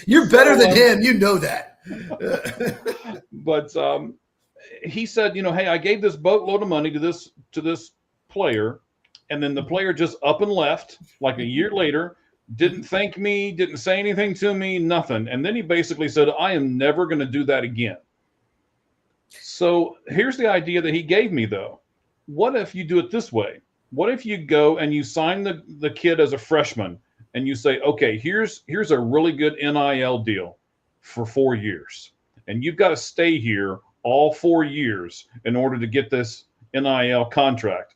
you're better than him. You know that. But he said, hey, I gave this boatload of money to this player. And then the player just up and left like a year later, didn't thank me, didn't say anything to me, nothing. And then he basically said, I am never going to do that again. So here's the idea that he gave me, though. What if you do it this way? What if you go and you sign the kid as a freshman and you say, okay, here's a really good NIL deal for 4 years. And you've got to stay here all 4 years in order to get this NIL contract.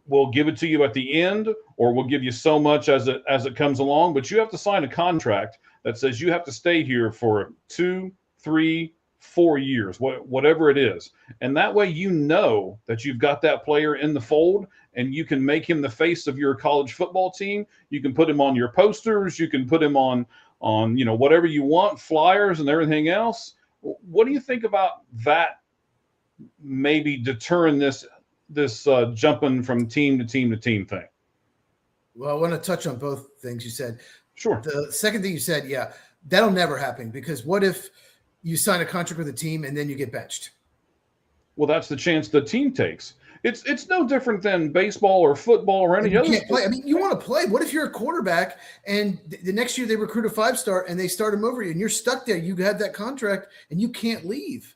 We'll give it to you at the end, or we'll give you so much as it comes along, but you have to sign a contract that says you have to stay here for 2, 3, 4 years, whatever it is. And that way you know that you've got that player in the fold, and you can make him the face of your college football team. You can put him on your posters. You can put him on whatever you want, flyers and everything else. What do you think about that? Maybe deterring this jumping from team to team to team thing. Well, I want to touch on both things you said. Sure. The second thing you said, yeah, that'll never happen, because what if you sign a contract with a team and then you get benched? Well, that's the chance the team takes. It's no different than baseball or football or any you other can't sport. play. I mean, you want to play. What if you're a quarterback and the next year they recruit a 5-star and they start him over you and you're stuck there? You have that contract and you can't leave.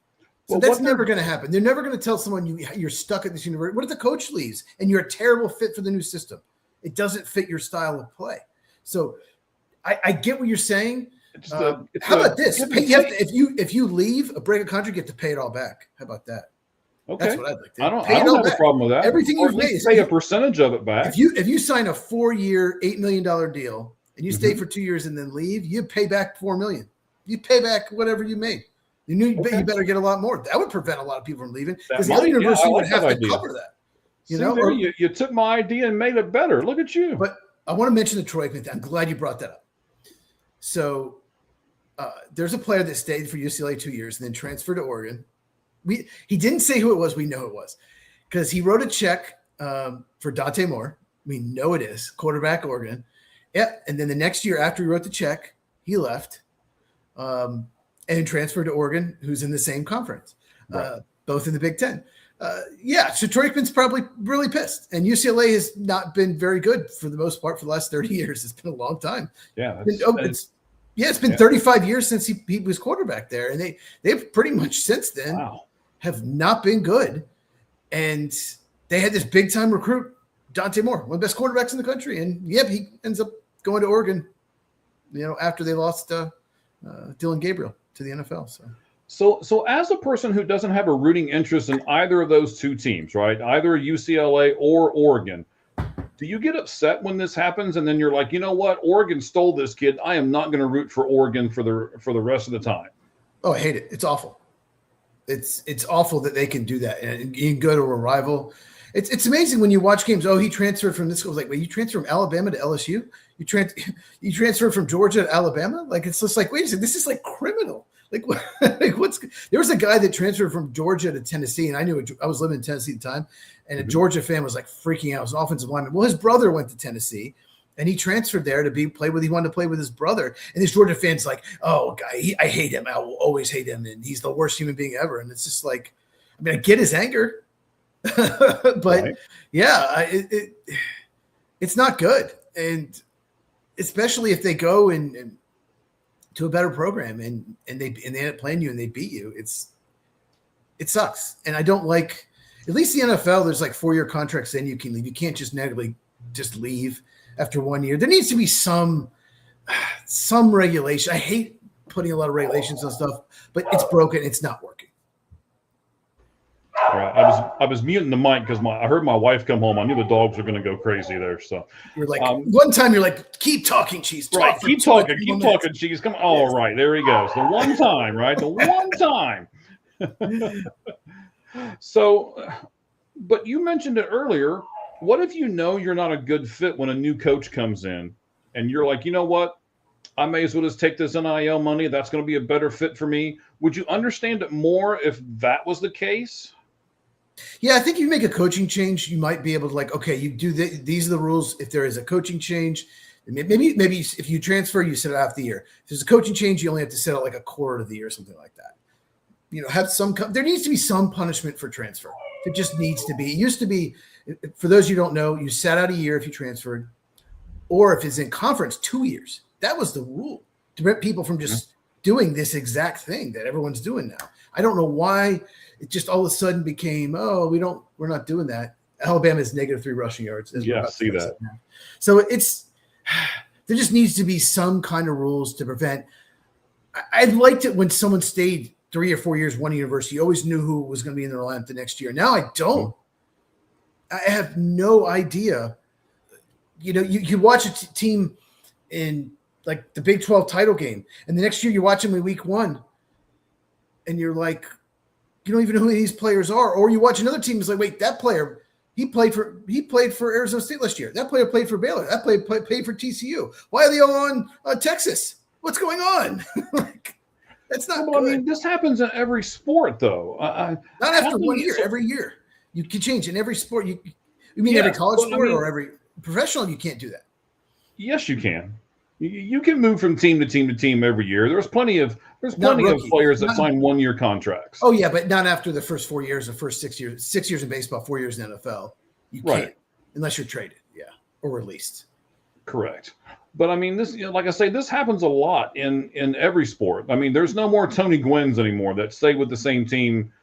So that's never going to happen. They're never going to tell someone you're stuck at this university. What if the coach leaves and you're a terrible fit for the new system? It doesn't fit your style of play. So I get what you're saying. How about this? If you leave a break of contract, you have to pay it all back. How about that? Okay. That's what I'd like to do. I don't have a problem with that. Everything you've made. Pay a percentage of it back. If you sign a 4-year, $8 million deal and you stay for 2 years and then leave, you pay back $4 million. You pay back whatever you made. You better get a lot more. That would prevent a lot of people from leaving, because the other university would have to cover that. You took my idea and made it better. Look at you. But I want to mention the Troy Aikman thing. I'm glad you brought that up. So there's a player that stayed for UCLA 2 years and then transferred to Oregon. He didn't say who it was. We know it was, because he wrote a check for Dante Moore. We know it is quarterback Oregon. Yeah. And then the next year after he wrote the check, he left and transferred to Oregon, who's in the same conference, both in the Big Ten. So Troy Aikman's probably really pissed. And UCLA has not been very good for the most part for the last 30 years. It's been a long time. Yeah. It's been 35 years since he was quarterback there. And they've pretty much since then have not been good. And they had this big time recruit, Dante Moore, one of the best quarterbacks in the country. And he ends up going to Oregon, after they lost Dylan Gabriel to the NFL. So as a person who doesn't have a rooting interest in either of those two teams, right, either UCLA or Oregon, do you get upset when this happens and then you're like, you know what, Oregon stole this kid, I am not going to root for Oregon for the rest of the time? Oh, I hate it. It's awful. It's awful that they can do that and you can go to a rival. It's amazing when you watch games. Oh, he transferred from this school. Like, wait, you transferred from Alabama to LSU? You transferred from Georgia to Alabama? Like, it's just like, wait a second, this is like criminal. Like, there was a guy that transferred from Georgia to Tennessee, and I was living in Tennessee at the time, and a Georgia fan was like freaking out. It was an offensive lineman. Well, his brother went to Tennessee, and he transferred there he wanted to play with his brother. And this Georgia fan's like, oh, guy, I hate him. I will always hate him, and he's the worst human being ever. And it's just like, I mean, I get his anger, but it's not good. And especially if they go and to a better program and they end up playing you and they beat you, it sucks. And I don't like, at least the NFL, there's like 4-year contracts, then you can leave. You can't just negatively just leave after 1 year. There needs to be some regulation. I hate putting a lot of regulations on stuff, but it's broken. It's not working. Right. I was muting the mic because I heard my wife come home. I knew the dogs were going to go crazy there. So you're like, one time you're like, keep talking, Cheese. Right. Keep talking, Cheese. Come on. All right. There he goes. The one time, right? The one time. So, but you mentioned it earlier. What if you're not a good fit when a new coach comes in and you're like, you know what? I may as well just take this NIL money. That's going to be a better fit for me. Would you understand it more if that was the case? Yeah, I think if you make a coaching change, you might be able to okay, you do these are the rules. If there is a coaching change, maybe if you transfer, you sit out half the year. If there's a coaching change, you only have to sit out like a quarter of the year or something like that. Have there needs to be some punishment for transfer. It just needs to be. It used to be, for those you don't know, you sat out a year if you transferred, or if it's in conference, 2 years. That was the rule to prevent people from just doing this exact thing that everyone's doing now. I don't know why it just all of a sudden became, we're not doing that. Alabama is -3 rushing yards. Yeah, see that. So there just needs to be some kind of rules to prevent. I liked it when someone stayed 3 or 4 years, one university. You always knew who was going to be in the lineup the next year. Now I don't. I have no idea. You watch a team in like the Big 12 title game, and the next year you watch them in week 1, and you're like, you don't even know who these players are. Or you watch another team, it's like, wait, that player, he played for Arizona State last year. That player played for Baylor. That player played for TCU. Why are they all on Texas? What's going on? That's not Well, good. I mean, this happens in every sport, though. Not after 1 year. Every year, you can change in every sport. You mean every Yes, college but, I sport mean, or every professional? You can't do that. yes, you can. You can move from team to team to team every year. There's plenty of rookie. players that Not- sign 1-year contracts. Oh yeah, but not after the first 4 years, the first 6 years. 6 years in baseball, 4 years in NFL. You Right. can't unless you're traded, or released. Correct. But I mean, this, like I say, this happens a lot in every sport. I mean, there's no more Tony Gwynns anymore that stay with the same team,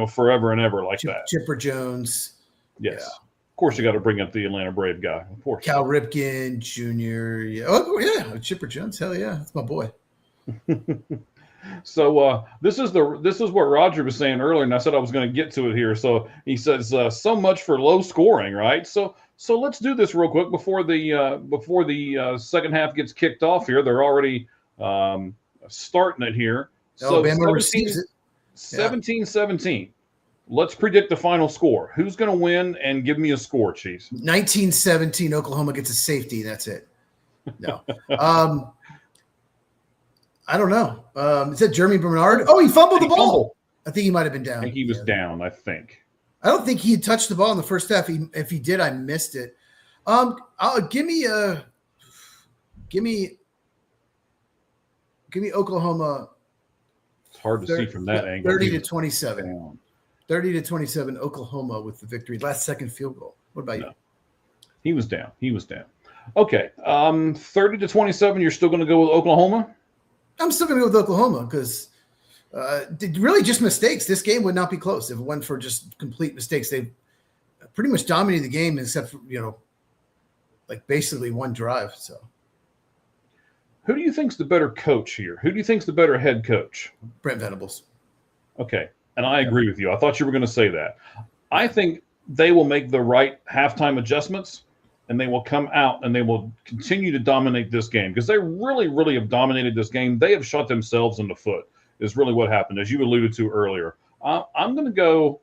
forever and ever like that. Chipper Jones. Yes. Yeah. Of course, you got to bring up the Atlanta Brave guy. Of course. Cal Ripken Jr. Yeah. Oh yeah, Chipper Jones. Hell yeah, that's my boy. So this is what Roger was saying earlier, and I said I was going to get to it here. So he says so much for low scoring, right? So let's do this real quick before the second half gets kicked off here. They're already starting it here. So Alabama receives it. 17-17. Let's predict the final score. Who's going to win? And give me a score, Chiefs. 1917. Oklahoma gets a safety. That's it. No. I don't know. Is that Jeremy Bernard? Oh, he fumbled the ball. I think he might have been down. I think he was down, I think. I don't think he had touched the ball in the first half. If he did, I missed it. Give me Oklahoma. It's hard to see from that angle. 30-27. Down. 30-27 Oklahoma with the victory. Last second field goal. What about you? He was down. Okay. 30-27, you're still going to go with Oklahoma? I'm still going to go with Oklahoma because really just mistakes. This game would not be close if it wasn't for just complete mistakes. They pretty much dominated the game except for, basically one drive. So who do you think's the better coach here? Who do you think's the better head coach? Brent Venables. Okay. And I agree with you. I thought you were going to say that. I think they will make the right halftime adjustments, and they will come out and they will continue to dominate this game because they really, really have dominated this game. They have shot themselves in the foot is really what happened, as you alluded to earlier. I'm going to go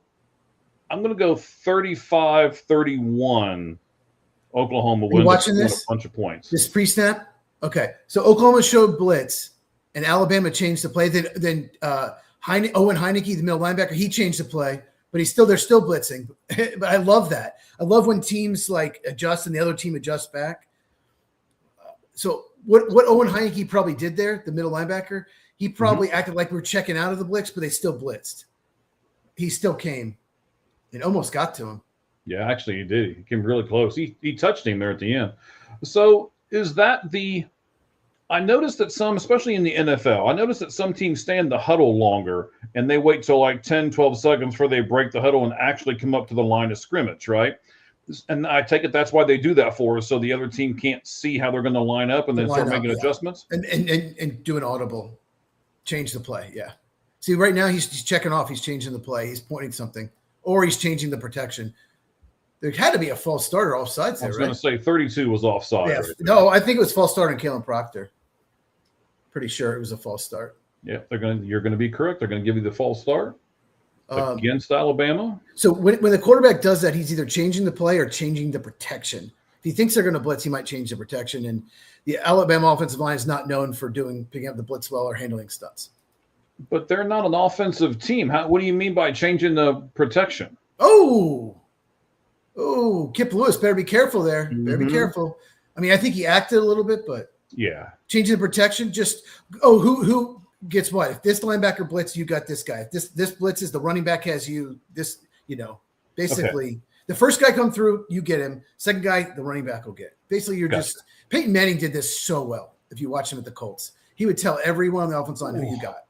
35-31. Oklahoma wins. Watching this? A bunch of points. This pre-snap? Okay. So Oklahoma showed blitz, and Alabama changed the play. Then Owen Heineke, the middle linebacker, he changed the play, but they're still blitzing. But I love that. I love when teams adjust and the other team adjusts back. So what Owen Heineke probably did there, the middle linebacker, he probably acted like we were checking out of the blitz, but they still blitzed. He still came and almost got to him. Yeah, actually he did. He came really close. He touched him there at the end. So is that I noticed that some, especially in the NFL, I noticed that some teams stay in the huddle longer and they wait till 10, 12 seconds before they break the huddle and actually come up to the line of scrimmage, right? And I take it that's why they do that for us, so the other team can't see how they're going to line up and then start making adjustments. And do an audible, change the play. Yeah. See, right now he's checking off. He's changing the play. He's pointing something, or he's changing the protection. There had to be a false starter offsides there, right? I was going to say 32 was offside. Yeah. Right, no, I think it was false start on Kalen Proctor. Pretty sure it was a false start. Yeah, you're going to be correct. They're going to give you the false start against Alabama. So when the quarterback does that, he's either changing the play or changing the protection. If he thinks they're going to blitz, he might change the protection. And the Alabama offensive line is not known for picking up the blitz well or handling stunts. But they're not an offensive team. What do you mean by changing the protection? Oh, Kip Lewis, better be careful there. Better be careful. I mean, I think he acted a little bit, but yeah, changing the protection. Just who gets what? If this linebacker blitz, you got this guy. If this blitzes, the running back has you. This, basically the first guy come through, you get him. Second guy, the running back will get it. Basically, you're just Peyton Manning did this so well. If you watch him at the Colts, he would tell everyone on the offense line who you got.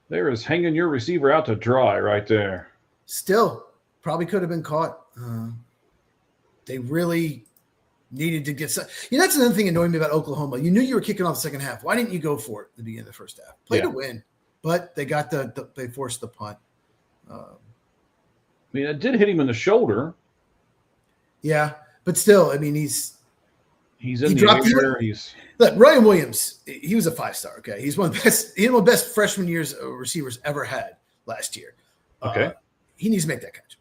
There is hanging your receiver out to dry right there. Still, probably could have been caught. They really needed to get some. That's another thing annoying me about Oklahoma. You knew you were kicking off the second half. Why didn't you go for it at the beginning of the first half? Play to win, but they got they forced the punt. I mean, it did hit him in the shoulder. Yeah, but still, I mean, he's in the air. Look, Ryan Williams. He was a 5-star. Okay, he's one of the best. He's one of the best freshman years receivers ever had last year. Okay, he needs to make that catch.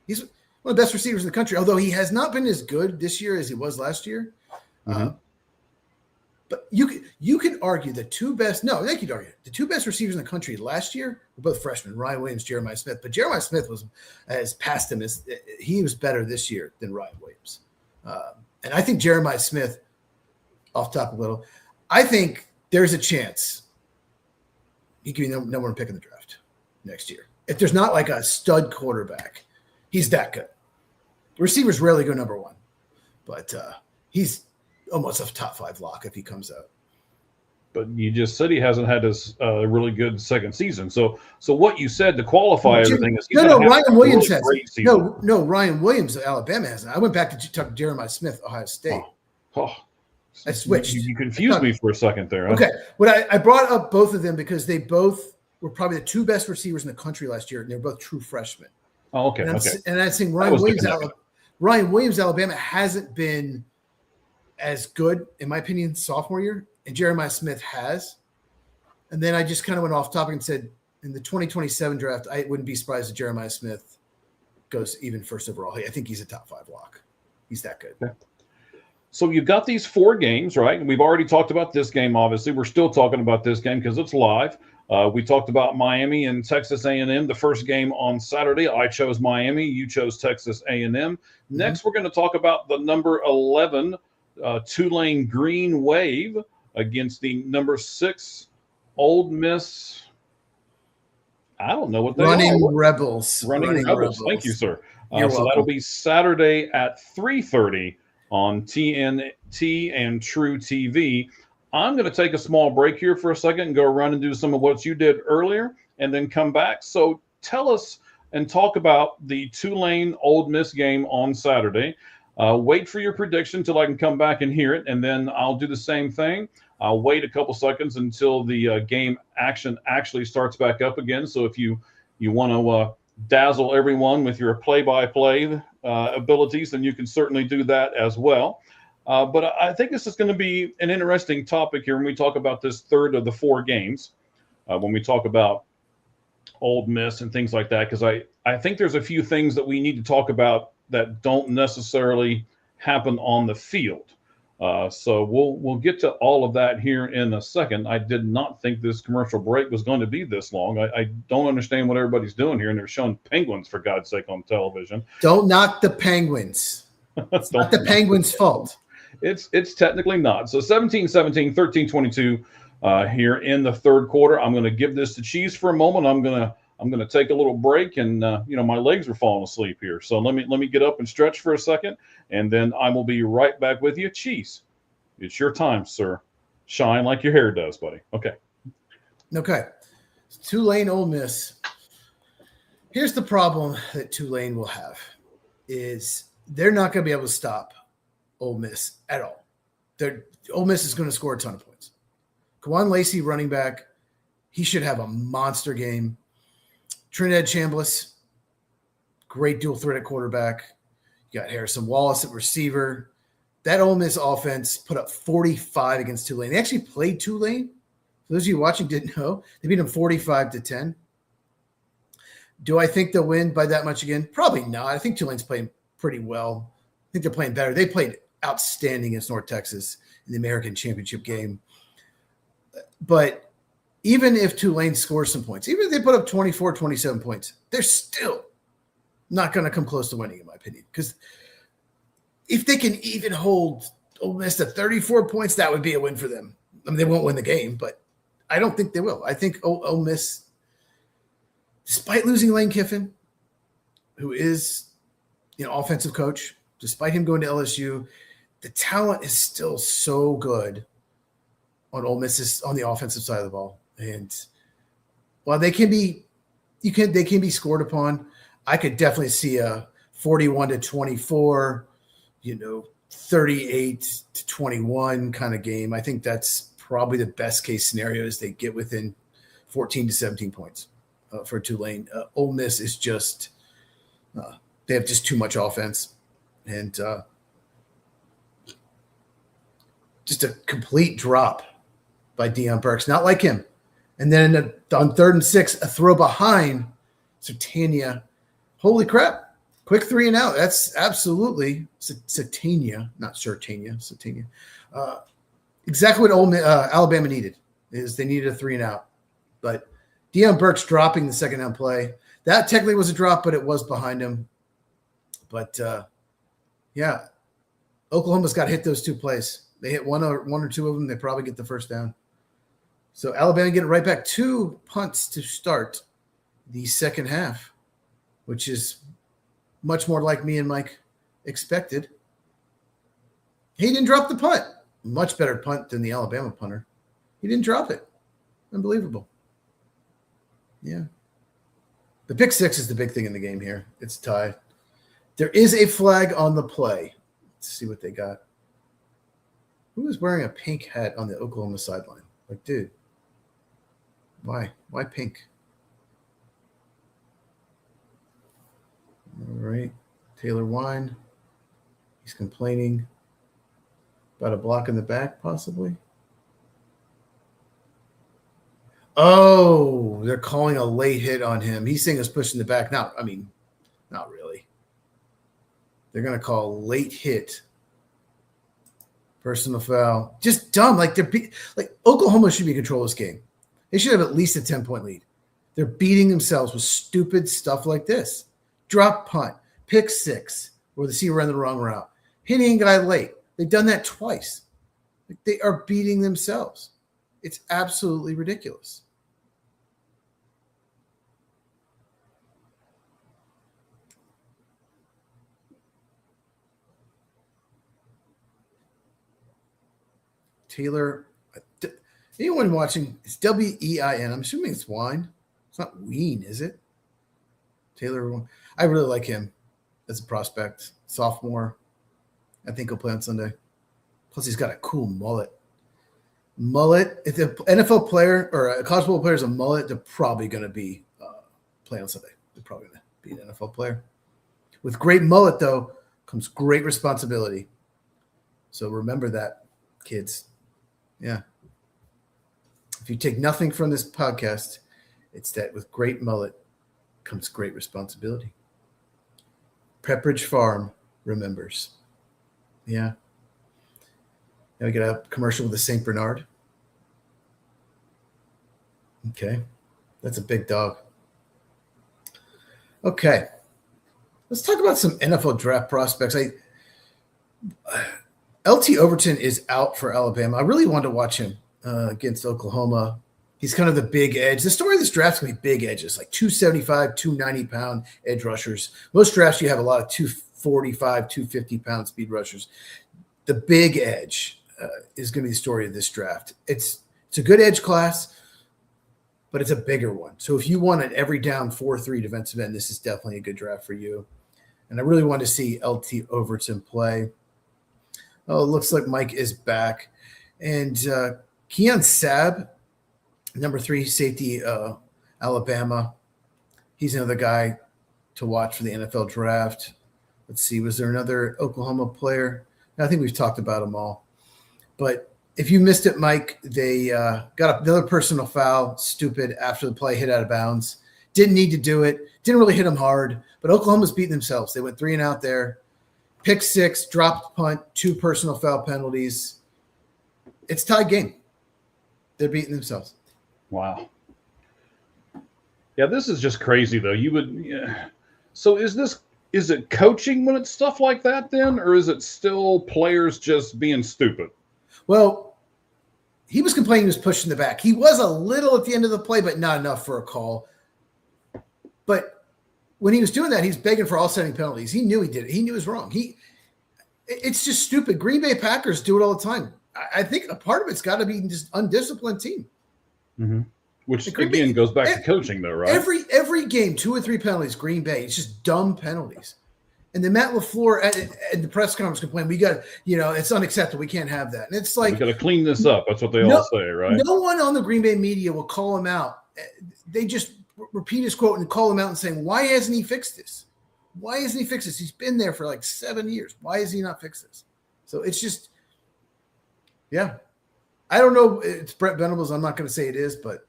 He's one of the best receivers in the country, although he has not been as good this year as he was last year. But you can argue the two best. No, they could argue the two best receivers in the country last year were both freshmen, Ryan Williams, Jeremiah Smith. But Jeremiah Smith has passed him as he was better this year than Ryan Williams. And I think Jeremiah Smith, off top a little, I think there's a chance he could be the number one pick in the draft next year. If there's not like a stud quarterback, he's that good. Receivers rarely go number one, but he's almost a top 5 lock if he comes out. But you just said he hasn't had his really good second season. So what you said to qualify everything is Ryan Williams has no Ryan Williams Alabama hasn't. I went back to talk to Jeremiah Smith, Ohio State. I switched. You confused me for a second there. Okay, but I brought up both of them because they both were probably the two best receivers in the country last year, and they're both true freshmen. Oh, okay. And I'm saying Ryan Williams Alabama hasn't been as good, in my opinion, sophomore year, and Jeremiah Smith has. And then I just kind of went off topic and said, in the 2027 draft, I wouldn't be surprised if Jeremiah Smith goes even first overall. I think he's a top 5 lock. He's that good. Okay. So you've got these 4 games, right? And we've already talked about this game, obviously. We're still talking about this game because it's live. We talked about Miami and Texas A&M, the first game on Saturday. I chose Miami. You chose Texas A&M. Mm-hmm. Next, we're going to talk about the number 11 Tulane Green Wave against the number 6 Ole Miss. I don't know what they Running are. Rebels. Running Rebels. Thank you, sir. So that'll be Saturday at 3:30 on TNT and True TV. I'm going to take a small break here for a second and go run and do some of what you did earlier and then come back. So tell us and talk about the Tulane Ole Miss game on Saturday. Wait for your prediction till I can come back and hear it, and then I'll do the same thing. I'll wait a couple seconds until the game action actually starts back up again. So if you want to dazzle everyone with your play-by-play abilities, then you can certainly do that as well. But I think this is going to be an interesting topic here when we talk about this third of the 4 games, when we talk about Ole Miss and things like that, because I think there's a few things that we need to talk about that don't necessarily happen on the field. So we'll get to all of that here in a second. I did not think this commercial break was going to be this long. I don't understand what everybody's doing here, and they're showing penguins, for God's sake, on television. Don't knock the Penguins. It's not the Penguins' fault. It's technically not. So 17-17, 13-22 here in the third quarter. I'm going to give this to Cheese for a moment. I'm going to take a little break, and my legs are falling asleep here. So let me get up and stretch for a second, and then I will be right back with you. Cheese, it's your time, sir. Shine like your hair does, buddy. Okay. Tulane, Ole Miss. Here's the problem that Tulane will have is they're not going to be able to stop Ole Miss at all. Ole Miss is going to score a ton of points. Kawan Lacey, running back, he should have a monster game. Trinidad Chambliss, great dual threat at quarterback. You got Harrison Wallace at receiver. That Ole Miss offense put up 45 against Tulane. They actually played Tulane. For those of you watching didn't know, they beat them 45-10. Do I think they'll win by that much again? Probably not. I think Tulane's playing pretty well. I think they're playing better. They played outstanding against North Texas in the American Championship game. But even if Tulane scores some points, even if they put up 24, 27 points, they're still not going to come close to winning, in my opinion. Because if they can even hold Ole Miss to 34 points, that would be a win for them. I mean, they won't win the game, but I don't think they will. I think Ole Miss, despite losing Lane Kiffin, who is offensive coach, despite him going to LSU, the talent is still so good on Ole Miss on the offensive side of the ball. And while they can be scored upon, I could definitely see a 41-24, 38-21 kind of game. I think that's probably the best case scenario is they get within 14 to 17 points for Tulane. Ole Miss is just they have just too much offense and just a complete drop by Deion Burks. Not like him. And then on 3rd and 6, a throw behind Satania. Holy crap. Quick 3 and out. That's absolutely Satania, not Sertania, Satania. Exactly what Alabama needed is they needed a 3-and-out. But Deion Burks dropping the second down play. That technically was a drop, but it was behind him. But, yeah, Oklahoma's got to hit those 2 plays. They hit one or two of them, they probably get the first down. So Alabama getting right back 2 punts to start the second half, which is much more like me and Mike expected. He didn't drop the punt. Much better punt than the Alabama punter. He didn't drop it. Unbelievable. Yeah. The pick 6 is the big thing in the game here. It's tied. There is a flag on the play. Let's see what they got. Who is wearing a pink hat on the Oklahoma sideline? Like, dude, why? Why pink? All right. Taylor Wine. He's complaining about a block in the back, possibly. Oh, they're calling a late hit on him. He's saying it's pushing the back. Not really. They're going to call a late hit. Personal foul. Just dumb. Like Oklahoma should be in control of this game. They should have at least a 10-point lead. They're beating themselves with stupid stuff like this. Drop punt, pick 6, or the receiver ran the wrong route. Hitting a guy late. They've done that twice. Like, they are beating themselves. It's absolutely ridiculous. Taylor, anyone watching, it's Wein. I'm assuming it's wine. It's not ween, is it? Taylor, I really like him as a prospect. Sophomore. I think he'll play on Sunday. Plus, he's got a cool mullet. If the NFL player or a college football player is a mullet, they're probably going to be playing on Sunday. They're probably going to be an NFL player. With great mullet, though, comes great responsibility. So remember that, kids. Yeah. If you take nothing from this podcast, it's that with great mullet comes great responsibility. Pepperidge Farm remembers. Yeah. Now we got a commercial with the St. Bernard. Okay. That's a big dog. Okay. Let's talk about some NFL draft prospects. LT Overton is out for Alabama. I really wanted to watch him against Oklahoma. He's kind of the big edge. The story of this draft is going to be big edges, like 275, 290-pound edge rushers. Most drafts, you have a lot of 245, 250-pound speed rushers. The big edge is going to be the story of this draft. It's a good edge class, but it's a bigger one. So if you want an every down 4-3 defensive end, this is definitely a good draft for you. And I really want to see LT Overton play. Oh, it looks like Mike is back. And Keon Sabb, number 3 safety, Alabama. He's another guy to watch for the NFL draft. Let's see, was there another Oklahoma player? I think we've talked about them all. But if you missed it, Mike, they got another personal foul, stupid, after the play hit out of bounds. Didn't need to do it. Didn't really hit them hard. But Oklahoma's beating themselves. They went 3 and out there. Pick 6, dropped punt, 2 personal foul penalties. It's a tied game. They're beating themselves. Wow. Yeah, this is just crazy, though. So is it coaching when it's stuff like that then, or is it still players just being stupid? Well, he was complaining he was pushing the back. He was a little at the end of the play, but not enough for a call. But when he was doing that, he's begging for offsetting penalties. He knew he did it. He knew it was wrong. It's just stupid. Green Bay Packers do it all the time. I think a part of it's got to be just undisciplined team. Mm-hmm. Which, again, goes back to coaching, though, right? Every game, 2 or 3 penalties, Green Bay. It's just dumb penalties. And then Matt LaFleur at the press conference complained, it's unacceptable. We can't have that. And it's like, we got to clean this up. That's what they all say, right? No one on the Green Bay media will call him out. They just repeat his quote and call him out and saying, why hasn't he fixed this? Why hasn't he fixed this? He's been there for like 7 years. Why has he not fixed this? So it's just, yeah. I don't know. It's Brett Venables. I'm not going to say it is, but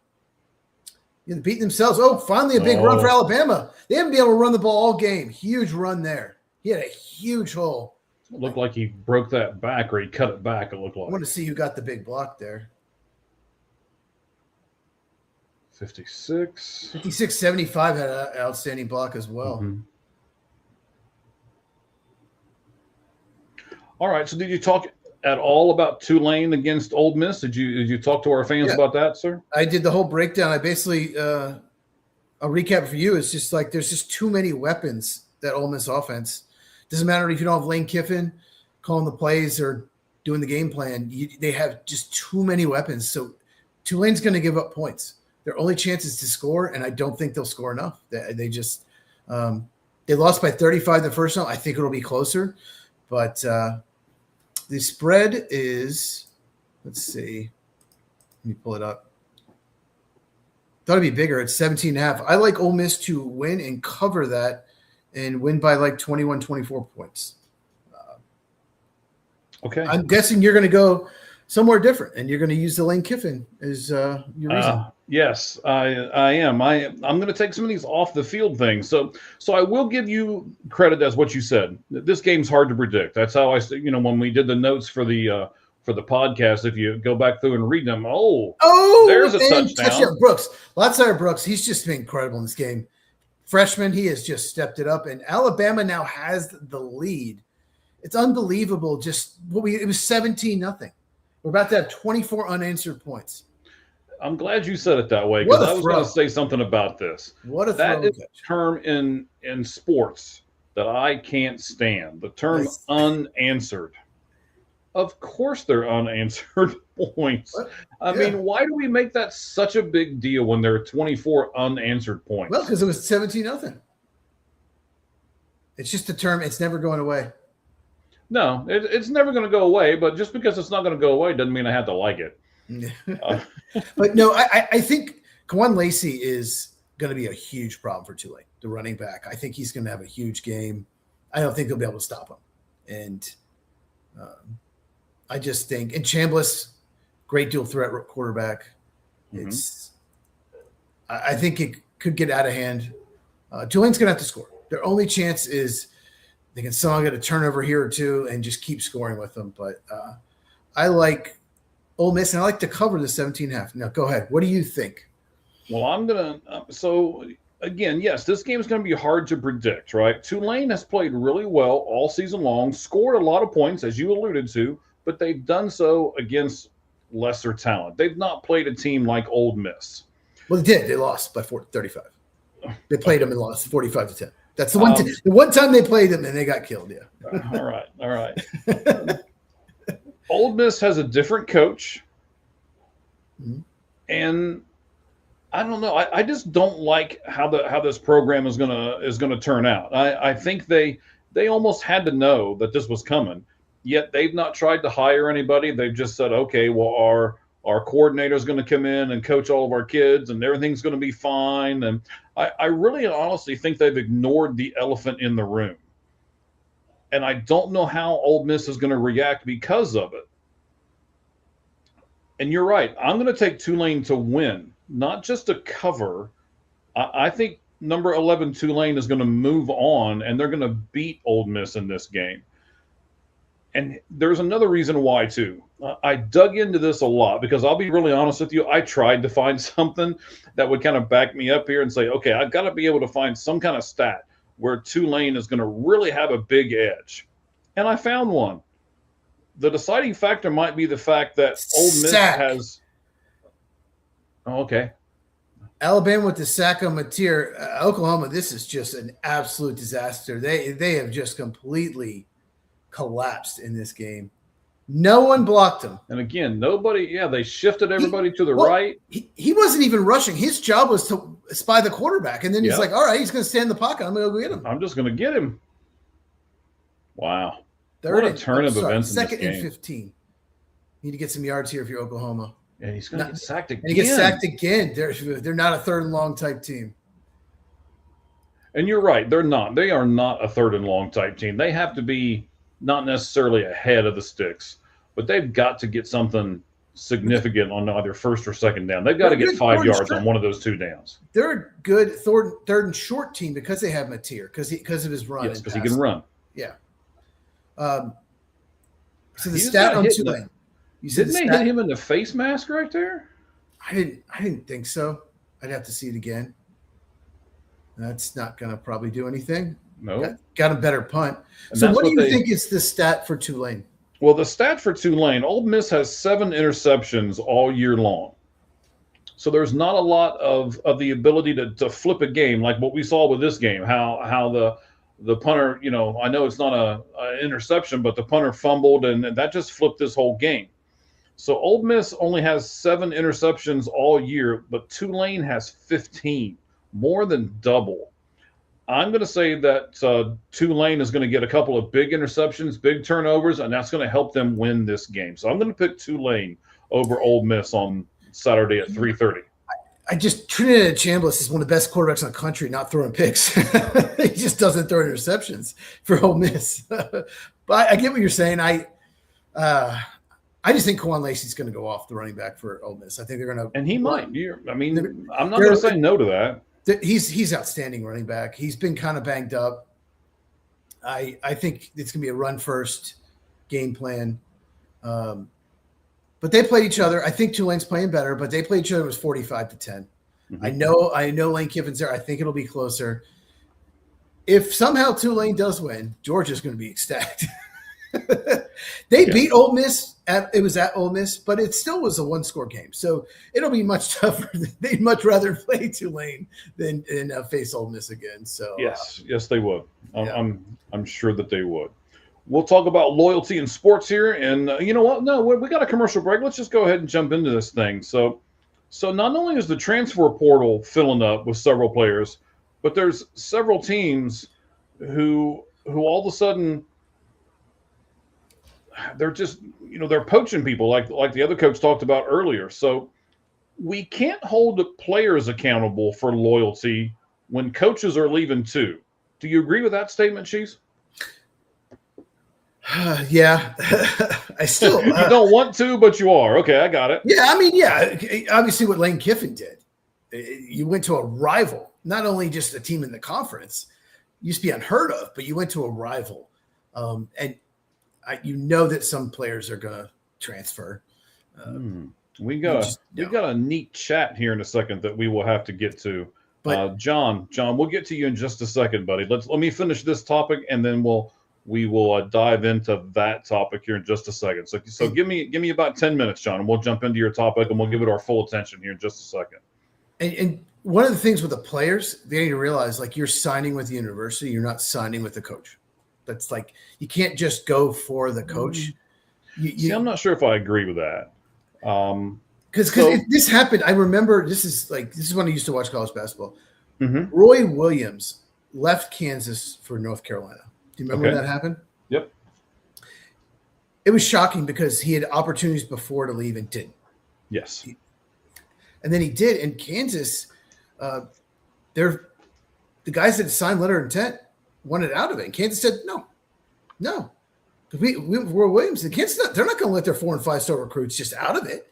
they're beating themselves. Oh, finally a big run for Alabama. They haven't been able to run the ball all game. Huge run there. He had a huge hole. It looked like he broke that back, or he cut it back, it looked I like. want to see who got the big block there. 56. 56-75 had an outstanding block as well. Mm-hmm. All right. So did you talk at all about Tulane against Ole Miss? Did you talk to our fans about that, sir? I did the whole breakdown. I basically I'll recap for you. It's just like there's just too many weapons that Ole Miss offense. Doesn't matter if you don't have Lane Kiffin calling the plays or doing the game plan. They have just too many weapons. So Tulane's going to give up points. Their only chance is to score, and I don't think they'll score enough. They just they lost by 35 the first round. I think it'll be closer, but the spread is, let's see, let me pull it up. Thought it'd be bigger. It's 17.5. I like Ole Miss to win and cover that and win by like 21, 24 points. Okay. I'm guessing you're going to go somewhere different, and you're going to use the Lane Kiffin as your reason. Yes, I am. I'm going to take some of these off the field things. So I will give you credit as what you said. This game's hard to predict. That's how I said. When we did the notes for the podcast, if you go back through and read them, there's a touchdown. Brooks, Lotsire Brooks, he's just been incredible in this game. Freshman, he has just stepped it up, and Alabama now has the lead. It's unbelievable. It was 17-0. We're about to have 24 unanswered points. I'm glad you said it that way, because I was going to say something about this. What a that is a term in sports that I can't stand. The term unanswered. Of course they're unanswered points. I mean, why do we make that such a big deal when there are 24 unanswered points? Well, because it was 17-0. It's just a term. It's never going away. No, it's never going to go away, but just because it's not going to go away doesn't mean I have to like it. But no, I think Kwan Lacey is going to be a huge problem for Tulane, the running back. I think he's going to have a huge game. I don't think they'll be able to stop him. And I just think, and Chambliss, great dual threat quarterback. Mm-hmm. I think it could get out of hand. Tulane's going to have to score. Their only chance is they can somehow get a turnover here or two and just keep scoring with them. But I like Ole Miss, and I like to cover the 17.5. Now, go ahead. What do you think? Well, I'm going to so again, yes, this game is going to be hard to predict, right? Tulane has played really well all season long, scored a lot of points, as you alluded to, but they've done so against lesser talent. They've not played a team like Ole Miss. Well, they did. They lost by 35. They played them and lost 45-10. That's the one time they played them and they got killed. Yeah. All right. Ole Miss has a different coach, and I don't know. I just don't like how this program is gonna turn out. I think they almost had to know that this was coming, yet they've not tried to hire anybody. They've just said, okay, well, our coordinator is going to come in and coach all of our kids, and everything's going to be fine. And I really and honestly think they've ignored the elephant in the room. And I don't know how Ole Miss is going to react because of it. And you're right. I'm going to take Tulane to win, not just to cover. I think number 11 Tulane is going to move on, and they're going to beat Ole Miss in this game. And there's another reason why, too. I dug into this a lot because I'll be really honest with you. I tried to find something that would kind of back me up here and say, okay, I've got to be able to find some kind of stat where Tulane is going to really have a big edge. And I found one. The deciding factor might be the fact that Ole Miss has – oh, okay. Alabama with the sack on Mateer. Oklahoma, this is just an absolute disaster. They have just completely collapsed in this game. No one blocked him. And again, they shifted everybody to the right. He wasn't even rushing. His job was to spy the quarterback. And then he's like, all right, he's going to stand in the pocket. I'm going to go get him. I'm just going to get him. Wow. What a turn of events in this game. 2nd and 15. Need to get some yards here if you're Oklahoma. And he's going to get sacked again. And he gets sacked again. They're not a third and long type team. And you're right. They're not. They are not a third and long type team. They have to be not necessarily ahead of the sticks, but they've got to get something significant on either first or second down. They've got to get 5 yards on one of those 2 downs. They're a good third and short team because they have Mateer, because of his run. Yes, because he can run. Yeah. So the He just stat got on hit Tulane. You said Didn't the they stat, hit him in the face mask right there? I didn't think so. I'd have to see it again. That's not going to probably do anything. No. Got a better punt. And So that's what do what you they think is the stat for Tulane? Well, the stat for Tulane, Ole Miss has 7 interceptions all year long. So there's not a lot of the ability to flip a game like what we saw with this game. How the punter, I know it's not a interception, but the punter fumbled and that just flipped this whole game. So Ole Miss only has 7 interceptions all year, but Tulane has 15, more than double. I'm going to say that Tulane is going to get a couple of big interceptions, big turnovers, and that's going to help them win this game. So I'm going to pick Tulane over Ole Miss on Saturday at 3:30. Trinidad Chambliss is one of the best quarterbacks in the country, not throwing picks. He just doesn't throw interceptions for Ole Miss. But I get what you're saying. I just think Kwan Lacey's going to go off the running back for Ole Miss. I think they're going to, and he might. I'm not going to say no to that. He's outstanding running back. He's been kind of banged up. I think it's going to be a run first game plan. But they played each other. I think Tulane's playing better, but they played each other. It was 45-10. Mm-hmm. I know Lane Kiffin's there. I think it'll be closer. If somehow Tulane does win, Georgia's going to be ecstatic. They beat Ole Miss. It was at Ole Miss, but it still was a 1-score game. So it'll be much tougher. They'd much rather play Tulane than face Ole Miss again. So yes, they would. I'm sure that they would. We'll talk about loyalty in sports here, and you know what? No, we got a commercial break. Let's just go ahead and jump into this thing. So not only is the transfer portal filling up with several players, but there's several teams who all of a sudden they're just they're poaching people like the other coach talked about earlier. So we can't hold the players accountable for loyalty when coaches are leaving too. Do you agree with that statement, Cheese? Yeah, I still you don't want to, but you are. Okay, I got it. Yeah, obviously what Lane Kiffin did. You went to a rival, not only just a team in the conference, used to be unheard of, but you went to a rival, and that some players are going to transfer. We got a neat chat here in a second that we will have to get to. But John, we'll get to you in just a second, buddy. Let me finish this topic, and then we will dive into that topic here in just a second. So give me about 10 minutes, John, and we'll jump into your topic, and we'll give it our full attention here in just a second. And one of the things with the players, they need to realize, like, you're signing with the university, you're not signing with the coach. That's like, you can't just go for the coach. I'm not sure if I agree with that. Because this happened. I remember this is when I used to watch college basketball. Mm-hmm. Roy Williams left Kansas for North Carolina. Do you remember when that happened? Yep. It was shocking because he had opportunities before to leave and didn't. Yes. And then he did. And Kansas, the guys that signed letter of intent wanted out of it. And Kansas said, no. We're Williams and Kansas, they're not going to let their 4- and 5-star recruits just out of it,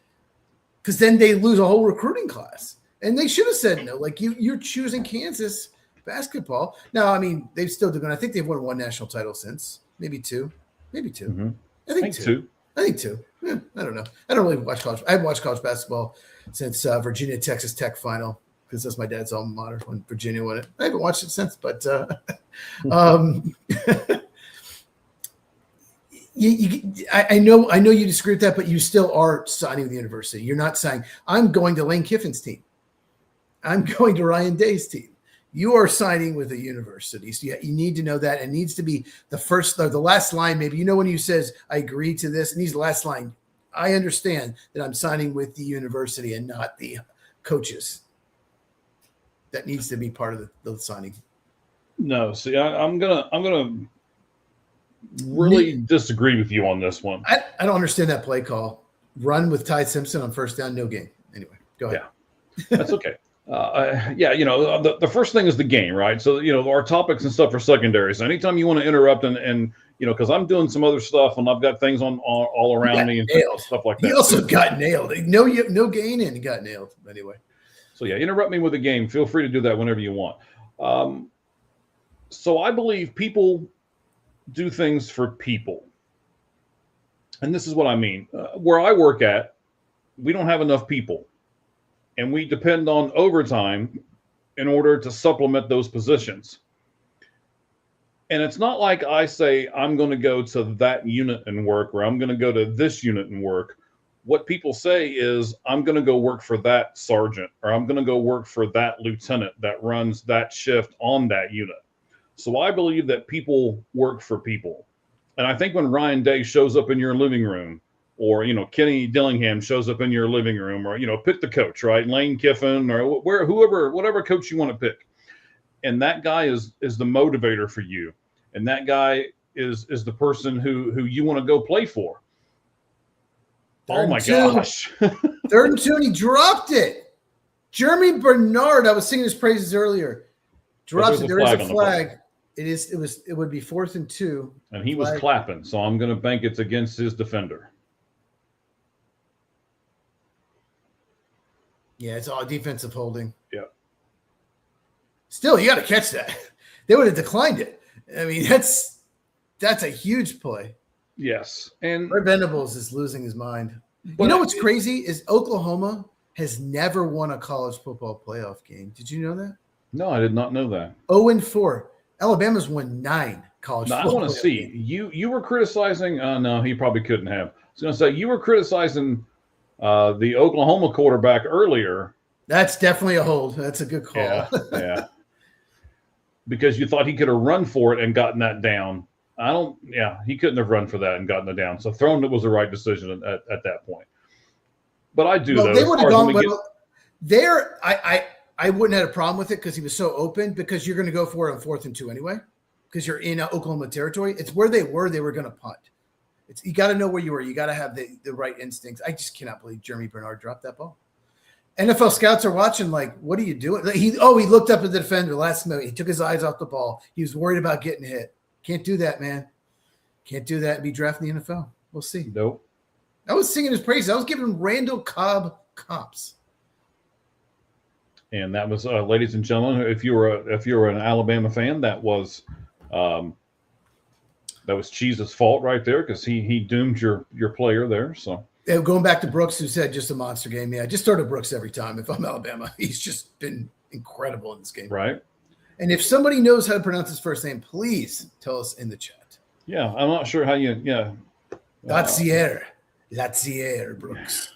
because then they lose a whole recruiting class. And they should have said no. Like, you're choosing Kansas basketball. Now, I mean, they've still done. I think they've won 1 national title since, maybe 2. Mm-hmm. I think two. Yeah, I don't know. I don't really watch college. I haven't watched college basketball since Virginia Texas Tech final, because that's my dad's alma mater when Virginia won it. I haven't watched it since, but I know you disagree with that, but you still are signing with the university. You're not saying, I'm going to Lane Kiffin's team. I'm going to Ryan Day's team. You are signing with a university. So you need to know that. It needs to be the last line. Maybe, when you says, I agree to this, and he's the last line. I understand that I'm signing with the university and not the coaches. That needs to be part of the signing. No, see, I'm gonna really disagree with you on this one. I don't understand that play call. Run with Ty Simpson on first down, no gain. Anyway, go ahead. Yeah, that's okay. The first thing is the game, right? So, our topics and stuff are secondary. So anytime you want to interrupt and because I'm doing some other stuff and I've got things on all around me and stuff like that. He also got nailed. No gain, and he got nailed anyway. So yeah, interrupt me with a game. Feel free to do that whenever you want. So I believe people do things for people. And this is what I mean. Where I work at, we don't have enough people, and we depend on overtime in order to supplement those positions. And it's not like I say, I'm going to go to that unit and work, or I'm going to go to this unit and work. What people say is, I'm going to go work for that sergeant, or I'm going to go work for that lieutenant that runs that shift on that unit. So I believe that people work for people. And I think when Ryan Day shows up in your living room, or, Kenny Dillingham shows up in your living room, or, pick the coach, right? Lane Kiffin, or whatever coach you want to pick. And that guy is the motivator for you. And that guy is the person who you want to go play for. Oh my gosh. 3rd and 2, and he dropped it. Jeremy Bernard, I was singing his praises earlier. Drops it. There is a flag. It would be 4th and 2. And he was clapping, so I'm going to bank it's against his defender. Yeah, it's all defensive holding. Yeah. Still, you got to catch that. They would have declined it. I mean, that's a huge play. Yes. And Fred Venables is losing his mind. You know what's crazy is Oklahoma has never won a college football playoff game. Did you know that? No, I did not know that. 0-4. Alabama's won 9 college football. I want to see. You were criticizing. No, he probably couldn't have. I was going to say, you were criticizing the Oklahoma quarterback earlier. That's definitely a hold. That's a good call. Yeah. Because you thought he could have run for it and gotten that down. He couldn't have run for that and gotten it down. So throwing it was the right decision at that point. But I do, they would have gone there. I wouldn't have had a problem with it because he was so open, because you're going to go for it on 4th and 2 anyway, because you're in Oklahoma territory. It's where they were going to punt. You got to know where you were. You got to have the right instincts. I just cannot believe Jeremy Bernard dropped that ball. NFL scouts are watching like, what are you doing? He looked up at the defender last minute. He took his eyes off the ball. He was worried about getting hit. Can't do that, man. Can't do that and be drafted in the NFL. We'll see. Nope. I was singing his praises. I was giving him Randall Cobb comps. And that was, ladies and gentlemen, if you were an Alabama fan, that was Cheese's fault right there, because he doomed your player there. So going back to Brooks, who said just a monster game. Yeah, just throw to Brooks every time. If I'm Alabama, he's just been incredible in this game. Right. And if somebody knows how to pronounce his first name, please tell us in the chat. Yeah, I'm not sure how you. Yeah. Latsier Brooks.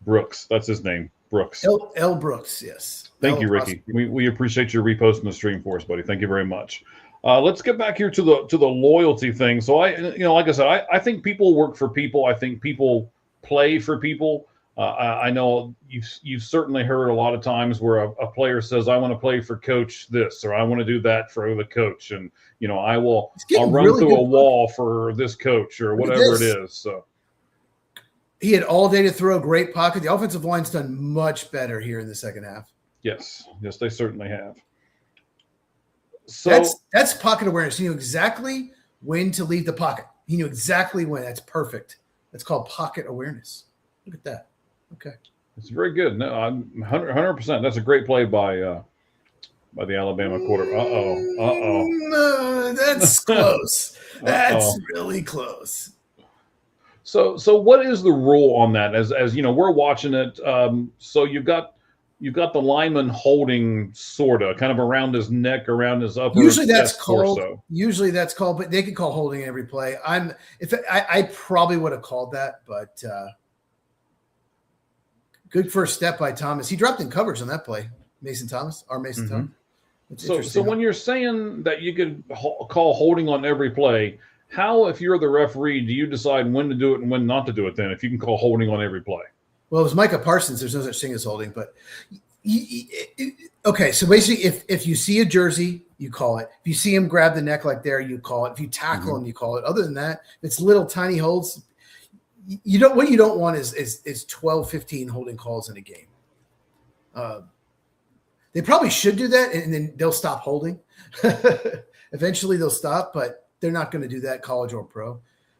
Brooks, that's his name. Brooks. L. Brooks, yes. Thank you, Ricky. We appreciate you reposting the stream for us, buddy. Thank you very much. Let's get back here to the loyalty thing. So like I said, I think people work for people. I think people play for people. I know you've certainly heard a lot of times where a player says, I want to play for coach this, or I want to do that for the coach. And, I'll run really through a wall for this coach, or whatever it is. So he had all day to throw, great pocket. The offensive line's done much better here in the second half. Yes, they certainly have. So that's pocket awareness. He knew exactly when to leave the pocket. He knew exactly when. That's perfect. That's called pocket awareness. Look at that. Okay. It's very good. No, I'm 100%. That's a great play by the Alabama quarter. No, that's close. That's really close. So what is the rule on that? As we're watching it. So you've got the lineman holding sorta kind of around his neck, around his upper. Usually that's called. Torso. Usually that's called, but they could call holding every play. I probably would have called that, but good first step by Thomas. He dropped in coverage on that play. Mason Thomas. So when you're saying that you could call holding on every play, how, if you're the referee, do you decide when to do it and when not to do it then, if you can call holding on every play? Well, it was Micah Parsons. There's no such thing as holding. But okay, so basically if you see a jersey, you call it. If you see him grab the neck like there, you call it. If you tackle him, you call it. Other than that, if it's little tiny holds, what you don't want is 12, 15 holding calls in a game. They probably should do that, and then they'll stop holding. Eventually they'll stop, but they're not going to do that, college or pro.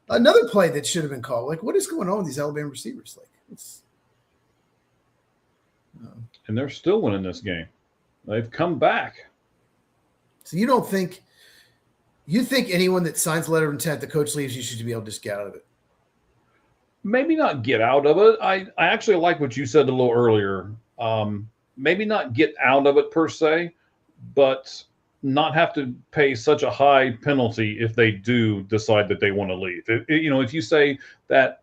Another play that should have been called, like, what is going on with these Alabama receivers? Like, and they're still winning this game. They've come back. So you don't think You think anyone that signs a letter of intent, the coach leaves, you should be able to just get out of it? Maybe not get out of it. I actually like what you said a little earlier. Maybe not get out of it per se, but not have to pay such a high penalty if they do decide that they want to leave. If you say that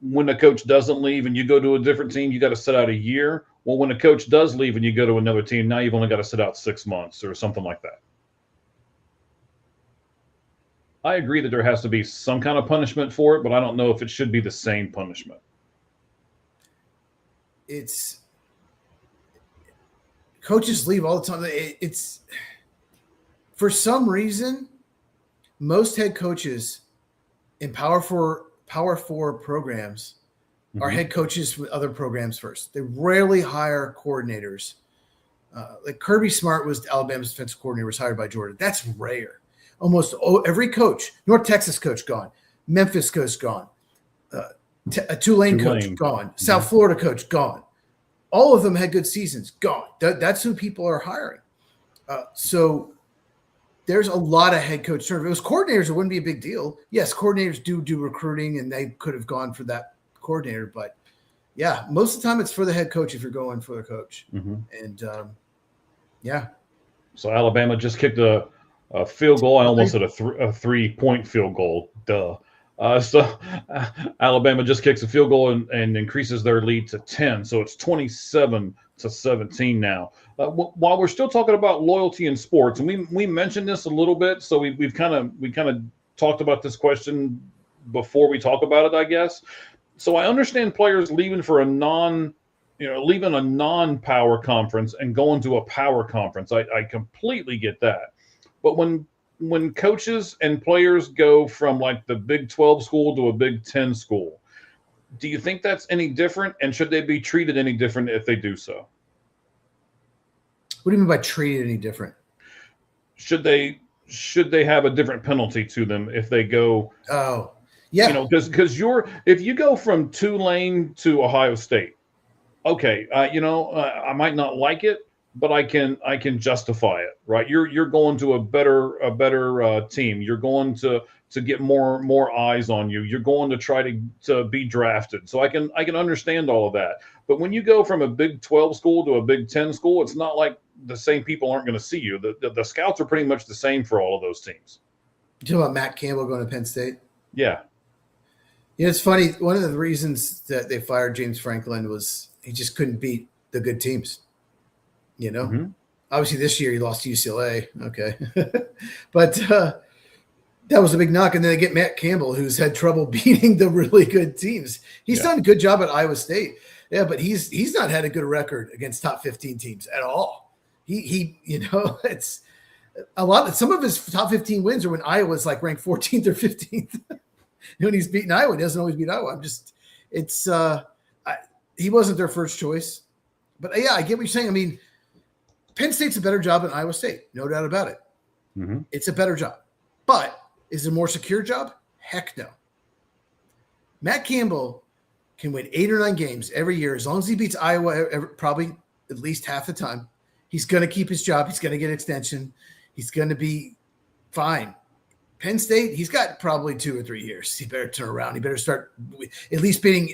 when a coach doesn't leave and you go to a different team, you got to sit out a year. Well, when a coach does leave and you go to another team, now you've only got to sit out 6 months or something like that. I agree that there has to be some kind of punishment for it, but I don't know if it should be the same punishment. It's coaches leave all the time. It's for some reason, most head coaches in Power Four programs are head coaches with other programs first. They rarely hire coordinators. Like Kirby Smart was Alabama's defensive coordinator, was hired by Jordan. That's rare. Almost every coach, North Texas coach gone, Memphis coach gone, a Tulane coach gone, South Florida coach gone. All of them had good seasons, gone. That's who people are hiring. So there's a lot of head coach turnover. If it was coordinators, it wouldn't be a big deal. Yes, coordinators do recruiting, and they could have gone for that coordinator. But, yeah, most of the time it's for the head coach if you're going for the coach. And, yeah. So Alabama just kicked a field goal. I almost said a 3-point field goal. Duh. So Alabama just kicks a field goal and increases their lead to 10. So it's 27-17 now. While we're still talking about loyalty in sports, and we mentioned this a little bit, so we kind of talked about this question before we talk about it, I guess. So I understand players leaving for leaving a non-power conference and going to a power conference. I completely get that. But when coaches and players go from like the Big 12 school to a Big 10 school, do you think that's any different? And should they be treated any different if they do so? What do you mean by treated any different? Should they have a different penalty to them if they go? Oh, yeah. Because if you go from Tulane to Ohio State, okay, I might not like it, but I can justify it, right? You're going to a better team. You're going to get more eyes on you. You're going to try to be drafted. So I can understand all of that. But when you go from a Big 12 school to a Big 10 school, it's not like the same people aren't going to see you. The scouts are pretty much the same for all of those teams. You talking about Matt Campbell going to Penn State? Yeah. It's funny. One of the reasons that they fired James Franklin was he just couldn't beat the good teams. Obviously this year he lost to UCLA. Okay. But that was a big knock. And then they get Matt Campbell, who's had trouble beating the really good teams. He's done a good job at Iowa State. Yeah, but he's not had a good record against top 15 teams at all. It's a lot. Some of his top 15 wins are when Iowa's like ranked 14th or 15th. When he's beaten Iowa, he doesn't always beat Iowa. He wasn't their first choice. But yeah, I get what you're saying. I mean, Penn State's a better job than Iowa State, no doubt about it. It's a better job. But is it a more secure job? Heck no. Matt Campbell can win 8 or 9 games every year as long as he beats Iowa probably at least half the time. He's going to keep his job. He's going to get an extension. He's going to be fine. Penn State, he's got probably 2 or 3 years. He better turn around. He better start at least beating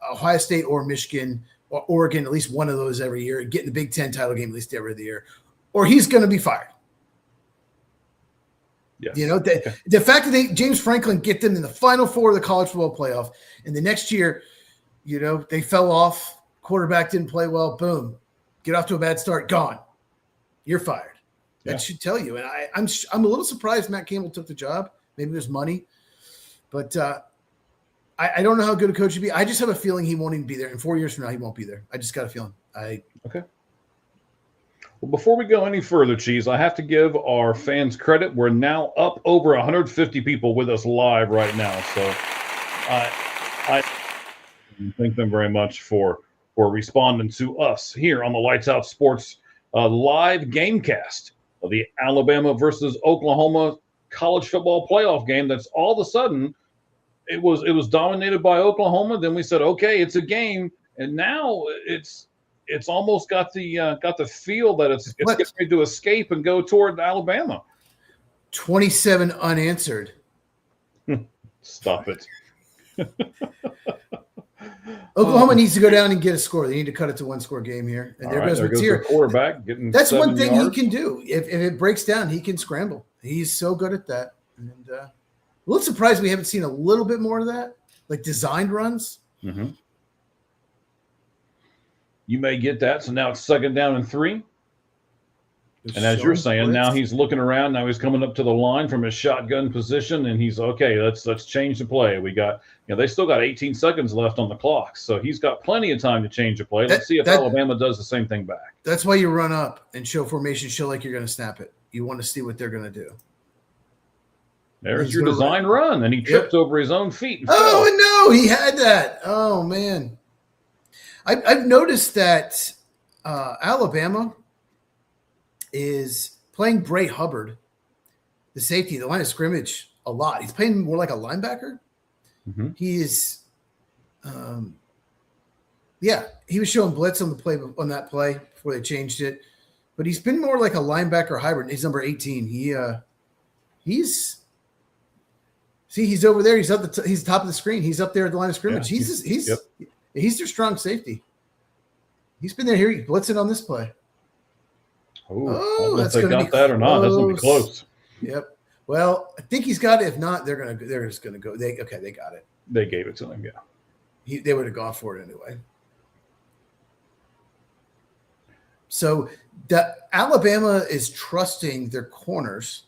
Ohio State or Michigan or Oregon, at least one of those every year, and getting the Big Ten title game at least every other year, or he's going to be fired. Yes. The fact that James Franklin get them in the Final Four of the college football playoff, and the next year, they fell off, quarterback didn't play well, boom, get off to a bad start, gone. You're fired. That should tell you. And I'm a little surprised Matt Campbell took the job. Maybe there's money, but I don't know how good a coach should be. I just have a feeling he won't even be there. In 4 years from now, he won't be there. I just got a feeling. Okay. Well, before we go any further, Cheese, I have to give our fans credit. We're now up over 150 people with us live right now. So I thank them very much for responding to us here on the Lights Out Sports live GameCast of the Alabama versus Oklahoma college football playoff game. That's all of a sudden it was dominated by Oklahoma. Then we said, okay, it's a game, and now it's almost got the feel that it's getting ready to escape and go toward Alabama. 27 unanswered. Stop it. Oklahoma needs to go down and get a score. They need to cut it to 1-score game here. And there goes the quarterback getting. That's one thing yards. he can do. If it breaks down, he can scramble. He's so good at that. And a little surprised we haven't seen a little bit more of that, like designed runs. Mm-hmm. You may get that. So now it's 2nd down and 3. And as you're saying, now he's looking around. Now he's coming up to the line from his shotgun position, and he's okay. Let's change the play. We got, they still got 18 seconds left on the clock, so he's got plenty of time to change the play. Let's see if Alabama does the same thing back. That's why you run up and show formation, show like you're going to snap it. You want to see what they're going to do. There's your design run, and he tripped over his own feet. Oh no, he had that. Oh man, I've noticed that Alabama is playing Bray Hubbard, the safety, the line of scrimmage, a lot. He's playing more like a linebacker. Mm-hmm. He is, he was showing blitz on that play before they changed it, but he's been more like a linebacker hybrid. He's number 18. He's over there. He's he's top of the screen. He's up there at the line of scrimmage. Yeah, he's their strong safety. He's been there. Here, he's blitzing on this play. Oh, that's going to be that or not. That's going to be close. Yep. Well, I think he's got it. If not, they're just going to go. They got it. They gave it to him. Yeah. They would have gone for it anyway. So Alabama is trusting their corners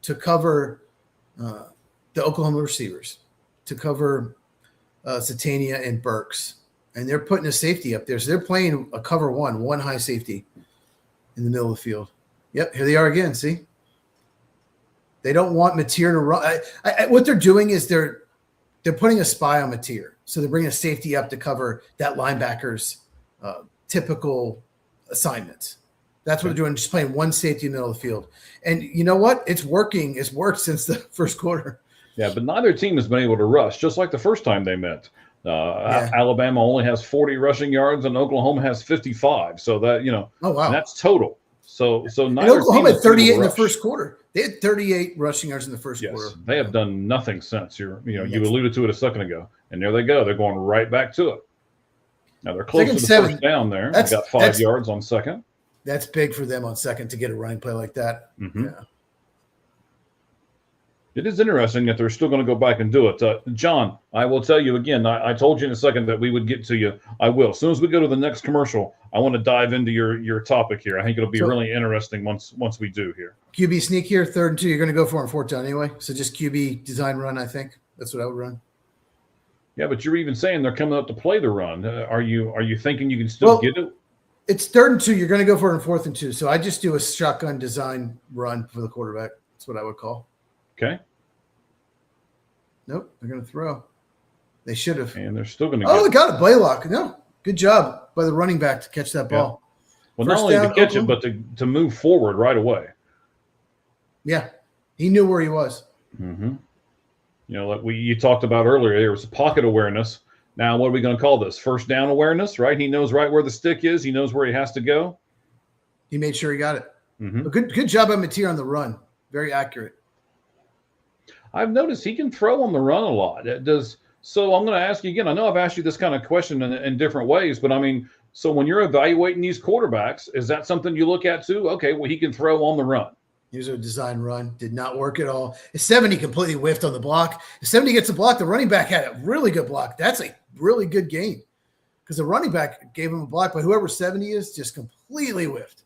to cover the Oklahoma receivers, to cover Satania and Burks, and they're putting a safety up there. So they're playing a cover one high safety in the middle of the field. Yep, here they are again. See, they don't want Mateer to run. What they're doing is they're putting a spy on Mateer, so they're bringing a safety up to cover that linebacker's typical assignments. That's what they're doing, just playing one safety in the middle of the field. And you know what? It's working. It's worked since the first quarter. Yeah, but neither team has been able to rush, just like the first time they met. Alabama only has 40 rushing yards and Oklahoma has 55. So that, oh wow, that's total. So neither Oklahoma had 38 in the first quarter. They had 38 rushing yards in the first quarter. They have done nothing since. You alluded to it a second ago, and there they go. They're going right back to it. Now they're close to the first down there. They got 5 yards on second. That's big for them on second to get a running play like that. Mm-hmm. Yeah. It is interesting that they're still going to go back and do it. John, I will tell you again, I told you in a second that we would get to you. I will. As soon as we go to the next commercial, I want to dive into your topic here. I think it'll be really interesting once we do here. QB sneak here, 3rd and 2. You're going to go for it on 4th down anyway. So just QB design run, I think. That's what I would run. Yeah, but you're even saying they're coming up to play the run. Are you thinking you can still get it? It's 3rd and 2. You're going to go for it on 4th and 2. So I just do a shotgun design run for the quarterback. That's what I would call. Okay. Nope, they're going to throw. They should have. And they're still going to they got it. Blaylock. No, good job by the running back to catch that ball. Well, not only to catch it, but to move forward right away. Yeah, he knew where he was. Mm-hmm. Like you talked about earlier, there was pocket awareness. Now, what are we going to call this? First down awareness, right? He knows right where the stick is. He knows where he has to go. He made sure he got it. Mm-hmm. But good job by Mateer on the run. Very accurate. I've noticed he can throw on the run a lot. So I'm going to ask you again. I know I've asked you this kind of question in different ways, but I mean, so when you're evaluating these quarterbacks, is that something you look at too? Okay, well, he can throw on the run. Here's a design run. Did not work at all. 70 completely whiffed on the block. If 70 gets a block, the running back had a really good block. That's a really good game because the running back gave him a block, but whoever 70 is just completely whiffed.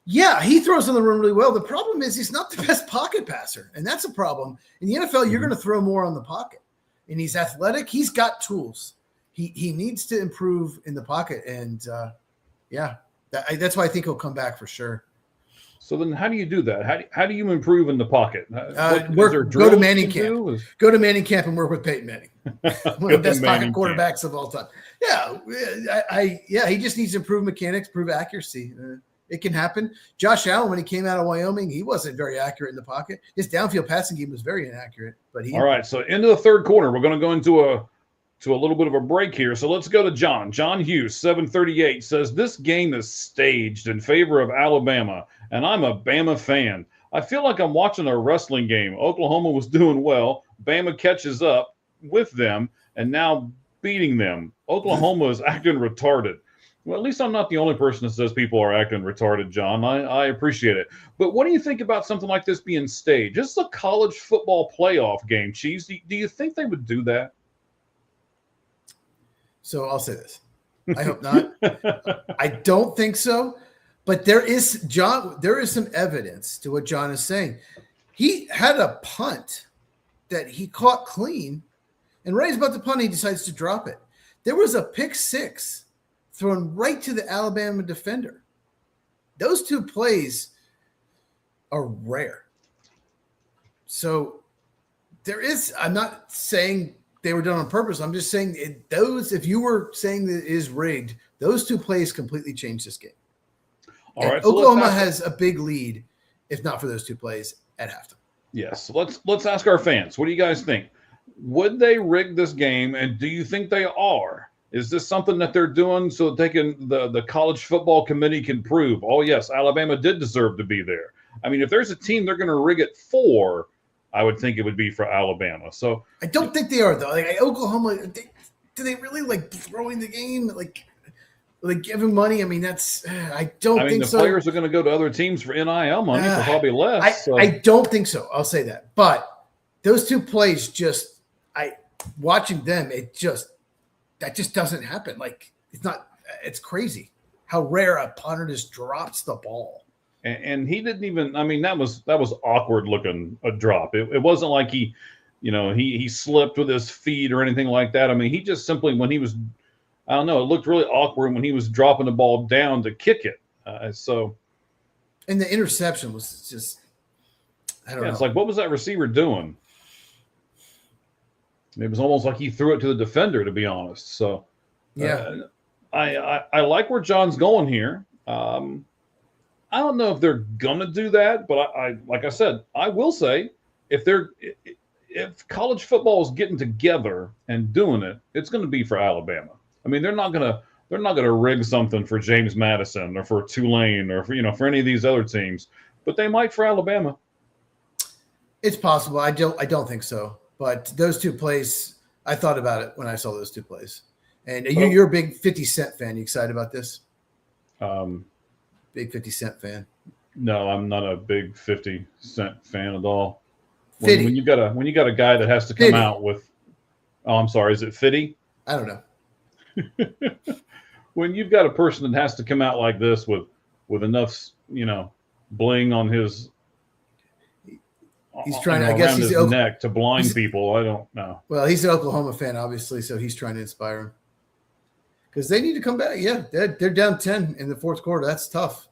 Yeah, he throws on the run really well. The problem is he's not the best pocket passer, and that's a problem. In the NFL, you're going to throw more on the pocket, and he's athletic. He's got tools. He needs to improve in the pocket, and that's why I think he'll come back for sure. So then how do you do that? How do you improve in the pocket? Go to Manning camp. Go to Manning camp and work with Peyton Manning, one of the best pocket quarterbacks of all time. Yeah, he just needs to improve mechanics, improve accuracy. It can happen. Josh Allen, when he came out of Wyoming, he wasn't very accurate in the pocket. His downfield passing game was very inaccurate. All right, so into the 3rd quarter, we're going to go into a little bit of a break here. So let's go to John. John Hughes, 738, says, this game is staged in favor of Alabama, and I'm a Bama fan. I feel like I'm watching a wrestling game. Oklahoma was doing well. Bama catches up with them and now beating them. Oklahoma is acting retarded. Well, at least I'm not the only person that says people are acting retarded, John. I appreciate it. But what do you think about something like this being staged? This is a college football playoff game, Chiefs. Do you think they would do that? So I'll say this. I hope not. I don't think so. But there is some evidence to what John is saying. He had a punt that he caught clean, and right about the punt, he decides to drop it. There was a pick six thrown right to the Alabama defender. Those two plays are rare. So I'm not saying they were done on purpose. I'm just saying if you were saying that it is rigged, those two plays completely changed this game. All right, so Oklahoma has a big lead, if not for those two plays at halftime. Yes. Let's ask our fans. What do you guys think? Would they rig this game, and do you think they are? Is this something that they're doing so that they can the college football committee can prove, oh yes, Alabama did deserve to be there? I mean, if there's a team they're going to rig it for, I would think it would be for Alabama. So I don't think they are though. Like Oklahoma, do they really like throwing the game like giving money? I mean, I don't think so. The players are going to go to other teams for NIL money for probably less. I don't think so. I'll say that. But those two plays watching them, that just doesn't happen. Like it's crazy how rare a punter just drops the ball. And he didn't even, I mean, that was awkward looking a drop. It wasn't like he slipped with his feet or anything like that. I mean, he just simply, when he was, I don't know, it looked really awkward when he was dropping the ball down to kick it. And the interception was just, I don't know. It's like, what was that receiver doing? It was almost like he threw it to the defender, to be honest. So, yeah, I like where John's going here. I don't know if they're gonna do that, but I like I said, I will say if college football is getting together and doing it, it's going to be for Alabama. I mean, they're not gonna rig something for James Madison or for Tulane or for any of these other teams, but they might for Alabama. It's possible. I don't think so. But those two plays, I thought about it when I saw those two plays. And you're a big 50 Cent fan. You excited about this? Big 50 Cent fan. No, I'm not a big 50 Cent fan at all. When you got a guy that has to come out with, oh, I'm sorry, is it 50? I don't know. When you've got a person that has to come out like this with enough, bling on his, he's trying to, I guess he's his neck to blind people. I don't know. Well, he's an Oklahoma fan, obviously, so he's trying to inspire him. Because they need to come back. Yeah, they're down 10 in the fourth quarter. That's tough.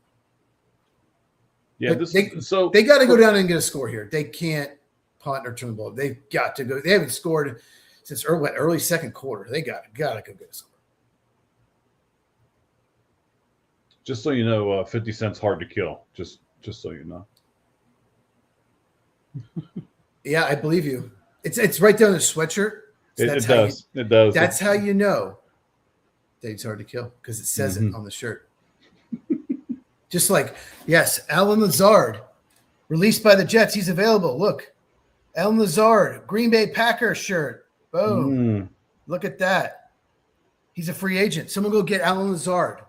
Yeah, they got to go down and get a score here. They can't punt or turn the ball. They've got to go. They haven't scored since early second quarter. They got to go get a score. Just so you know, 50 Cent's hard to kill. Just so you know. Yeah, I believe you. It's right down the sweatshirt. So it does. It does. That's how you know that it's hard to kill, because it says it on the shirt. Just like, yes, Alan Lazard, released by the Jets. He's available. Look, Alan Lazard, Green Bay Packers shirt. Boom. Look at that. He's a free agent. Someone go get Alan Lazard.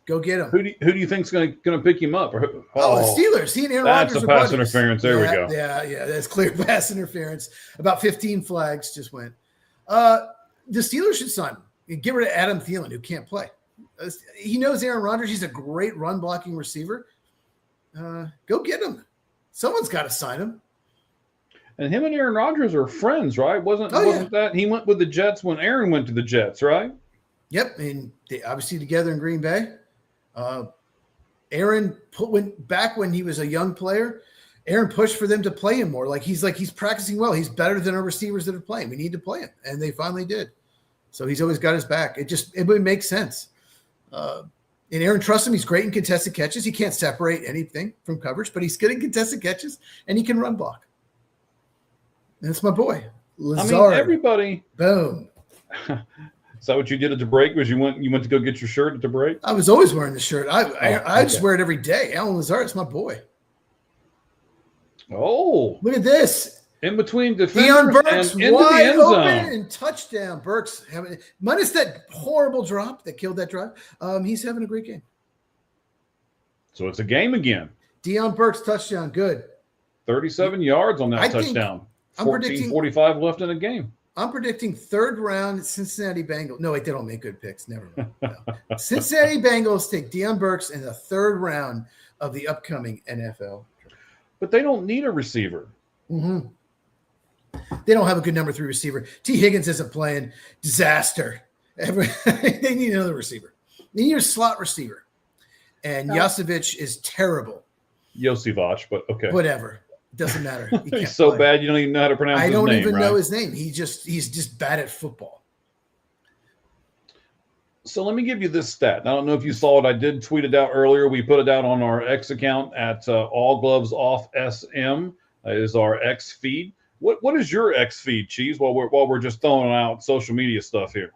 Go get him. Who do you think's going to pick him up? The Steelers. He and Aaron Rodgers. That's a pass interference. There we go. Yeah. That's clear pass interference. About 15 flags just went. The Steelers should sign him. Get rid of Adam Thielen, who can't play. He knows Aaron Rodgers. He's a great run blocking receiver. Go get him. Someone's got to sign him. And him and Aaron Rodgers are friends, right? Wasn't that he went with the Jets when Aaron went to the Jets, right? Yep, and they obviously together in Green Bay. Aaron went back when he was a young player. Aaron pushed for them to play him more. He's practicing well. He's better than our receivers that are playing. We need to play him, and they finally did. So he's always got his back. It would make sense. And Aaron trusts him. He's great in contested catches. He can't separate anything from coverage, but he's good in contested catches, and he can run block. And it's my boy, Lazard. I mean, everybody. Boom. Is that what you did at the break? Was you went to go get your shirt at the break? I was always wearing the shirt. I just wear it every day. Alan Lazard is my boy. Oh, Look at this. in between Deion defenders Burks and into the wide end open zone. and touchdown. Burks having minus that horrible drop that killed that drive. He's having a great game. So it's a game again. Deion Burks touchdown. Good. 37 yards on that I think touchdown. I'm predicting 14:45 left in the game. I'm predicting third round Cincinnati Bengals. No, wait, they don't make good picks. Never mind. No. Cincinnati Bengals take Deion Burks in the third round of the upcoming NFL. But they don't need a receiver. Mm-hmm. They don't have a good number 3 receiver. T. Higgins isn't playing. Disaster. They need another receiver. They need a slot receiver. And Yosevich is terrible. Josivac, but okay. Whatever. Doesn't matter. He's so play. Bad you don't even know how to pronounce his name. I don't even know his name. He's just bad at football. So let me give you this stat. I don't know if you saw it. I did tweet it out earlier. We put it out on our X account at All Gloves Off SM is our X feed. What is your X feed, Cheese? While we're just throwing out social media stuff here.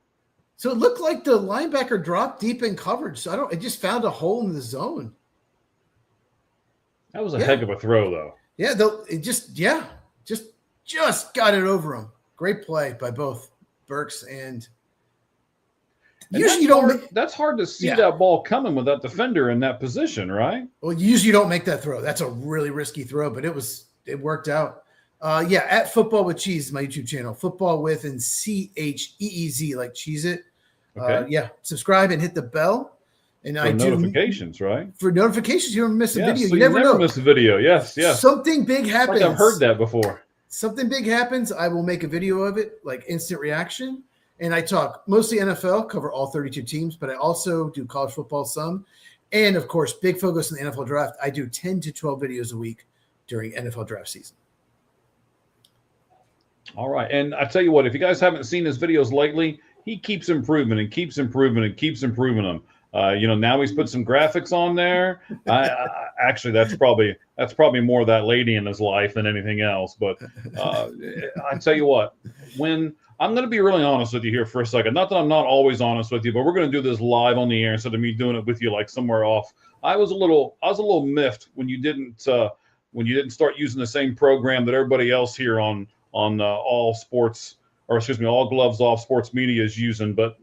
So it looked like the linebacker dropped deep in coverage. So it just found a hole in the zone. That was a heck of a throw, though. Yeah, just got it over him. Great play by both Burks and usually you don't. That's hard to see that ball coming with that defender in that position, right? Well, usually you don't make that throw. That's a really risky throw, but it worked out. At Football with Cheese, my YouTube channel, Football with and CHEEZ, like Cheese It. Okay. Subscribe and hit the bell. And for notifications, right? For notifications, you don't miss a video. So you never know. Miss a video. Yes. Something big happens. I've heard that before. Something big happens. I will make a video of it, like instant reaction. And I talk mostly NFL, cover all 32 teams, but I also do college football some. And of course, big focus on the NFL draft. I do 10 to 12 videos a week during NFL draft season. All right. And I tell you what, if you guys haven't seen his videos lately, he keeps improving and keeps improving and keeps improving them. Now he's put some graphics on there. Actually, that's probably more of that lady in his life than anything else. But I tell you what, when I'm going to be really honest with you here for a second, not that I'm not always honest with you, but we're going to do this live on the air instead of me doing it with you like somewhere off. I was a little miffed when you didn't start using the same program that everybody else here on All Gloves Off Sports Media is using. But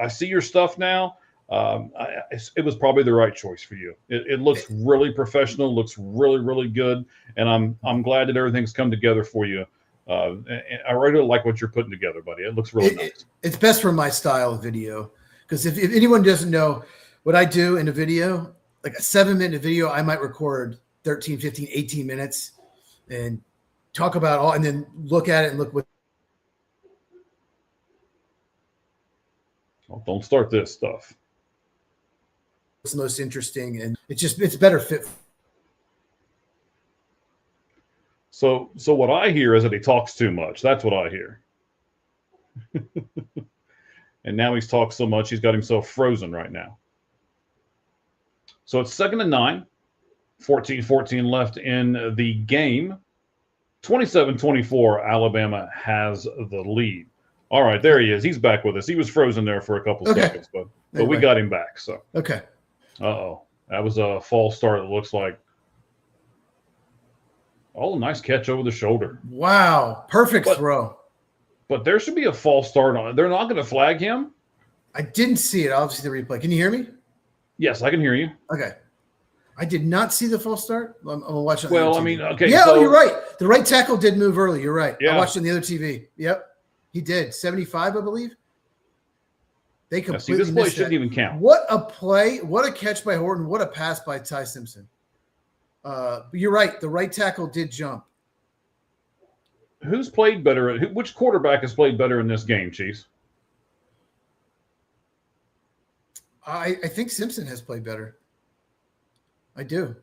I see your stuff now. It was probably the right choice for you. It looks really professional, looks really, really good, and I'm glad that everything's come together for you. And I really like what you're putting together, buddy. It looks really nice. It's best for my style of video, because if anyone doesn't know what I do in a video, like a 7-minute video, I might record 13, 15, 18 minutes and talk about all, and then look at it and look what. Oh, don't start this stuff. It's most interesting, and it's better fit. So what I hear is that he talks too much. That's what I hear. And now he's talked so much, he's got himself frozen right now. So it's 2nd and 9, 14-14 left in the game. 27-24, Alabama has the lead. All right, there he is. He's back with us. He was frozen there for a couple seconds, but we got him back. So okay. Uh-oh. That was a false start, it looks like. Oh, nice catch over the shoulder. Wow. Perfect throw. But there should be a false start on it. They're not going to flag him? I didn't see it. Obviously, the replay. Can you hear me? Yes, I can hear you. Okay. I did not see the false start. I'm going to watch it. Well, I mean, okay. Yeah, you're right. The right tackle did move early. You're right. Yeah. I watched it on the other TV. Yep. He did. 75, I believe. They completely this play missed shouldn't even count. What a play. What a catch by Horton. What a pass by Ty Simpson. But you're right. The right tackle did jump. Who's played better? Which quarterback has played better in this game, Chiefs? I think Simpson has played better. I do.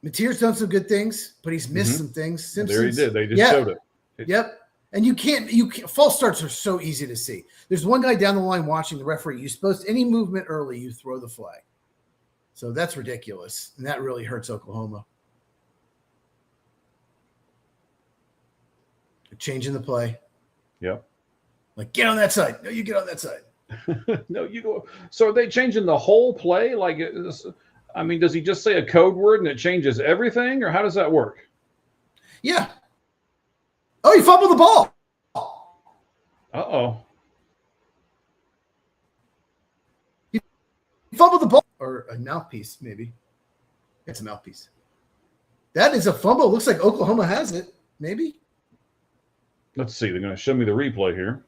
Mateer's done some good things, but he's missed some things. Simpson's, there he did. They just showed it. Yep. And you can't false starts are so easy to see. There's one guy down the line watching the referee. You're supposed to, any movement early, you throw the flag. So that's ridiculous. And that really hurts Oklahoma. They're changing the play. Yep. Like, get on that side. No, you get on that side. No, you go. So are they changing the whole play? Like, I mean, does he just say a code word and it changes everything, or how does that work? Yeah. Oh, you fumbled the ball. Uh-oh. You fumbled the ball. Or a mouthpiece, maybe. It's a mouthpiece. That is a fumble. Looks like Oklahoma has it. Maybe. Let's see. They're going to show me the replay here.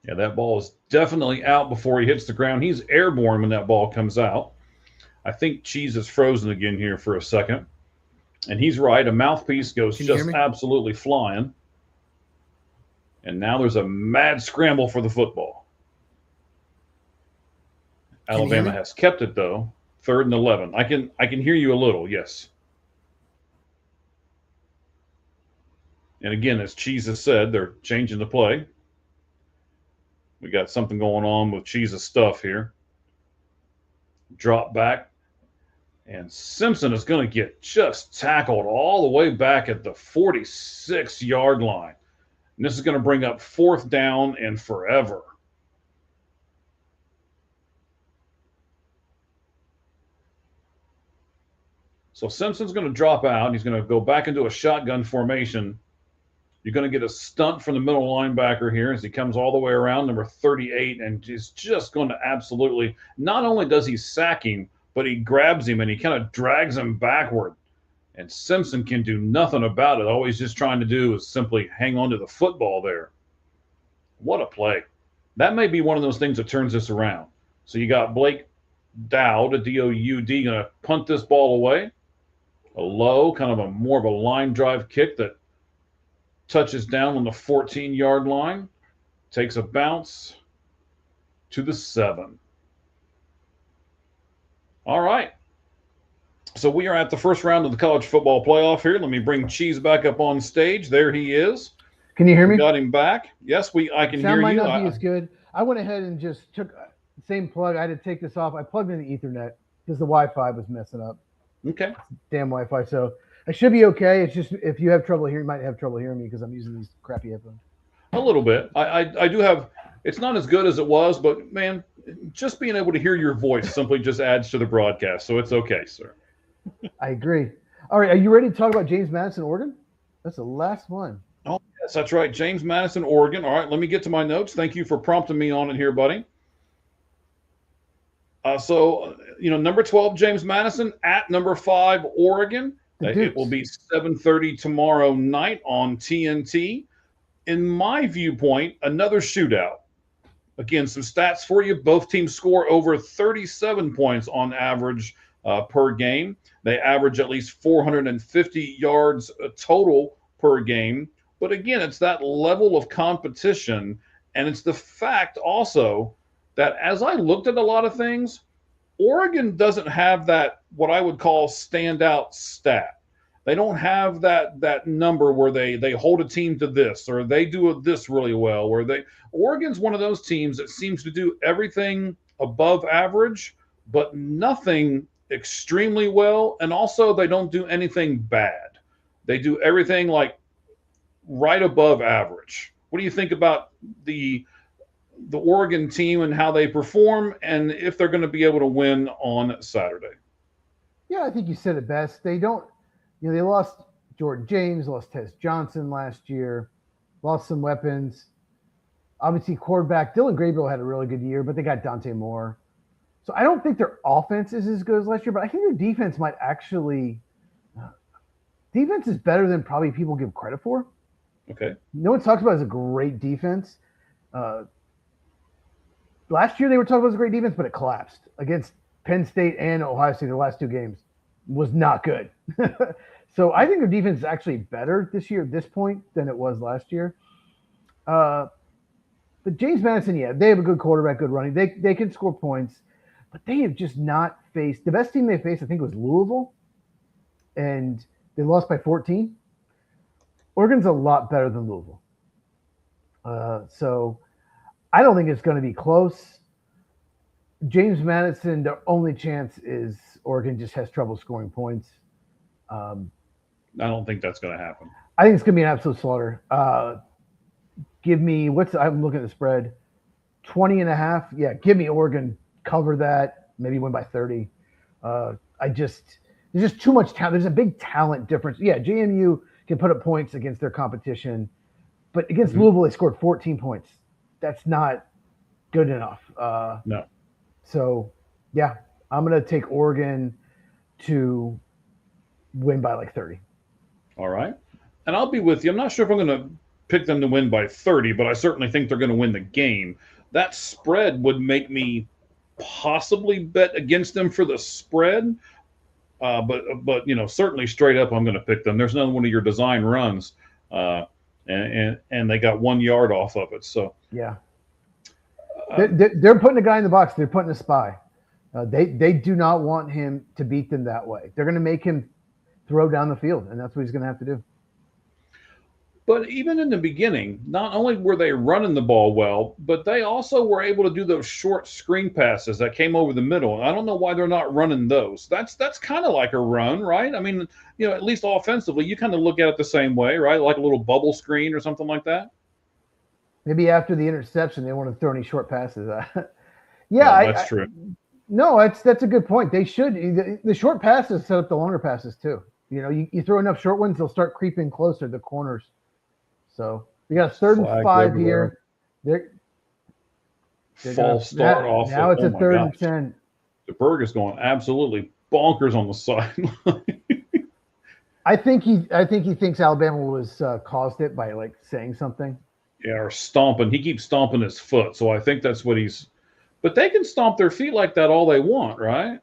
Yeah, that ball is definitely out before he hits the ground. He's airborne when that ball comes out. I think Cheese is frozen again here for a second. And he's right. A mouthpiece goes just absolutely flying. And now there's a mad scramble for the football. Alabama has kept it, though. 3rd and 11. I can hear you a little, yes. And again, as Cheese has said, they're changing the play. We got something going on with Cheese's stuff here. Drop back. And Simpson is going to get just tackled all the way back at the 46-yard line. And this is going to bring up 4th down and forever. So Simpson's going to drop out. He's going to go back into a shotgun formation. You're going to get a stunt from the middle linebacker here as he comes all the way around, number 38, and is just going to absolutely, not only does he sack him, but he grabs him and he kind of drags him backward. And Simpson can do nothing about it. All he's just trying to do is simply hang on to the football there. What a play. That may be one of those things that turns this around. So you got Blake Dowd, D-O-U-D, going to punt this ball away. A low, kind of a more of a line drive kick that touches down on the 14-yard line. Takes a bounce to the 7. All right. So we are at the first round of the college football playoff here. Let me bring Cheese back up on stage. There he is. Can you hear me? Got him back. Yes, I can hear you. Sound might not be as good. I went ahead and just took the same plug. I had to take this off. I plugged in the Ethernet because the Wi-Fi was messing up. Okay. Damn Wi-Fi. So I should be okay. It's just if you have trouble hearing, you might have trouble hearing me because I'm using these crappy headphones. A little bit. I do have. It's not as good as it was, but man, just being able to hear your voice simply just adds to the broadcast. So it's okay, sir. I agree. All right, are you ready to talk about James Madison, Oregon? That's the last one. Oh, yes, that's right. James Madison, Oregon. All right, let me get to my notes. Thank you for prompting me on it here, buddy. Number 12, James Madison, at number 5, Oregon. It will be 7:30 tomorrow night on TNT. In my viewpoint, another shootout. Again, some stats for you. Both teams score over 37 points on average per game. They average at least 450 yards total per game. But again, it's that level of competition. And it's the fact also that as I looked at a lot of things, Oregon doesn't have that, what I would call standout stat. They don't have that number where they hold a team to this or they do this really well. Oregon's one of those teams that seems to do everything above average, but nothing extremely well. And also they don't do anything bad. They do everything like right above average. What do you think about the Oregon team and how they perform and if they're going to be able to win on Saturday? Yeah, I think you said it best. They lost Jordan James, lost Tez Johnson last year, lost some weapons. Obviously, quarterback Dylan Gabriel had a really good year, but they got Dante Moore. So I don't think their offense is as good as last year, but I think their defense might actually defense is better than probably people give credit for. Okay. No one talks about it as a great defense. Last year they were talking about it as a great defense, but it collapsed against Penn State and Ohio State. Their last 2 games was not good. So I think their defense is actually better this year at this point than it was last year. But James Madison, yeah, they have a good quarterback, good running. They can score points, but they have just not faced – the best team they faced, I think, was Louisville, and they lost by 14. Oregon's a lot better than Louisville. So I don't think it's going to be close. James Madison, their only chance is Oregon just has trouble scoring points. I don't think that's going to happen. I think it's going to be an absolute slaughter. Give me I'm looking at the spread, 20.5. Yeah, give me Oregon cover that, maybe win by 30. There's just too much talent. There's a big talent difference. Yeah, JMU can put up points against their competition, but against Louisville, they scored 14 points. That's not good enough. No. So, yeah, I'm going to take Oregon to win by like 30. All right. And I'll be with you. I'm not sure if I'm going to pick them to win by 30, but I certainly think they're going to win the game. That spread would make me possibly bet against them for the spread. But certainly straight up, I'm going to pick them. There's another one of your design runs, and they got 1 yard off of it. So yeah, they're putting a guy in the box. They're putting a spy. They do not want him to beat them that way. They're going to make him throw down the field, and that's what he's going to have to do. But even in the beginning, not only were they running the ball well, but they also were able to do those short screen passes that came over the middle. And I don't know why they're not running those. That's kind of like a run, right? I mean, at least offensively, you kind of look at it the same way, right? Like a little bubble screen or something like that. Maybe after the interception, they want to throw any short passes. That's true. No, that's a good point. They should. The short passes set up the longer passes too. You throw enough short ones, they'll start creeping closer to the corners. So we got a 3rd and 5 here. False start off. Now it's a 3rd and 10. DeBerg is going absolutely bonkers on the sideline. I think he thinks Alabama was caused it by like saying something. Yeah, or stomping. He keeps stomping his foot, so I think that's what he's. But they can stomp their feet like that all they want, right?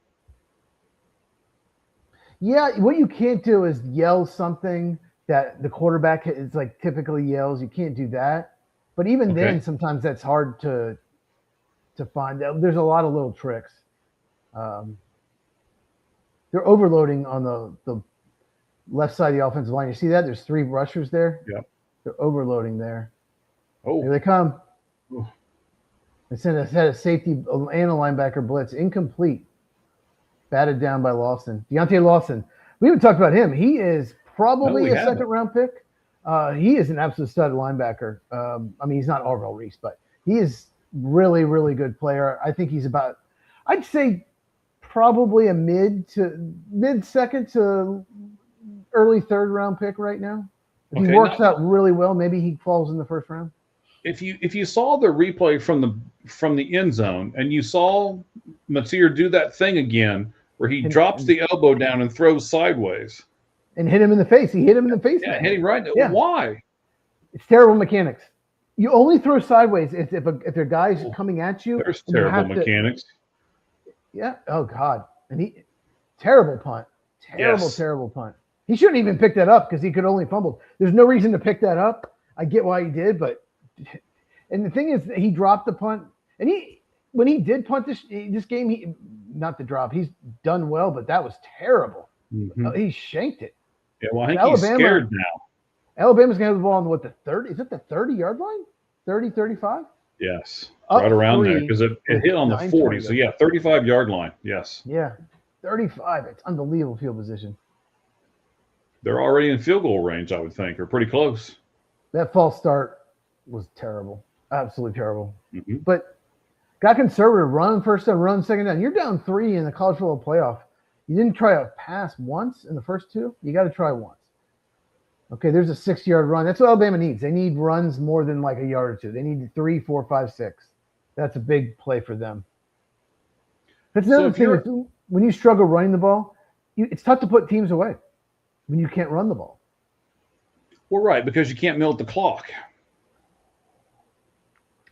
Yeah, what you can't do is yell something that the quarterback is like typically yells. You can't do that. But even then, sometimes that's hard to find. There's a lot of little tricks. They're overloading on the left side of the offensive line. You see that? There's 3 rushers there. Yeah. They're overloading there. Oh. Here they come. Ooh. They had a safety and a linebacker blitz. Incomplete. Batted down by Lawson. Deontay Lawson. We haven't talked about him. He is probably a 2nd-round pick. He is an absolute stud linebacker. He's not Orville Reese, but he is really, really good player. I think he's about, I'd say probably a mid-second to early 3rd-round pick right now. If he works out really well, maybe he falls in the 1st round. If you saw the replay from the end zone and you saw Matir do that thing again where he drops the elbow down and throws sideways. And hit him in the face. He hit him in the face. Yeah, hit him right. Yeah. Why? It's terrible mechanics. You only throw sideways if there are guys coming at you. There's terrible mechanics. Yeah. Oh, God. And terrible punt. Terrible punt. He shouldn't even pick that up because he could only fumble. There's no reason to pick that up. I get why he did, but and the thing is that he dropped the punt. And when he did punt this game, not the drop. He's done well, but that was terrible. Mm-hmm. He shanked it. Yeah, well, I think he's scared now. Alabama's going to have the ball on the 30? Is it the 30-yard line? 30, 35? Yes, right around there because it hit on the 40. So, 35-yard line. Yes. Yeah, 35. It's unbelievable field position. They're already in field goal range, I would think, or pretty close. That false start was terrible. Absolutely terrible. Mm-hmm. But got conservative. Run 1st down, run 2nd down. You're down 3 in the college football playoff. You didn't try a pass once in the first 2. You got to try once. Okay, there's a 6-yard run. That's what Alabama needs. They need runs more than like a yard or 2. They need 3, 4, 5, 6. That's a big play for them. That's another thing. When you struggle running the ball, it's tough to put teams away when you can't run the ball. Well, right, because you can't milk the clock.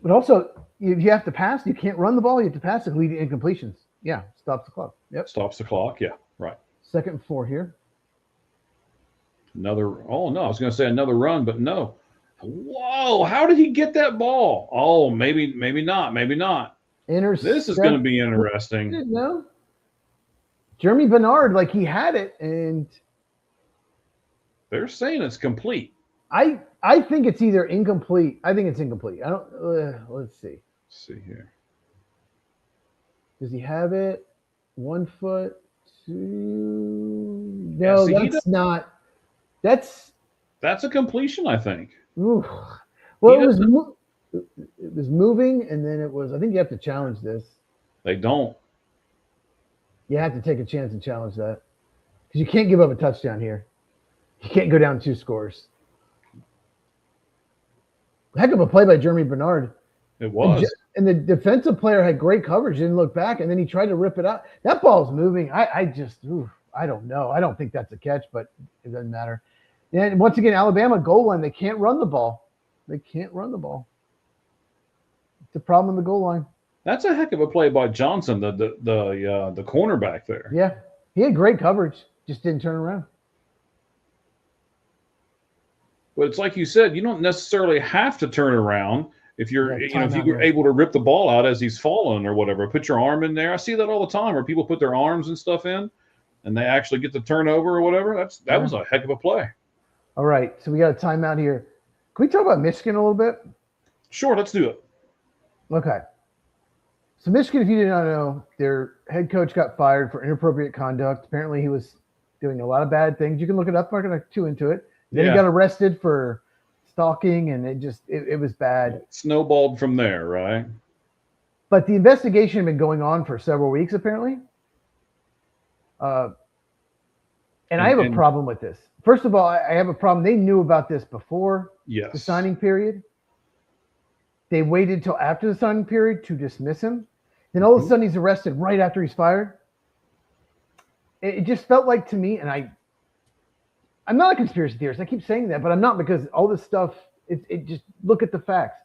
But also, if you have to pass, you can't run the ball. You have to pass it, lead to incompletions. Yeah, stops the clock. Yep. Stops the clock. Yeah, right. 2nd and 4 here. I was going to say another run, but no. Whoa, how did he get that ball? Oh, maybe not. This is going to be interesting. No. Jeremy Bernard, he had it, and they're saying it's complete. I think it's either incomplete. I think it's incomplete. I don't. Let's see. Let's see here. Does he have it? 1 foot, 2. No, that's not. That's a completion, I think. Oof. Well, it was moving, and then it was. I think you have to challenge this. They don't. You have to take a chance and challenge that because you can't give up a touchdown here. You can't go down 2 scores. Heck of a play by Jeremy Bernard. It was. And the defensive player had great coverage, didn't look back, and then he tried to rip it out. That ball's moving. I don't know. I don't think that's a catch, but it doesn't matter. And once again, Alabama goal line. They can't run the ball. It's a problem in the goal line. That's a heck of a play by Johnson, the cornerback there. Yeah, he had great coverage, just didn't turn around. But it's like you said, you don't necessarily have to turn around if you're, if you're able to rip the ball out as he's falling or whatever. Put your arm in there. I see that all the time where people put their arms and stuff in, and they actually get the turnover or whatever. That was a heck of a play. All right, so we got a timeout here. Can we talk about Michigan a little bit? Sure, let's do it. Okay. So Michigan, if you did not know, their head coach got fired for inappropriate conduct. Apparently he was doing a lot of bad things. You can look it up. I'm not going to too into it. Then he got arrested for stalking, and it was bad. It snowballed from there, right? But the investigation had been going on for several weeks, apparently. And I have a problem with this. First of all, I have a problem. They knew about this before the signing period. They waited till after the signing period to dismiss him. Then all of a sudden he's arrested right after he's fired. It just felt like to me, and I'm not a conspiracy theorist. I keep saying that, but I'm not, because all this stuff, it just look at the facts.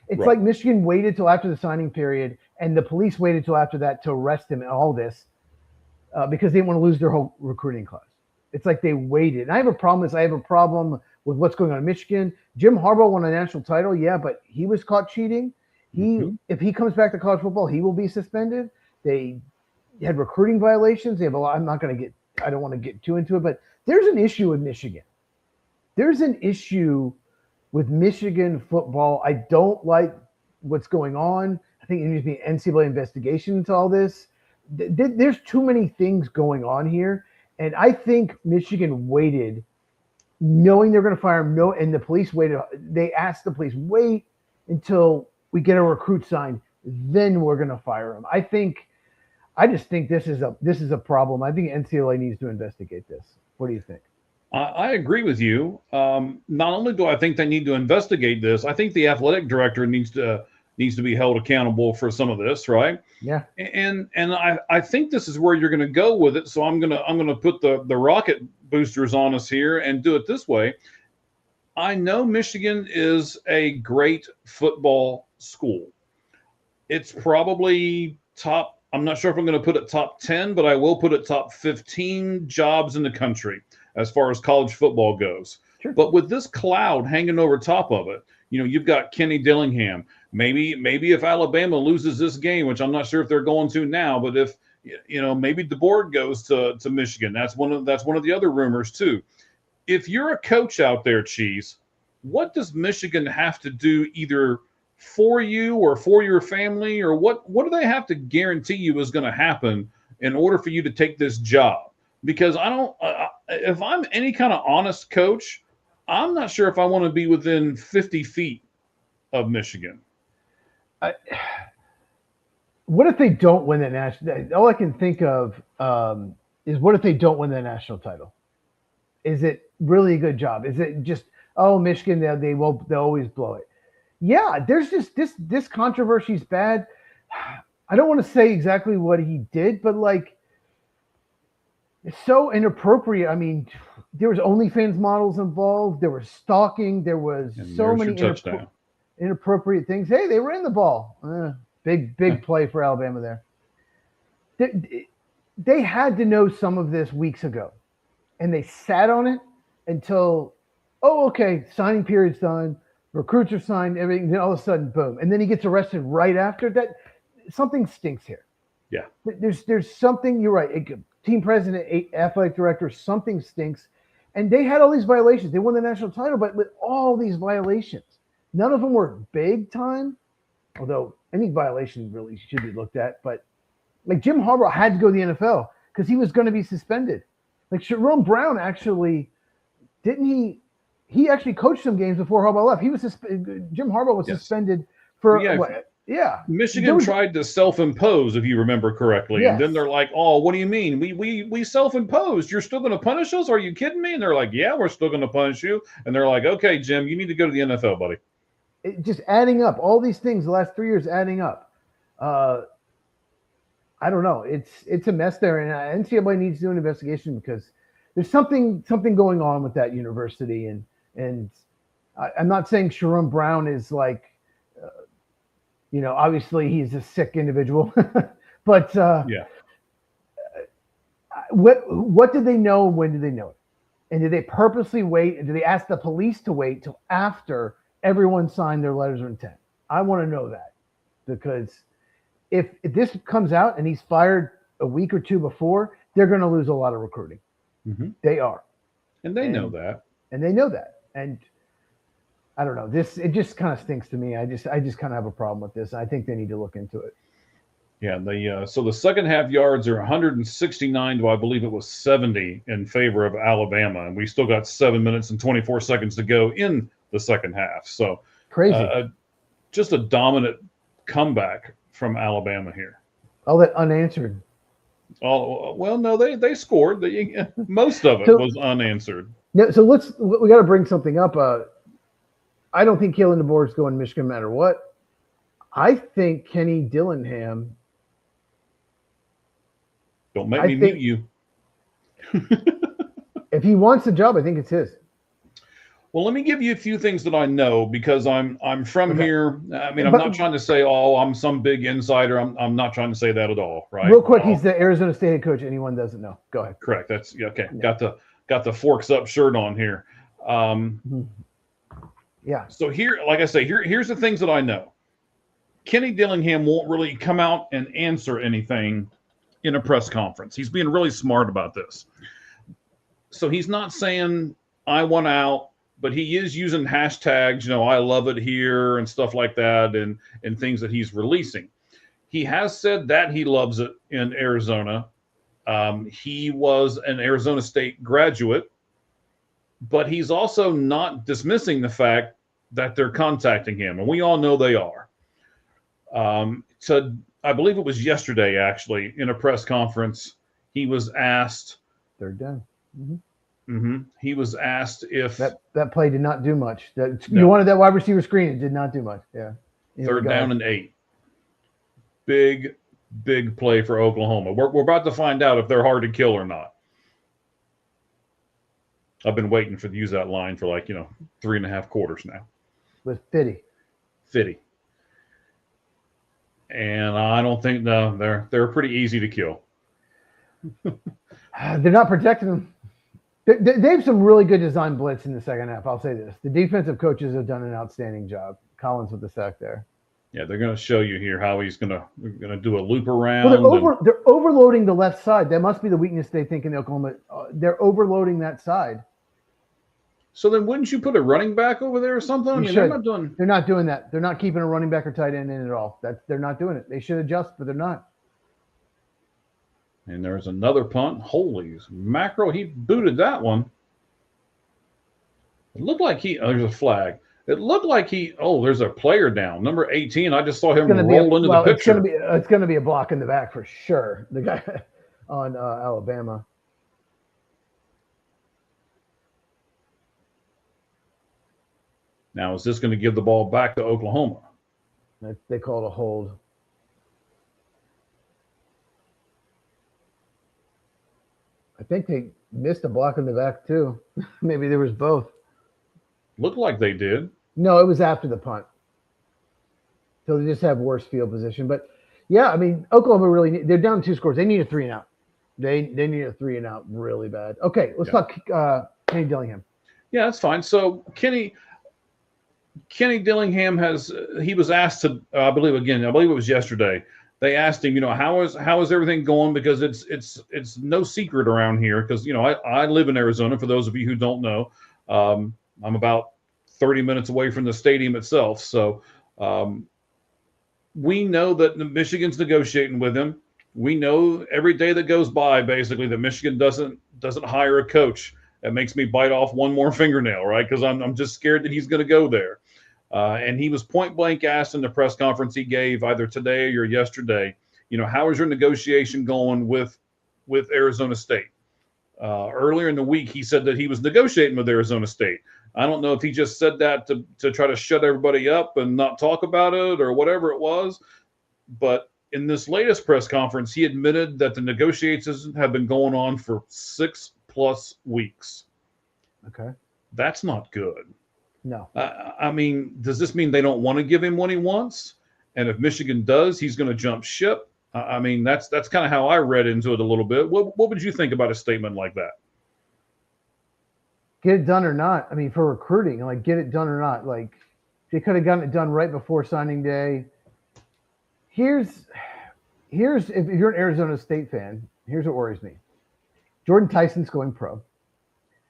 It's like Michigan waited till after the signing period, and the police waited till after that to arrest him and all this because they didn't want to lose their whole recruiting class. It's like they waited. And I have a problem with what's going on in Michigan. Jim Harbaugh won a national title, but he was caught cheating. If he comes back to college football, he will be suspended. They had recruiting violations. They have a lot. I don't want to get too into it, but there's an issue with Michigan. There's an issue with Michigan football. I don't like what's going on. I think there needs to be an NCAA investigation into all this. There's too many things going on here. And I think Michigan waited, knowing they're going to fire him. And the police waited. They asked the police, wait until we get a recruit signed, then we're going to fire him. I just think this is a problem. I think NCAA needs to investigate this. What do you think? I agree with you. Not only do I think they need to investigate this, I think the athletic director needs to be held accountable for some of this, right? Yeah. And I think this is where you're going to go with it. So I'm gonna put the rocket boosters on us here and do it this way. I know Michigan is a great football school. It's probably top. I'm not sure if I'm going to put it top 10, but I will put it top 15 jobs in the country as far as college football goes. Sure. But with this cloud hanging over top of it, you've got Kenny Dillingham. Maybe if Alabama loses this game, which I'm not sure if they're going to now, but if maybe DeBoer goes to Michigan, that's one of the other rumors too. If you're a coach out there, Cheese, what does Michigan have to do either for you or for your family, or what do they have to guarantee you is going to happen in order for you to take this job? Because if I'm any kind of honest coach, I'm not sure if I want to be within 50 feet of Michigan. What if they don't win the national? All I can think of is, what if they don't win the national title? Is it really a good job? Is it just, Michigan, they'll always blow it? Yeah, there's just this controversy is bad. I don't want to say exactly what he did, but it's so inappropriate. I mean, there was OnlyFans models involved. There was stalking. There was so many inappropriate things. Hey, they ran the ball. Big play for Alabama there. They had to know some of this weeks ago, and they sat on it until, signing period's done. Recruits are signed, everything, then all of a sudden, boom. And then he gets arrested right after that. Something stinks here. Yeah. There's something, you're right. Team president, athletic director, something stinks. And they had all these violations. They won the national title, but with all these violations, none of them were big time, although any violation really should be looked at. But Jim Harbaugh had to go to the NFL because he was going to be suspended. Sharon Brown actually, didn't he? He actually coached some games before Harbaugh left. He was Jim Harbaugh was suspended for Yeah. Michigan tried to self-impose, if you remember correctly, and then they're like, "Oh, what do you mean? We self-imposed. You're still going to punish us? Are you kidding me?" And they're like, "Yeah, we're still going to punish you." And they're like, "Okay, Jim, you need to go to the NFL, buddy." Just adding up all these things, the last 3 years adding up. I don't know. It's a mess there, and NCAA needs to do an investigation because there's something going on with that university, and I'm not saying Sharon Brown is like. Obviously he's a sick individual, but what did they know? When did they know it? And did they purposely wait? And did they ask the police to wait till after everyone signed their letters of intent? I want to know that, because if this comes out and he's fired a week or two before, they're going to lose a lot of recruiting. Mm-hmm. They are. And they know that. And they know that. And I don't know. It just kind of stinks to me. I just kind of have a problem with this. I think they need to look into it. Yeah, so the second half yards are 169 to, I believe it was 70 in favor of Alabama, and we still got 7 minutes and 24 seconds to go in the second half. So crazy. Just a dominant comeback from Alabama here. All that unanswered. Oh well, no, they scored. Most of it was unanswered. No, so we got to bring something up. I don't think Kalen DeBoer is going to Michigan no matter what. I think Kenny Dillingham. Don't make me mute you. If he wants the job, I think it's his. Well, let me give you a few things that I know, because I'm from here. I mean, I'm not trying to say, I'm some big insider. I'm not trying to say that at all, right? Real quick, he's the Arizona State head coach. Anyone doesn't know. Go ahead. Correct. That's okay. Yeah. Got the forks up shirt on here. Yeah. So here, like I say, here's the things that I know. Kenny Dillingham won't really come out and answer anything in a press conference. He's being really smart about this. So he's not saying I want out, but he is using hashtags, I love it here and stuff like that, and things that he's releasing. He has said that he loves it in Arizona. He was an Arizona State graduate, but he's also not dismissing the fact that they're contacting him, and we all know they are. So I believe it was yesterday, actually, in a press conference, he was asked. They're done. Mm-hmm. Mm-hmm. He was asked if that play did not do much. You wanted that wide receiver screen; it did not do much. Yeah. Third down and 8. Big play for Oklahoma. We're about to find out if they're hard to kill or not. I've been waiting to use that line for 3.5 quarters now. With Fitty. And I don't think they're pretty easy to kill. They're not protecting them. They have some really good design blitz in the second half. I'll say this: the defensive coaches have done an outstanding job. Collins with the sack there. Yeah, they're going to show you here how he's going to do a loop around. Well, they're overloading the left side. That must be the weakness they think in Oklahoma. They're overloading that side. So then, wouldn't you put a running back over there or something? I mean, they're not doing. They're not doing that. They're not keeping a running back or tight end in at all. They're not doing it. They should adjust, but they're not. And there's another punt. Holy mackerel! He booted that one. It looked like there's a flag. It looked like there's a player down, number 18. I just saw him roll into the picture. It's going to be a block in the back for sure. The guy on Alabama. Now, is this going to give the ball back to Oklahoma? They call it a hold. I think they missed a block in the back too. Maybe there was both. Looked like they did. No, it was after the punt. So they just have worse field position. But yeah, I mean, Oklahoma they're down 2 scores. They need a 3 and out. They need a 3 and out really bad. Okay, let's talk Kenny Dillingham. Yeah, that's fine. So Kenny Dillingham he was asked to, I believe it was yesterday. They asked him, how is everything going? Because it's no secret around here. Because I live in Arizona. For those of you who don't know, I'm about 30 minutes away from the stadium itself. So we know that Michigan's negotiating with him. We know every day that goes by, basically, that Michigan doesn't hire a coach. That makes me bite off one more fingernail, right? Because I'm just scared that he's going to go there. And he was point blank asked in the press conference he gave either today or yesterday, how is your negotiation going with Arizona State? Earlier in the week, he said that he was negotiating with Arizona State. I don't know if he just said that to try to shut everybody up and not talk about it or whatever it was. But in this latest press conference, he admitted that the negotiations have been going on for 6+ weeks. Okay. That's not good. No. I mean, does this mean they don't want to give him what he wants? And if Michigan does, he's going to jump ship? I mean, that's kind of how I read into it a little bit. What would you think about a statement like that? Get it done or not. I mean, for recruiting, like get it done or not. Like they could have gotten it done right before signing day. Here's if you're an Arizona State fan, here's what worries me. Jordan Tyson's going pro.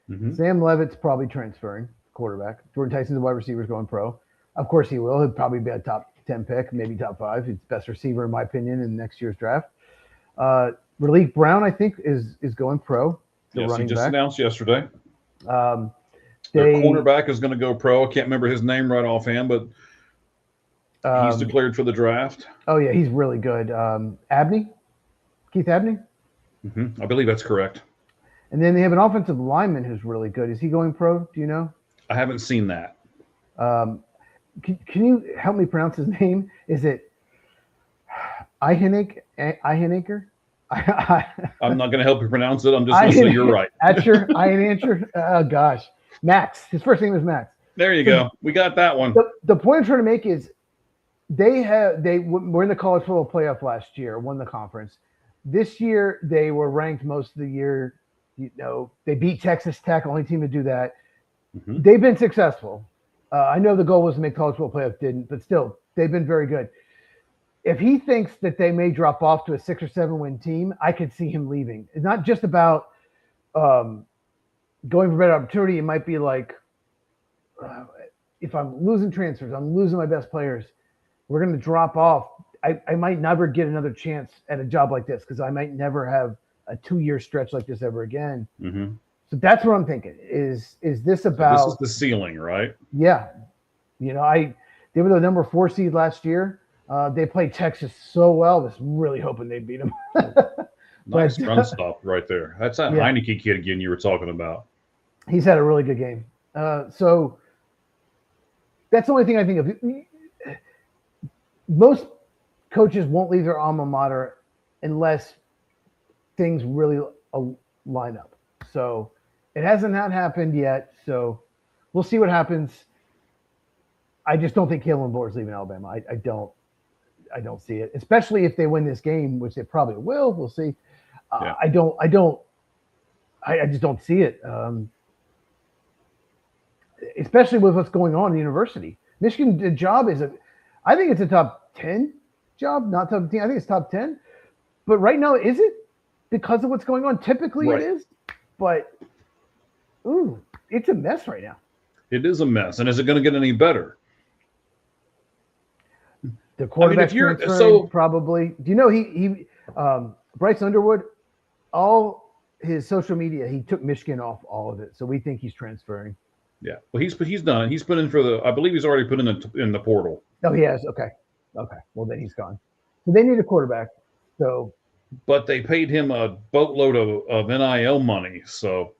Mm-hmm. Sam Levitt's probably transferring quarterback. Jordan Tyson's a wide receiver going pro. Of course he will. He'll probably be a top 10 pick, maybe top 5. He's best receiver in my opinion in next year's draft. Raleek Brown, I think, is going pro. Yes, he just announced yesterday. Their cornerback is going to go pro. I can't remember his name right offhand, but he's declared for the draft. Oh yeah, he's really good. Keith Abney. Mm-hmm. I believe that's correct. And then they have an offensive lineman who's really good. Is he going pro? Do you know? I haven't seen that. Can you help me pronounce his name? Is it Ihenaker? I'm not going to help you pronounce it. I'm just going to say you're right. Ihenaker. Oh gosh, Max. His first name is Max. There you go. We got that one. The point I'm trying to make is they were in the college football playoff last year, won the conference. This year they were ranked most of the year. They beat Texas Tech, only team to do that. Mm-hmm. They've been successful. I know the goal was to make college football playoff, didn't, but still, they've been very good. If he thinks that they may drop off to a 6 or 7 win team, I could see him leaving. It's not just about going for better opportunity. It might be like, if I'm losing transfers, I'm losing my best players, we're going to drop off. I might never get another chance at a job like this because I might never have a 2-year stretch like this ever again. Mm-hmm. So that's what I'm thinking. Is this about? So this is the ceiling, right? Yeah. They were the number 4 seed last year. They played Texas so well. I was really hoping they beat them. Nice run stop right there. That's that Heineke kid again you were talking about. He's had a really good game. So that's the only thing I think of. Most coaches won't leave their alma mater unless things really line up. So it hasn't happened yet. So we'll see what happens. I just don't think Kalen Moore's leaving Alabama. I don't see it, especially if they win this game, which they probably will. We'll see. I just don't see it. Especially with what's going on in the university. Michigan, the job I think it's a top 10 job, not top 10. I think it's top 10. But right now, is it? Because of what's going on? Typically right. It is. But, it's a mess right now. It is a mess. And is it going to get any better? The quarterback transferring, probably. Do you know he Bryce Underwood, all his social media, he took Michigan off all of it. So we think he's transferring. Yeah. Well, he's done it. He's put in I believe he's already put in the portal. Oh, he has. Okay. Well, then he's gone. So they need a quarterback. So. But they paid him a boatload of NIL money. So.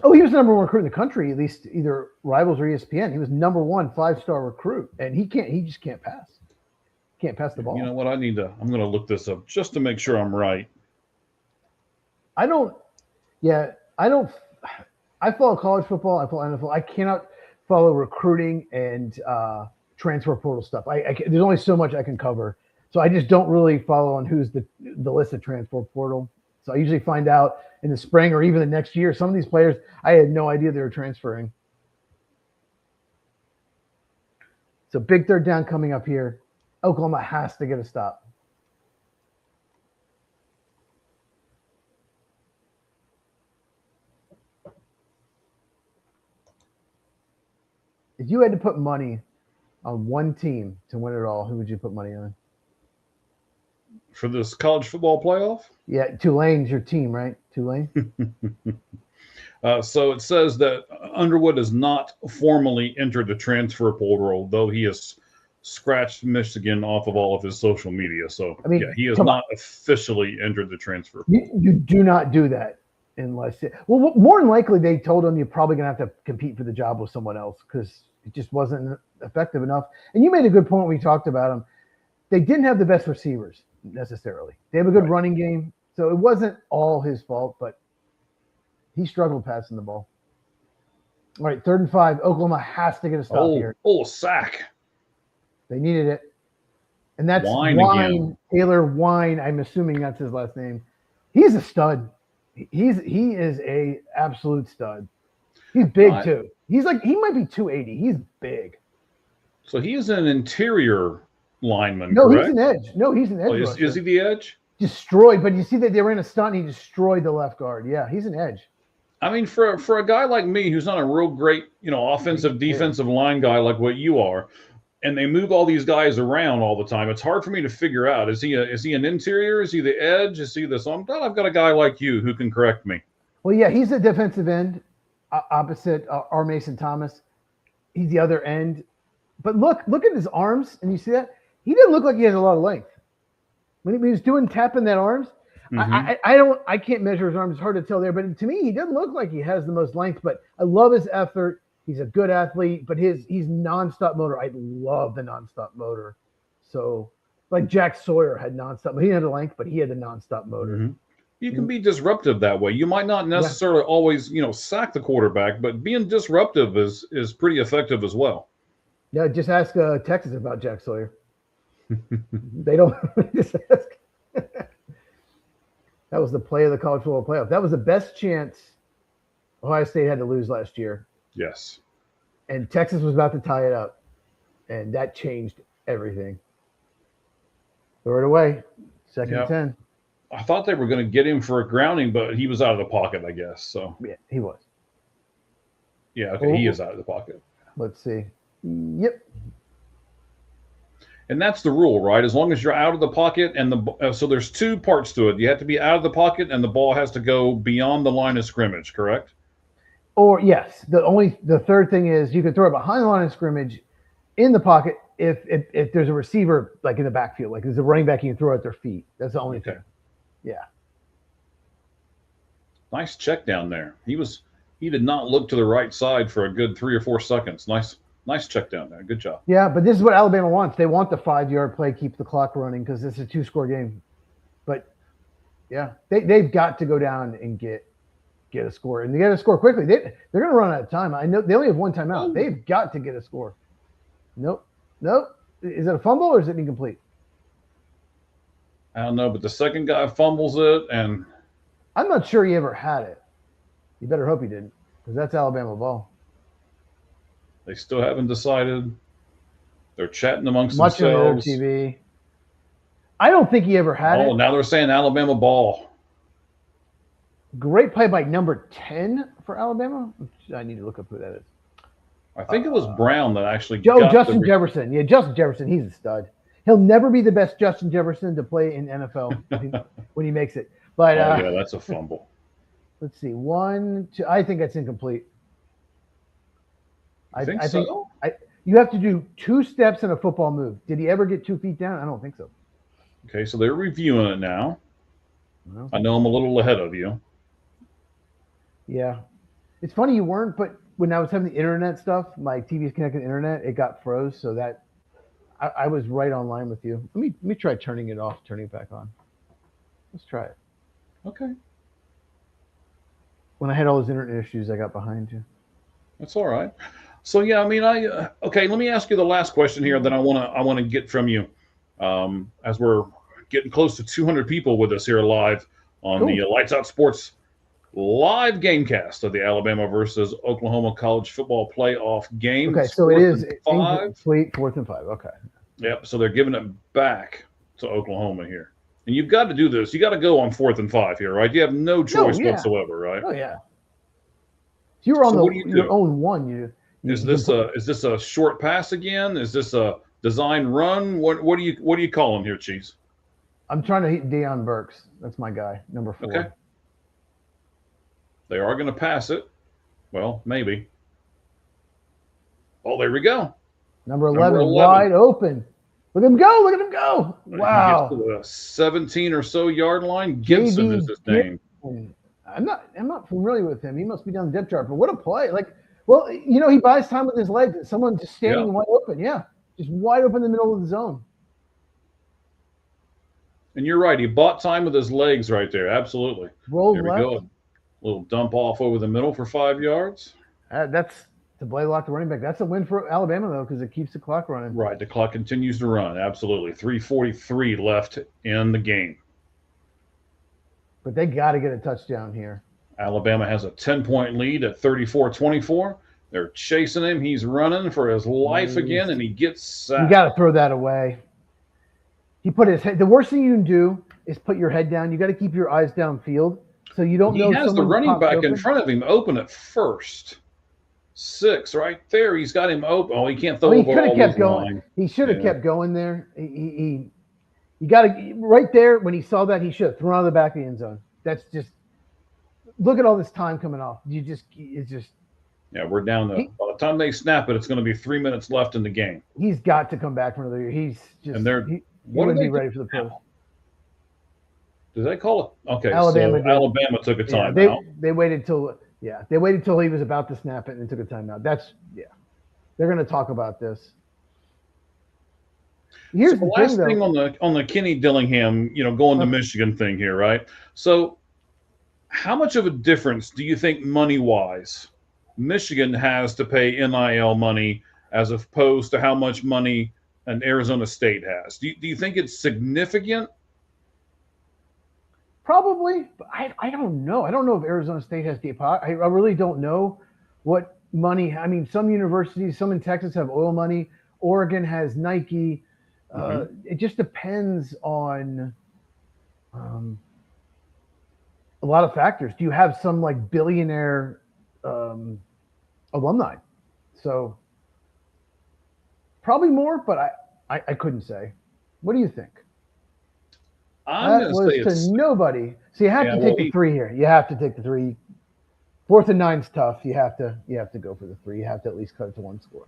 Oh, he was the number 1 recruit in the country, at least either Rivals or ESPN. He was number 1 5-star recruit, and he just can't pass. Can't pass the ball. You know what? I'm going to look this up just to make sure I'm right. I follow college football. I follow NFL. I cannot follow recruiting and transfer portal stuff. There's only so much I can cover. So I just don't really follow on who's the list of transfer portal. So I usually find out in the spring or even the next year. Some of these players, I had no idea they were transferring. So big third down coming up here. Oklahoma has to get a stop. If you had to put money on one team to win it all, who would you put money on? For this college football playoff? Yeah, Tulane's your team, right? Tulane? So it says that Underwood has not formally entered the transfer portal, though he has scratched Michigan off of all of his social media. So, I mean, yeah, he has come on. not officially entered the transfer portal. You do not do that unless well, more than likely they told him you're probably going to have to compete for the job with someone else because it just wasn't effective enough. And you made a good point when we talked about him. They didn't have the best receivers necessarily. They have a good running game, so it wasn't all his fault, but he struggled passing the ball. All right, 3rd and 5. Oklahoma has to get a stop here. Oh, sack. They needed it. And that's Wine, Taylor Wine. I'm assuming that's his last name. He's a stud. He is a absolute stud. He's big too. He might be 280. He's big. So he is an interior lineman, no, correct? He's an edge. No, he's an edge. Is he the edge? Destroyed, but you see that they ran a stunt and he destroyed the left guard. Yeah, he's an edge. I mean, for a guy like me who's not a real great, offensive, defensive line guy like what you are, and they move all these guys around all the time, it's hard for me to figure out. Is he an interior? Is he the edge? Is he the? So I'm glad I've got a guy like you who can correct me. Well, yeah, he's a defensive end opposite R. Mason Thomas. He's the other end. But look at his arms, and you see that? He didn't look like he has a lot of length. When he was tapping that arms, I can't measure his arms. It's hard to tell there, but to me, he doesn't look like he has the most length. But I love his effort. He's a good athlete, but he's nonstop motor. I love the nonstop motor. So, like Jack Sawyer had nonstop. He didn't have the length, but he had the nonstop motor. Mm-hmm. You can be disruptive that way. You might not necessarily always, sack the quarterback, but being disruptive is pretty effective as well. Yeah, just ask Texas about Jack Sawyer. They don't just ask. That was the play of the college football playoff. That was the best chance Ohio State had to lose last year. Yes. And Texas was about to tie it up, and that changed everything. Throw it away. 2nd and 10. I thought they were going to get him for a grounding, but he was out of the pocket, I guess. So yeah, he was. Yeah, okay, he is out of the pocket. Let's see. Yep. And that's the rule, right? As long as you're out of the pocket so there's 2 parts to it. You have to be out of the pocket and the ball has to go beyond the line of scrimmage, correct? Or yes, the third thing is you can throw it behind the line of scrimmage in the pocket if there's a receiver like in the backfield, like there's a running back you can throw at their feet. That's the only thing. Yeah. Nice check down there. He did not look to the right side for a good 3 or 4 seconds. Nice check down there. Good job. Yeah, but this is what Alabama wants. They want the 5-yard play, keep the clock running because it's a 2-score game. But yeah, they've got to go down and get a score, and they got to score quickly. They're going to run out of time. I know they only have 1 timeout. They've got to get a score. Nope. Is it a fumble or is it incomplete? I don't know, but the second guy fumbles it, and I'm not sure he ever had it. You better hope he didn't, because that's Alabama ball. They still haven't decided. They're chatting amongst themselves. TV. I don't think he ever had it. Oh, now they're saying Alabama ball. Great play by number 10 for Alabama. I need to look up who that is. I think it was Brown that actually Justin Jefferson. Yeah, Justin Jefferson. He's a stud. He'll never be the best Justin Jefferson to play in NFL when he makes it. But yeah, that's a fumble. Let's see. 1, 2. I think that's incomplete. I think so. You have to do 2 steps in a football move. Did he ever get 2 feet down? I don't think so. Okay, so they're reviewing it now. Well, I know I'm a little ahead of you. Yeah. It's funny you weren't, but when I was having the internet stuff, my TV's connected to the internet, it got froze, so that I was right online with you. Let me try turning it off, turning it back on. Let's try it. Okay. When I had all those internet issues, I got behind you. That's all right. So yeah, I mean, okay. Let me ask you the last question here that I want to get from you, as we're getting close to 200 people with us here live on the Lights Out Sports live GameCast of the Alabama versus Oklahoma college football playoff game. Okay, so it is incomplete, 4th and 5. Okay. Yep. So they're giving it back to Oklahoma here, and you've got to do this. You got to go on 4th and 5 here, right? You have no choice whatsoever, right? Oh yeah. If you were on your own one, Is this a short pass again? Is this a design run? What are you calling here, Chiefs? I'm trying to hit Deion Burks. That's my guy, number 4. Okay. They are going to pass it. Well, maybe. Oh, there we go. Number 11, Number 11. wide open. Look at him go. Look at him go. He gets to Wow. the 17 or so yard line. Gibson is his name. I'm not familiar with him. He must be down the depth chart, but what a play. Like, well, you know, he buys time with his legs. Someone just standing wide open. Yeah. Just wide open in the middle of the zone. And you're right. He bought time with his legs right there. Absolutely. Roll there left. we go. A little dump off over the middle for 5 yards. That's to Blaylock, the running back. That's a win for Alabama, though, because it keeps the clock running. Right. The clock continues to run. Absolutely. 3:43 left in the game. But they got to get a touchdown here. Alabama has a 10-point lead at 34-24. They're chasing him. He's running for his life again, and he gets sacked. You got to throw that away. He put his head. The worst thing you can do is put your head down. You got to keep your eyes downfield so you don't know. He has the running back in front of him open at first. 6 right there. He's got him open. Oh, he can't throw. He could have kept going. He should have kept going there. He got to right there when he saw that he should have thrown out of the back of the end zone. That's just look at all this time coming off. It's just. Yeah, we're down to by the time they snap it, it's going to be 3 minutes left in the game. He's got to come back for another year. He's just. And they're he wouldn't be ready for the pros. Did they call it? Okay, Alabama so Alabama took a timeout. They waited till he was about to snap it and took a timeout. They're going to talk about this. Here's the last thing on the Kenny Dillingham, going to Michigan thing here, right? So, how much of a difference do you think money-wise Michigan has to pay NIL money as opposed to how much money an Arizona State has? Do you think it's significant? Probably, but I don't know. I don't know if Arizona State has deposit. I really don't know what money. I mean, some universities, some in Texas have oil money. Oregon has Nike. It just depends on a lot of factors. Do you have some like billionaire alumni? So probably more, but I couldn't say. What do you think? I'm going to say it's nobody. So you have to take the 3 here. You have to take the 3. 4th and 9's tough. You have to go for the 3. You have to at least cut it to 1 score.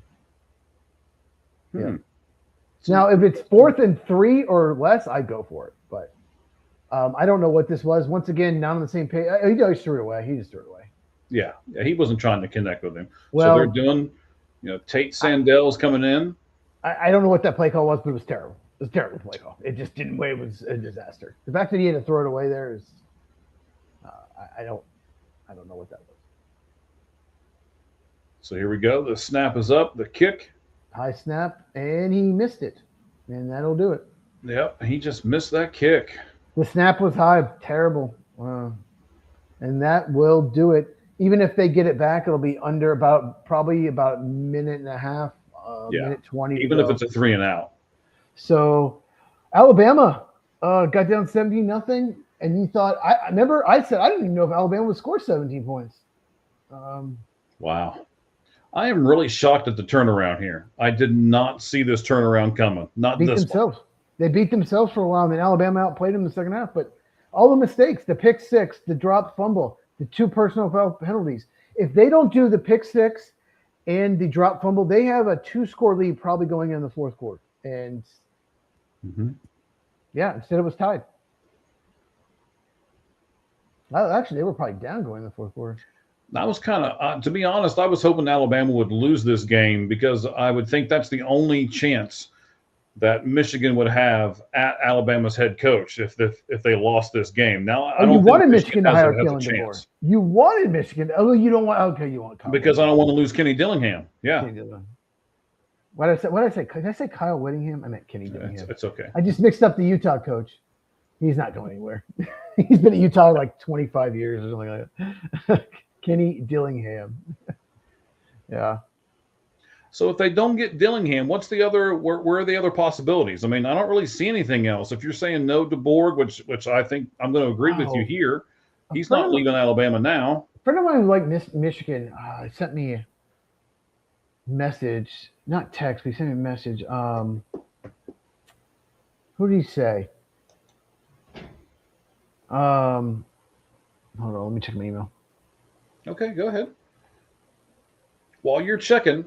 Yeah. Now, if it's 4th and 3 or less, I'd go for it. But I don't know what this was. Once again, not on the same page. He just threw it away. He just threw it away. Yeah, he wasn't trying to connect with him. Well, so they're doing, Tate Sandell's coming in. I don't know what that play call was, but it was terrible. It was a terrible play call. It just didn't. It was a disaster. The fact that he had to throw it away there is, I don't know what that was. So here we go. The snap is up. The kick. High snap, and he missed it, and that'll do it. Yep, he just missed that kick. The snap was high, terrible, and that will do it. Even if they get it back, it'll be under probably about a minute and a half, minute 20. Even if it's a 3 and out. So, Alabama got down 17-0, and you thought I remember I said I didn't even know if Alabama would score 17 points. Wow. I am really shocked at the turnaround here. I did not see this turnaround coming. They beat themselves for a while, and then Alabama outplayed them in the second half. But all the mistakes, the pick 6, the dropped fumble, the 2 personal foul penalties. If they don't do the pick 6 and the dropped fumble, they have a 2-score lead probably going in the 4th quarter. And instead it was tied. Actually, they were probably down going in the 4th quarter. I was kind of, to be honest, I was hoping Alabama would lose this game because I would think that's the only chance that Michigan would have at Alabama's head coach if they lost this game. Now, I don't think Michigan to hire has a chance. You wanted Michigan. Oh, you don't want. Okay, you want Kyle because I don't want to lose Kenny Dillingham. Yeah. What did I say? Did I say Kyle Whittingham? I meant Kenny Dillingham. It's okay. I just mixed up the Utah coach. He's not going anywhere. He's been at Utah like 25 years or something like that. Kenny Dillingham. Yeah. So if they don't get Dillingham, what's the other? Where are the other possibilities? I mean, I don't really see anything else. If you're saying no to Borg, which I think I'm going to agree with you here, he's not leaving Alabama now. A friend of mine who liked Michigan sent me a message, not text, but he sent me a message. Who did he say? Hold on, let me check my email. Okay, go ahead. While you're checking,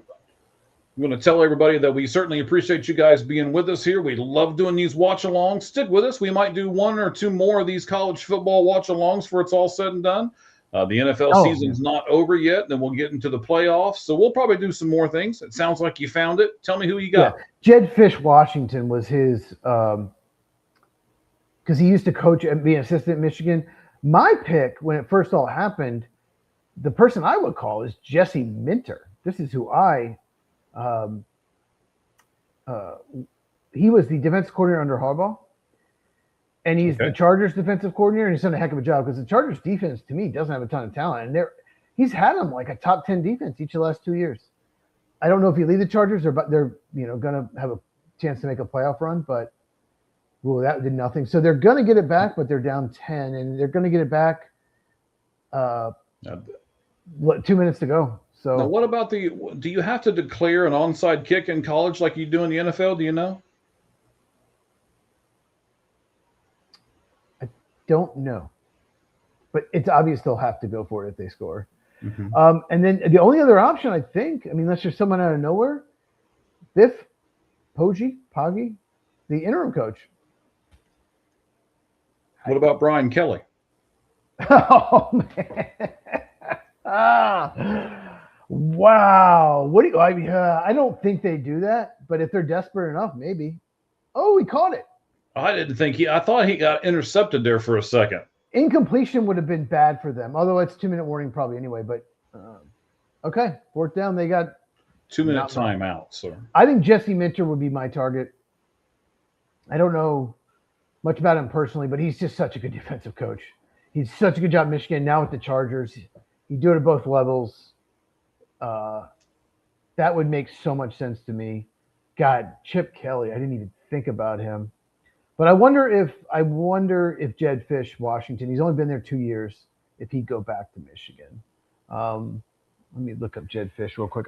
I'm going to tell everybody that we certainly appreciate you guys being with us here. We love doing these watch-alongs. Stick with us. We might do one or two more of these college football watch-alongs before it's all said and done. The NFL season's not over yet. Then we'll get into the playoffs. So we'll probably do some more things. It sounds like you found it. Tell me who you got. Yeah. Jed Fish Washington was his because he used to coach and be an assistant at Michigan. My pick when it first all happened, the person I would call is Jesse Minter. This is who he was the defensive coordinator under Harbaugh, and he's the Chargers defensive coordinator, and he's done a heck of a job because the Chargers defense, to me, doesn't have a ton of talent, and he's had them like a top 10 defense each of the last 2 years. I don't know if you lead the Chargers or but they're going to have a chance to make a playoff run, but that did nothing. So they're going to get it back, but they're down 10, and they're going to get it back. 2 minutes to go. So now what about do you have to declare an onside kick in college like you do in the NFL? Do you know? I don't know, but it's obvious they'll have to go for it if they score. Mm-hmm. And then the only other option, I think, unless there's someone out of nowhere, Biff Poggi, the interim coach. What about Brian Kelly? Oh, man. Wow. I don't think they do that, but if they're desperate enough, maybe. Oh, he caught it. I thought he got intercepted there for a second. Incompletion would have been bad for them, although it's 2-minute warning probably anyway, but okay. 4th down. They got 2-minute timeout. So I think Jesse Minter would be my target. I don't know much about him personally, but he's just such a good defensive coach. He's such a good job in Michigan. Now with the Chargers, he do it at both levels. That would make so much sense to me. God, Chip Kelly, I didn't even think about him. But I wonder if Jed Fish Washington, he's only been there 2 years, if he'd go back to Michigan. Let me look up Jed Fish real quick.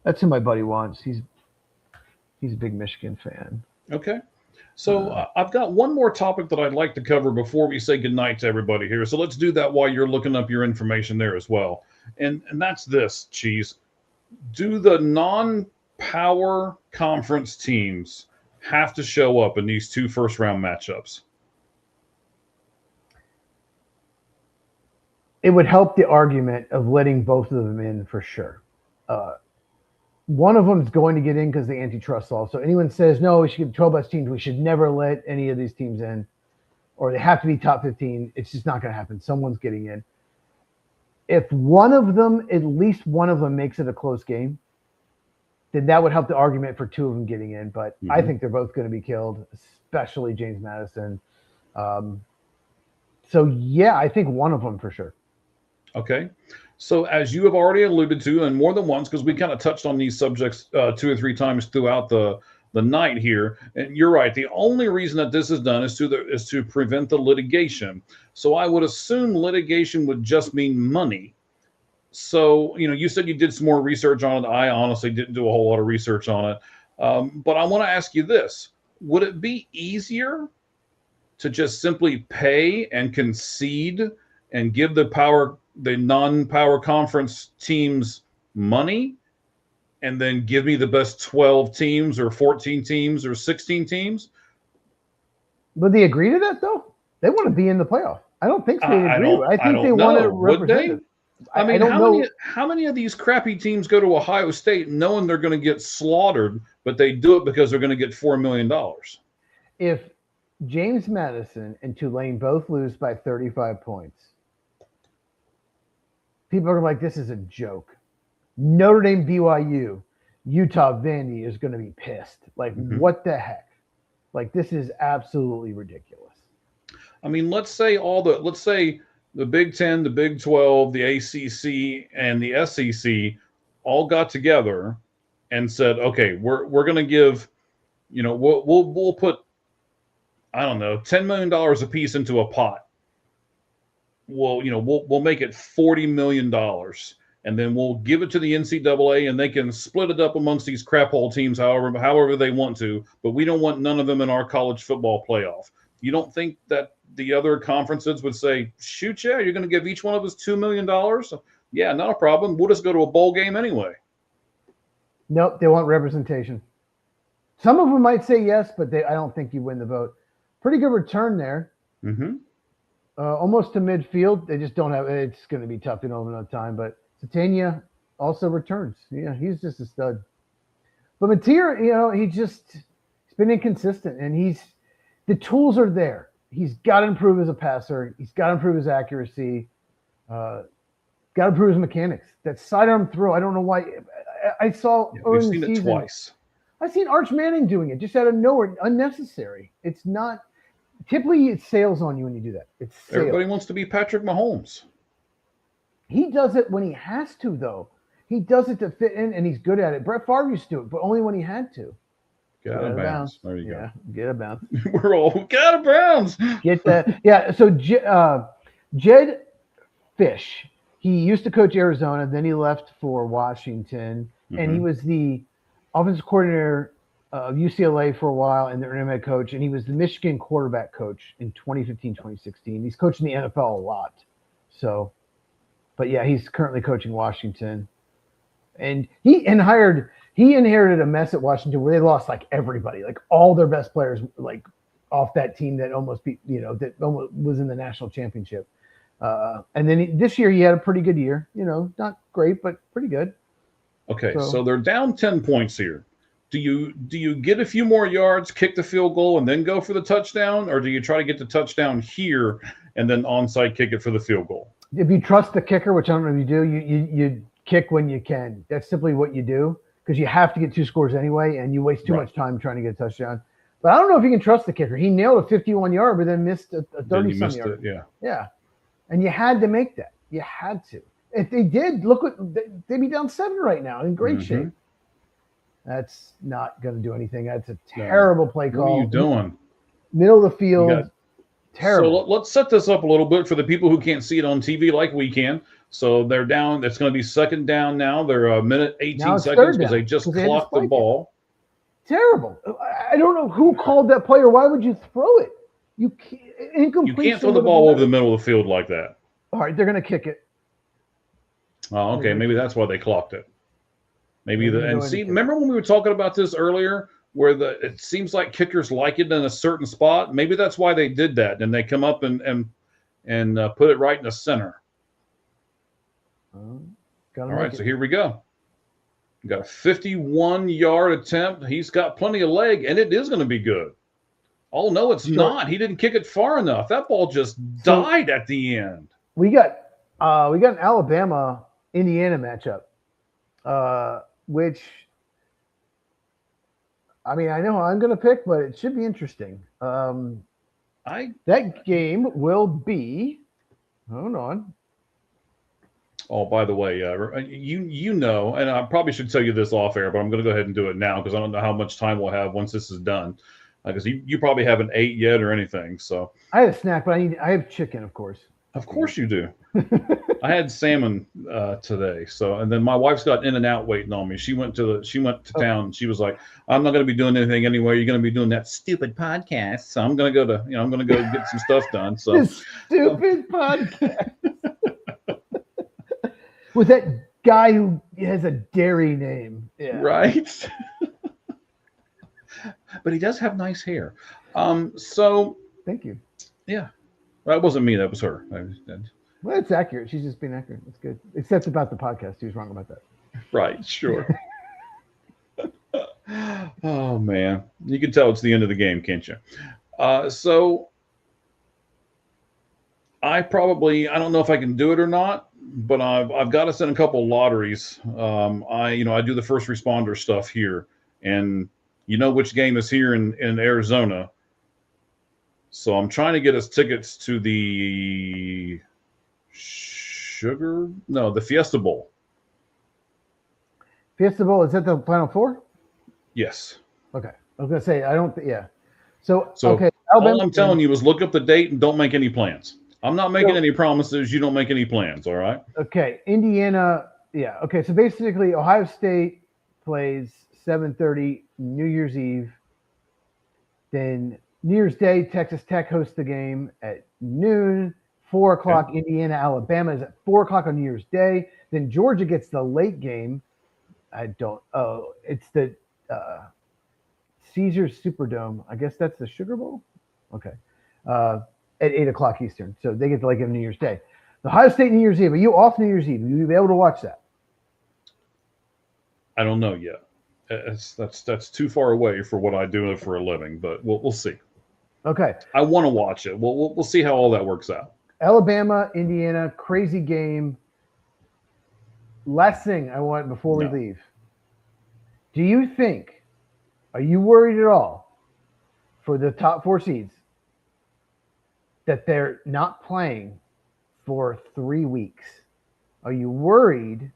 That's who my buddy wants. He's a big Michigan fan. Okay. So I've got one more topic that I'd like to cover before we say goodnight to everybody here. So let's do that while you're looking up your information there as well. And that's this, Cheese. Do the non-power conference teams have to show up in these 2 first-round matchups? It would help the argument of letting both of them in for sure. One of them is going to get in because of the antitrust law. So anyone says, no, we should get 12 best teams, we should never let any of these teams in, or they have to be top 15, it's just not going to happen. Someone's getting in. If one of them, at least one of them makes it a close game, then that would help the argument for 2 of them getting in. But I think they're both going to be killed, especially James Madison. So, yeah, I think one of them for sure. Okay. So as you have already alluded to, and more than once, because we kind of touched on these subjects 2 or 3 times throughout the night here, and you're right. The only reason that this is done is to prevent the litigation. So I would assume litigation would just mean money. So, you said you did some more research on it. I honestly didn't do a whole lot of research on it. But I want to ask you this. Would it be easier to just simply pay and concede and give the non-power conference teams money and then give me the best 12 teams or 14 teams or 16 teams? Would they agree to that, though? They want to be in the playoff. I don't think they agree. I think they want to represent. I mean, how many of these crappy teams go to Ohio State knowing they're going to get slaughtered, but they do it because they're going to get $4 million? If James Madison and Tulane both lose by 35 points, people are like, this is a joke. Notre Dame, BYU, Utah, Vandy is going to be pissed. Like, what the heck? Like, this is absolutely ridiculous. I mean, let's say the Big Ten, the Big 12, the ACC, and the SEC all got together and said, okay, we're going to give, we'll put, I don't know, $10 million a piece into a pot. We'll make it $40 million, and then we'll give it to the NCAA, and they can split it up amongst these crap hole teams however they want to, but we don't want none of them in our college football playoff. You don't think that the other conferences would say, shoot, yeah, you're going to give each one of us $2 million? Yeah, not a problem. We'll just go to a bowl game anyway. Nope, they want representation. Some of them might say yes, but I don't think you win the vote. Pretty good return there. Mm-hmm. Almost to midfield. They just don't have. It's going to be tough in over enough time. But Satania also returns. Yeah, he's just a stud. But Mateer, he's been inconsistent, and the tools are there. He's got to improve as a passer. He's got to improve his accuracy. Got to improve his mechanics. That sidearm throw. I don't know why. I saw we've seen it twice. I've seen Arch Manning doing it just out of nowhere, unnecessary. It's not. Typically, it sails on you when you do that. It's sales. Everybody wants to be Patrick Mahomes. He does it when he has to, though. He does it to fit in, and he's good at it. Brett Favre used to do it, but only when he had to. Get out of bounds. There you go. Get out of bounds. We're all get out of bounds. Get that. Yeah. So Jed Fish, he used to coach Arizona, then he left for Washington, and he was the offensive coordinator of UCLA for a while and the interim head coach, and he was the Michigan quarterback coach in 2015, 2016. He's coaching the NFL a lot. So, but yeah, he's currently coaching Washington. And he inherited a mess at Washington where they lost like everybody, like all their best players, like off that team that almost beat, that almost was in the national championship. And then this year he had a pretty good year, not great, but pretty good. Okay. So they're down 10 points here. Do you get a few more yards, kick the field goal, and then go for the touchdown, or do you try to get the touchdown here and then onside kick it for the field goal? If you trust the kicker, which I don't know if you do, you kick when you can. That's simply what you do because you have to get 2 scores anyway, and you waste too much time trying to get a touchdown. But I don't know if you can trust the kicker. He nailed a 51-yard, but then missed a 30-some yard. Yeah. And you had to make that. You had to. If they did, look what they'd be down 7 right now in great shape. That's not going to do anything. That's a terrible play call. What are you doing? Middle of the field. Terrible. So let's set this up a little bit for the people who can't see it on TV like we can. So they're down. It's going to be second down now. They're a minute 18 seconds because they just clocked the ball. Terrible. I don't know who called that play or why would you throw it? You can't throw the ball over the middle of the field like that. All right, they're going to kick it. Oh, okay. Maybe that's why they clocked it. Remember when we were talking about this earlier, where it seems like kickers like it in a certain spot? Maybe that's why they did that, and they come up and put it right in the center. All right, so here we go. We got a 51-yard attempt. He's got plenty of leg, and it is going to be good. Oh no, it's not. He didn't kick it far enough. That ball just died at the end. We got an Alabama-Indiana matchup. Which, I mean, I know who I'm going to pick, but it should be interesting. That game will be. Hold on. Oh, by the way, and I probably should tell you this off air, but I'm going to go ahead and do it now because I don't know how much time we'll have once this is done. Because you probably haven't ate yet or anything. So I had a snack, but I have chicken, of course. Of course you do. I had salmon today. And then my wife's got In-N-Out waiting on me. She went to town. And she was like, "I'm not going to be doing anything anyway. You're going to be doing that stupid podcast. So I'm going to go get some stuff done." So stupid podcast with that guy who has a dairy name, right? But he does have nice hair. So thank you. Yeah. That wasn't me. That was her. Well, it's accurate. She's just being accurate. It's good. Except about the podcast. She was wrong about that. Right. Sure. Oh, man. You can tell it's the end of the game, can't you? So I don't know if I can do it or not, but I've got us in a couple lotteries. I do the first responder stuff here, and you know which game is here in Arizona. So I'm trying to get us tickets to the Fiesta Bowl. Fiesta Bowl, is that the Final Four? Yes. Okay. I was going to say, I don't yeah. So okay. All I'm telling you is look up the date and don't make any plans. I'm not making any promises. You don't make any plans, all right? Okay. Indiana, yeah. Okay, so basically Ohio State plays 7:30 New Year's Eve. Then New Year's Day, Texas Tech hosts the game at noon. 4 o'clock. Indiana, Alabama is at 4 o'clock on New Year's Day. Then Georgia gets the late game. It's the Caesars Superdome. I guess that's the Sugar Bowl. Okay. At 8 o'clock Eastern. So they get the late game New Year's Day. The Ohio State New Year's Eve. Are you off New Year's Eve? Will you be able to watch that? I don't know yet. That's too far away for what I do for a living, but we'll see. Okay. I want to watch it. We'll see how all that works out. Alabama, Indiana, crazy game. Last thing I want before we leave. Do you think, are you worried at all for the top 4 seeds that they're not playing for 3 weeks? Are you worried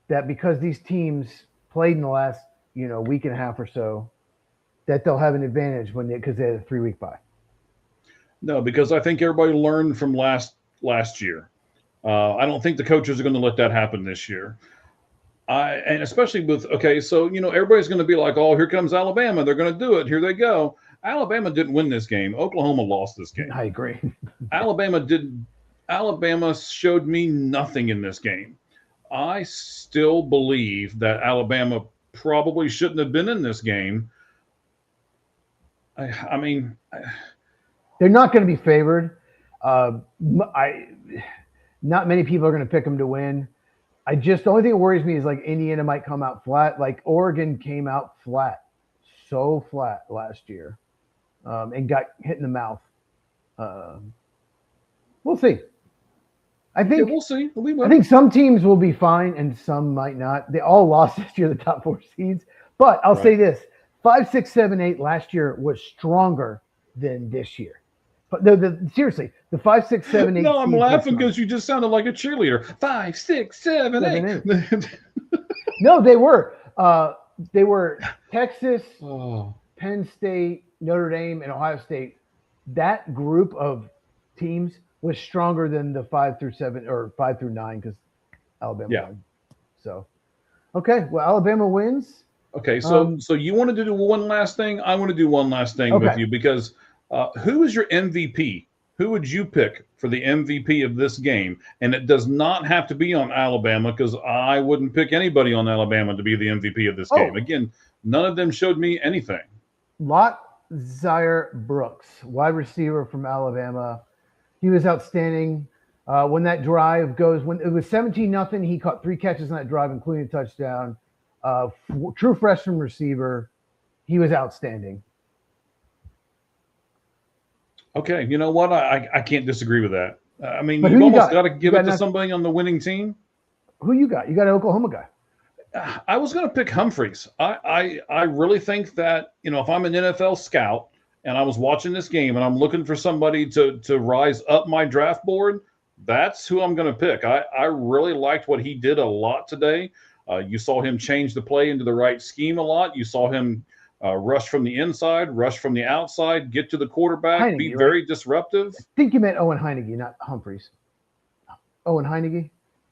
that because these teams played in the last, week and a half or so, that they'll have an advantage because they had a 3-week bye? No, because I think everybody learned from last year. I don't think the coaches are going to let that happen this year. And especially with, everybody's going to be like, oh, here comes Alabama. They're going to do it. Here they go. Alabama didn't win this game. Oklahoma lost this game. I agree. Alabama showed me nothing in this game. I still believe that Alabama probably shouldn't have been in this game. I mean, they're not going to be favored. Not many people are going to pick them to win. The only thing that worries me is like Indiana might come out flat. Like Oregon came out flat, so flat last year, and got hit in the mouth. We'll see. I think we'll see. I think some teams will be fine and some might not. They all lost this year, the top 4 seeds. But I'll say this: 5, 6, 7, 8 last year was stronger than this year. But seriously, the 5, 6, 7, 8. No, I'm laughing because you just sounded like a cheerleader. 5, 6, 7, 8. No, they were. They were Texas, Penn State, Notre Dame, and Ohio State. That group of teams was stronger than the 5 through 7 or 5 through 9 because Alabama won. So, okay, well, Alabama wins. Okay, so you want to do one last thing? I want to do one last thing with you because who is your MVP? Who would you pick for the MVP of this game? And it does not have to be on Alabama because I wouldn't pick anybody on Alabama to be the MVP of this game. Again, none of them showed me anything. Zaire Brooks, wide receiver from Alabama. He was outstanding. When that drive goes, when it was 17-0, he caught 3 catches on that drive, including a touchdown. True freshman receiver. He was outstanding. Okay, you know what? I can't disagree with that. I mean, you've almost got to give it to somebody on the winning team. Who you got? You got an Oklahoma guy. I was going to pick Humphreys. I really think that, if I'm an NFL scout and I was watching this game and I'm looking for somebody to rise up my draft board, that's who I'm going to pick. I really liked what he did a lot today. You saw him change the play into the right scheme a lot. You saw him rush from the inside, rush from the outside, get to the quarterback, Heineke, be very disruptive. I think you meant Owen Heineke, not Humphreys. Owen Heineke?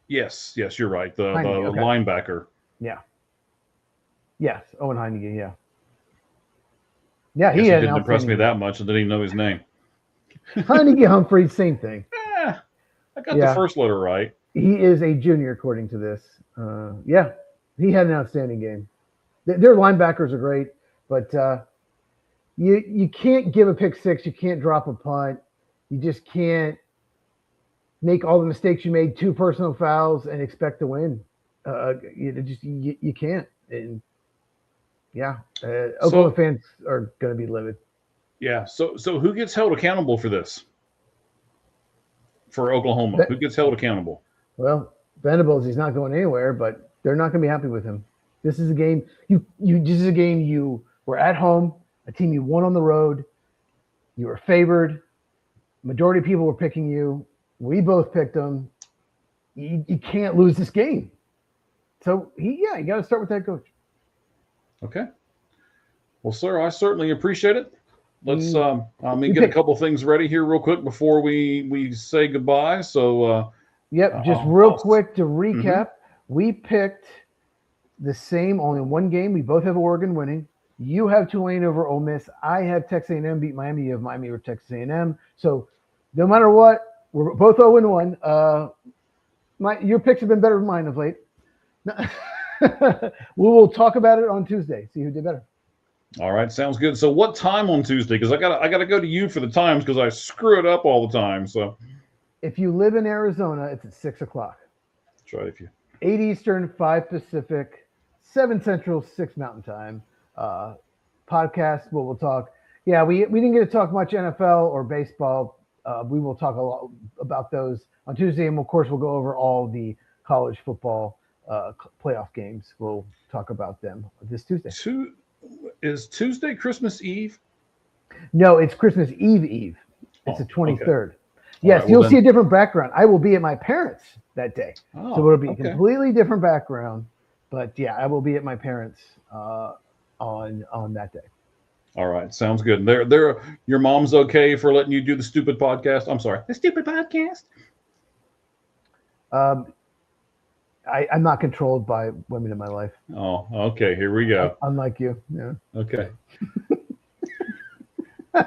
Yes, you're right. The Heineke, linebacker. Yeah. Yes, Owen Heineke, yeah. Yeah, he didn't impress me that much and didn't even know his name. Heineke, Humphreys, same thing. I got the first letter right. He is a junior, according to this. He had an outstanding game. Their linebackers are great, but you can't give a pick six. You can't drop a punt. You just can't make all the mistakes you made, 2 personal fouls, and expect to win. You can't. And Oklahoma fans are going to be livid. Yeah. So who gets held accountable for this? For Oklahoma, who gets held accountable? Well, Venables, he's not going anywhere, but they're not going to be happy with him. This is a game you were at home, a team you won on the road. You were favored. Majority of people were picking you. We both picked them. You can't lose this game. So you got to start with that coach. Okay. Well, sir, I certainly appreciate it. Let's let me get a couple things ready here real quick before we say goodbye. So just real quick to recap, we picked the same, only one game. We both have Oregon winning. You have Tulane over Ole Miss. I have Texas A&M beat Miami. You have Miami over Texas A&M. So no matter what, we're both 0-1. Your picks have been better than mine of late. We will talk about it on Tuesday. See who did better. All right, sounds good. So what time on Tuesday? Because I gotta go to you for the times because I screw it up all the time. So if you live in Arizona, it's at 6 o'clock. that's right. If you 8 Eastern, 5 Pacific, 7 Central, 6 Mountain Time. Podcast. We'll talk. Yeah, we didn't get to talk much NFL or baseball. We will talk a lot about those on Tuesday, and of course, we'll go over all the college football playoff games. We'll talk about them this Tuesday. Is Tuesday Christmas Eve? No, it's Christmas Eve. It's the 23rd. Okay. Yes, right, you'll see a different background. I will be at my parents' that day, so it'll be a completely different background. But yeah, I will be at my parents' on that day. All right, sounds good. They're your mom's okay for letting you do the stupid podcast? I'm sorry, the stupid podcast. I'm not controlled by women in my life. Oh, okay. Here we go. Unlike you. Yeah. Okay.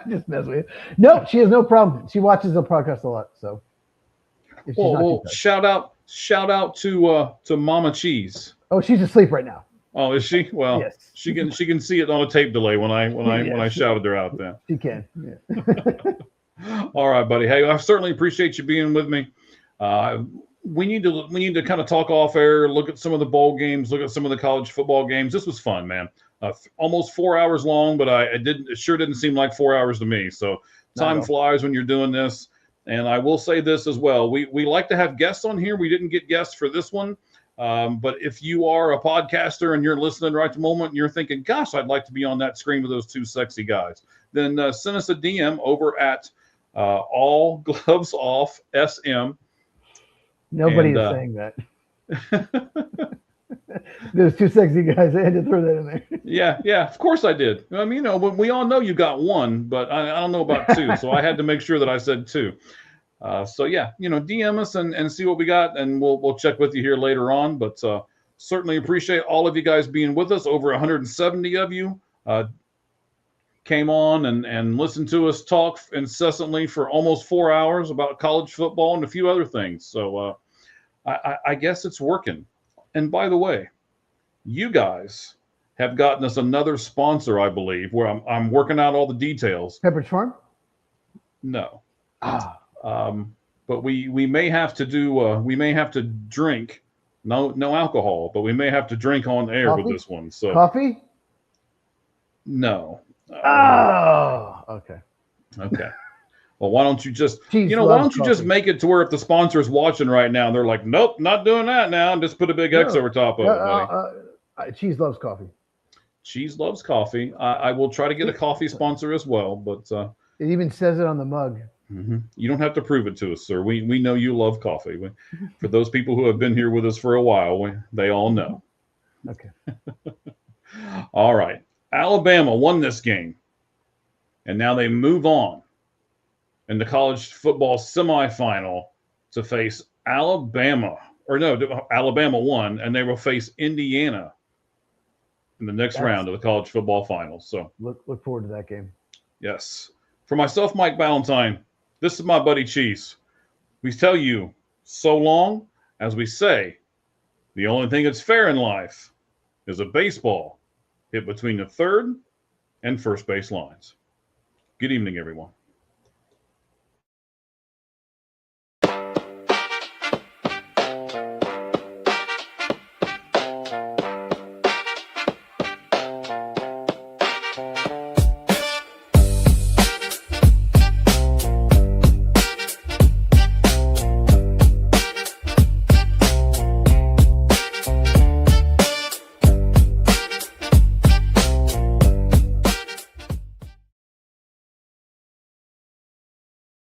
Just mess with you. No, she has no problem. She watches the podcast a lot. So. Well, shout out to Mama Cheese. Oh, she's asleep right now. Oh, is she? Well, yes. She can see it on a tape delay when I shouted her out then. She can. Yeah. All right, buddy. Hey, I certainly appreciate you being with me. We need to kind of talk off air, look at some of the bowl games, look at some of the college football games. This was fun, man. Almost 4 hours long, but it sure didn't seem like 4 hours to me. So time flies when you're doing this. And I will say this as well. We like to have guests on here. We didn't get guests for this one. But if you are a podcaster and you're listening right at the moment and you're thinking, gosh, I'd like to be on that screen with those two sexy guys, then send us a DM over at All Gloves Off SM. Nobody is saying that. There's two sexy guys. I had to throw that in there. Yeah, of course I did. I mean, we all know you got one, but I don't know about two, so I had to make sure that I said two. So yeah, DM us and see what we got, and we'll check with you here later on. But certainly appreciate all of you guys being with us. Over 170 of you came on and listened to us talk incessantly for almost 4 hours about college football and a few other things. So I guess it's working. And by the way, you guys have gotten us another sponsor, I believe, where I'm working out all the details. Pepperidge Farm? No. But we may have to drink. No alcohol, but we may have to drink on air with this one. So coffee? No. Okay. Well, why don't you just just make it to where if the sponsor's watching right now, they're like, nope, not doing that now, and just put a big X over top of it, buddy. Cheese loves coffee. Cheese loves coffee. I will try to get a coffee sponsor as well, but it even says it on the mug. Mm-hmm. You don't have to prove it to us, sir. We know you love coffee. For those people who have been here with us for a while, they all know. Okay. All right. Alabama won this game, and now they move on in the college football semifinal to face Alabama. Alabama won, and they will face Indiana in the next round of the college football finals. So look forward to that game. Yes. For myself, Mike Ballantyne, this is my buddy Cheese. We tell you so long, as we say, the only thing that's fair in life is a baseball hit between the third and first base lines. Good evening, everyone.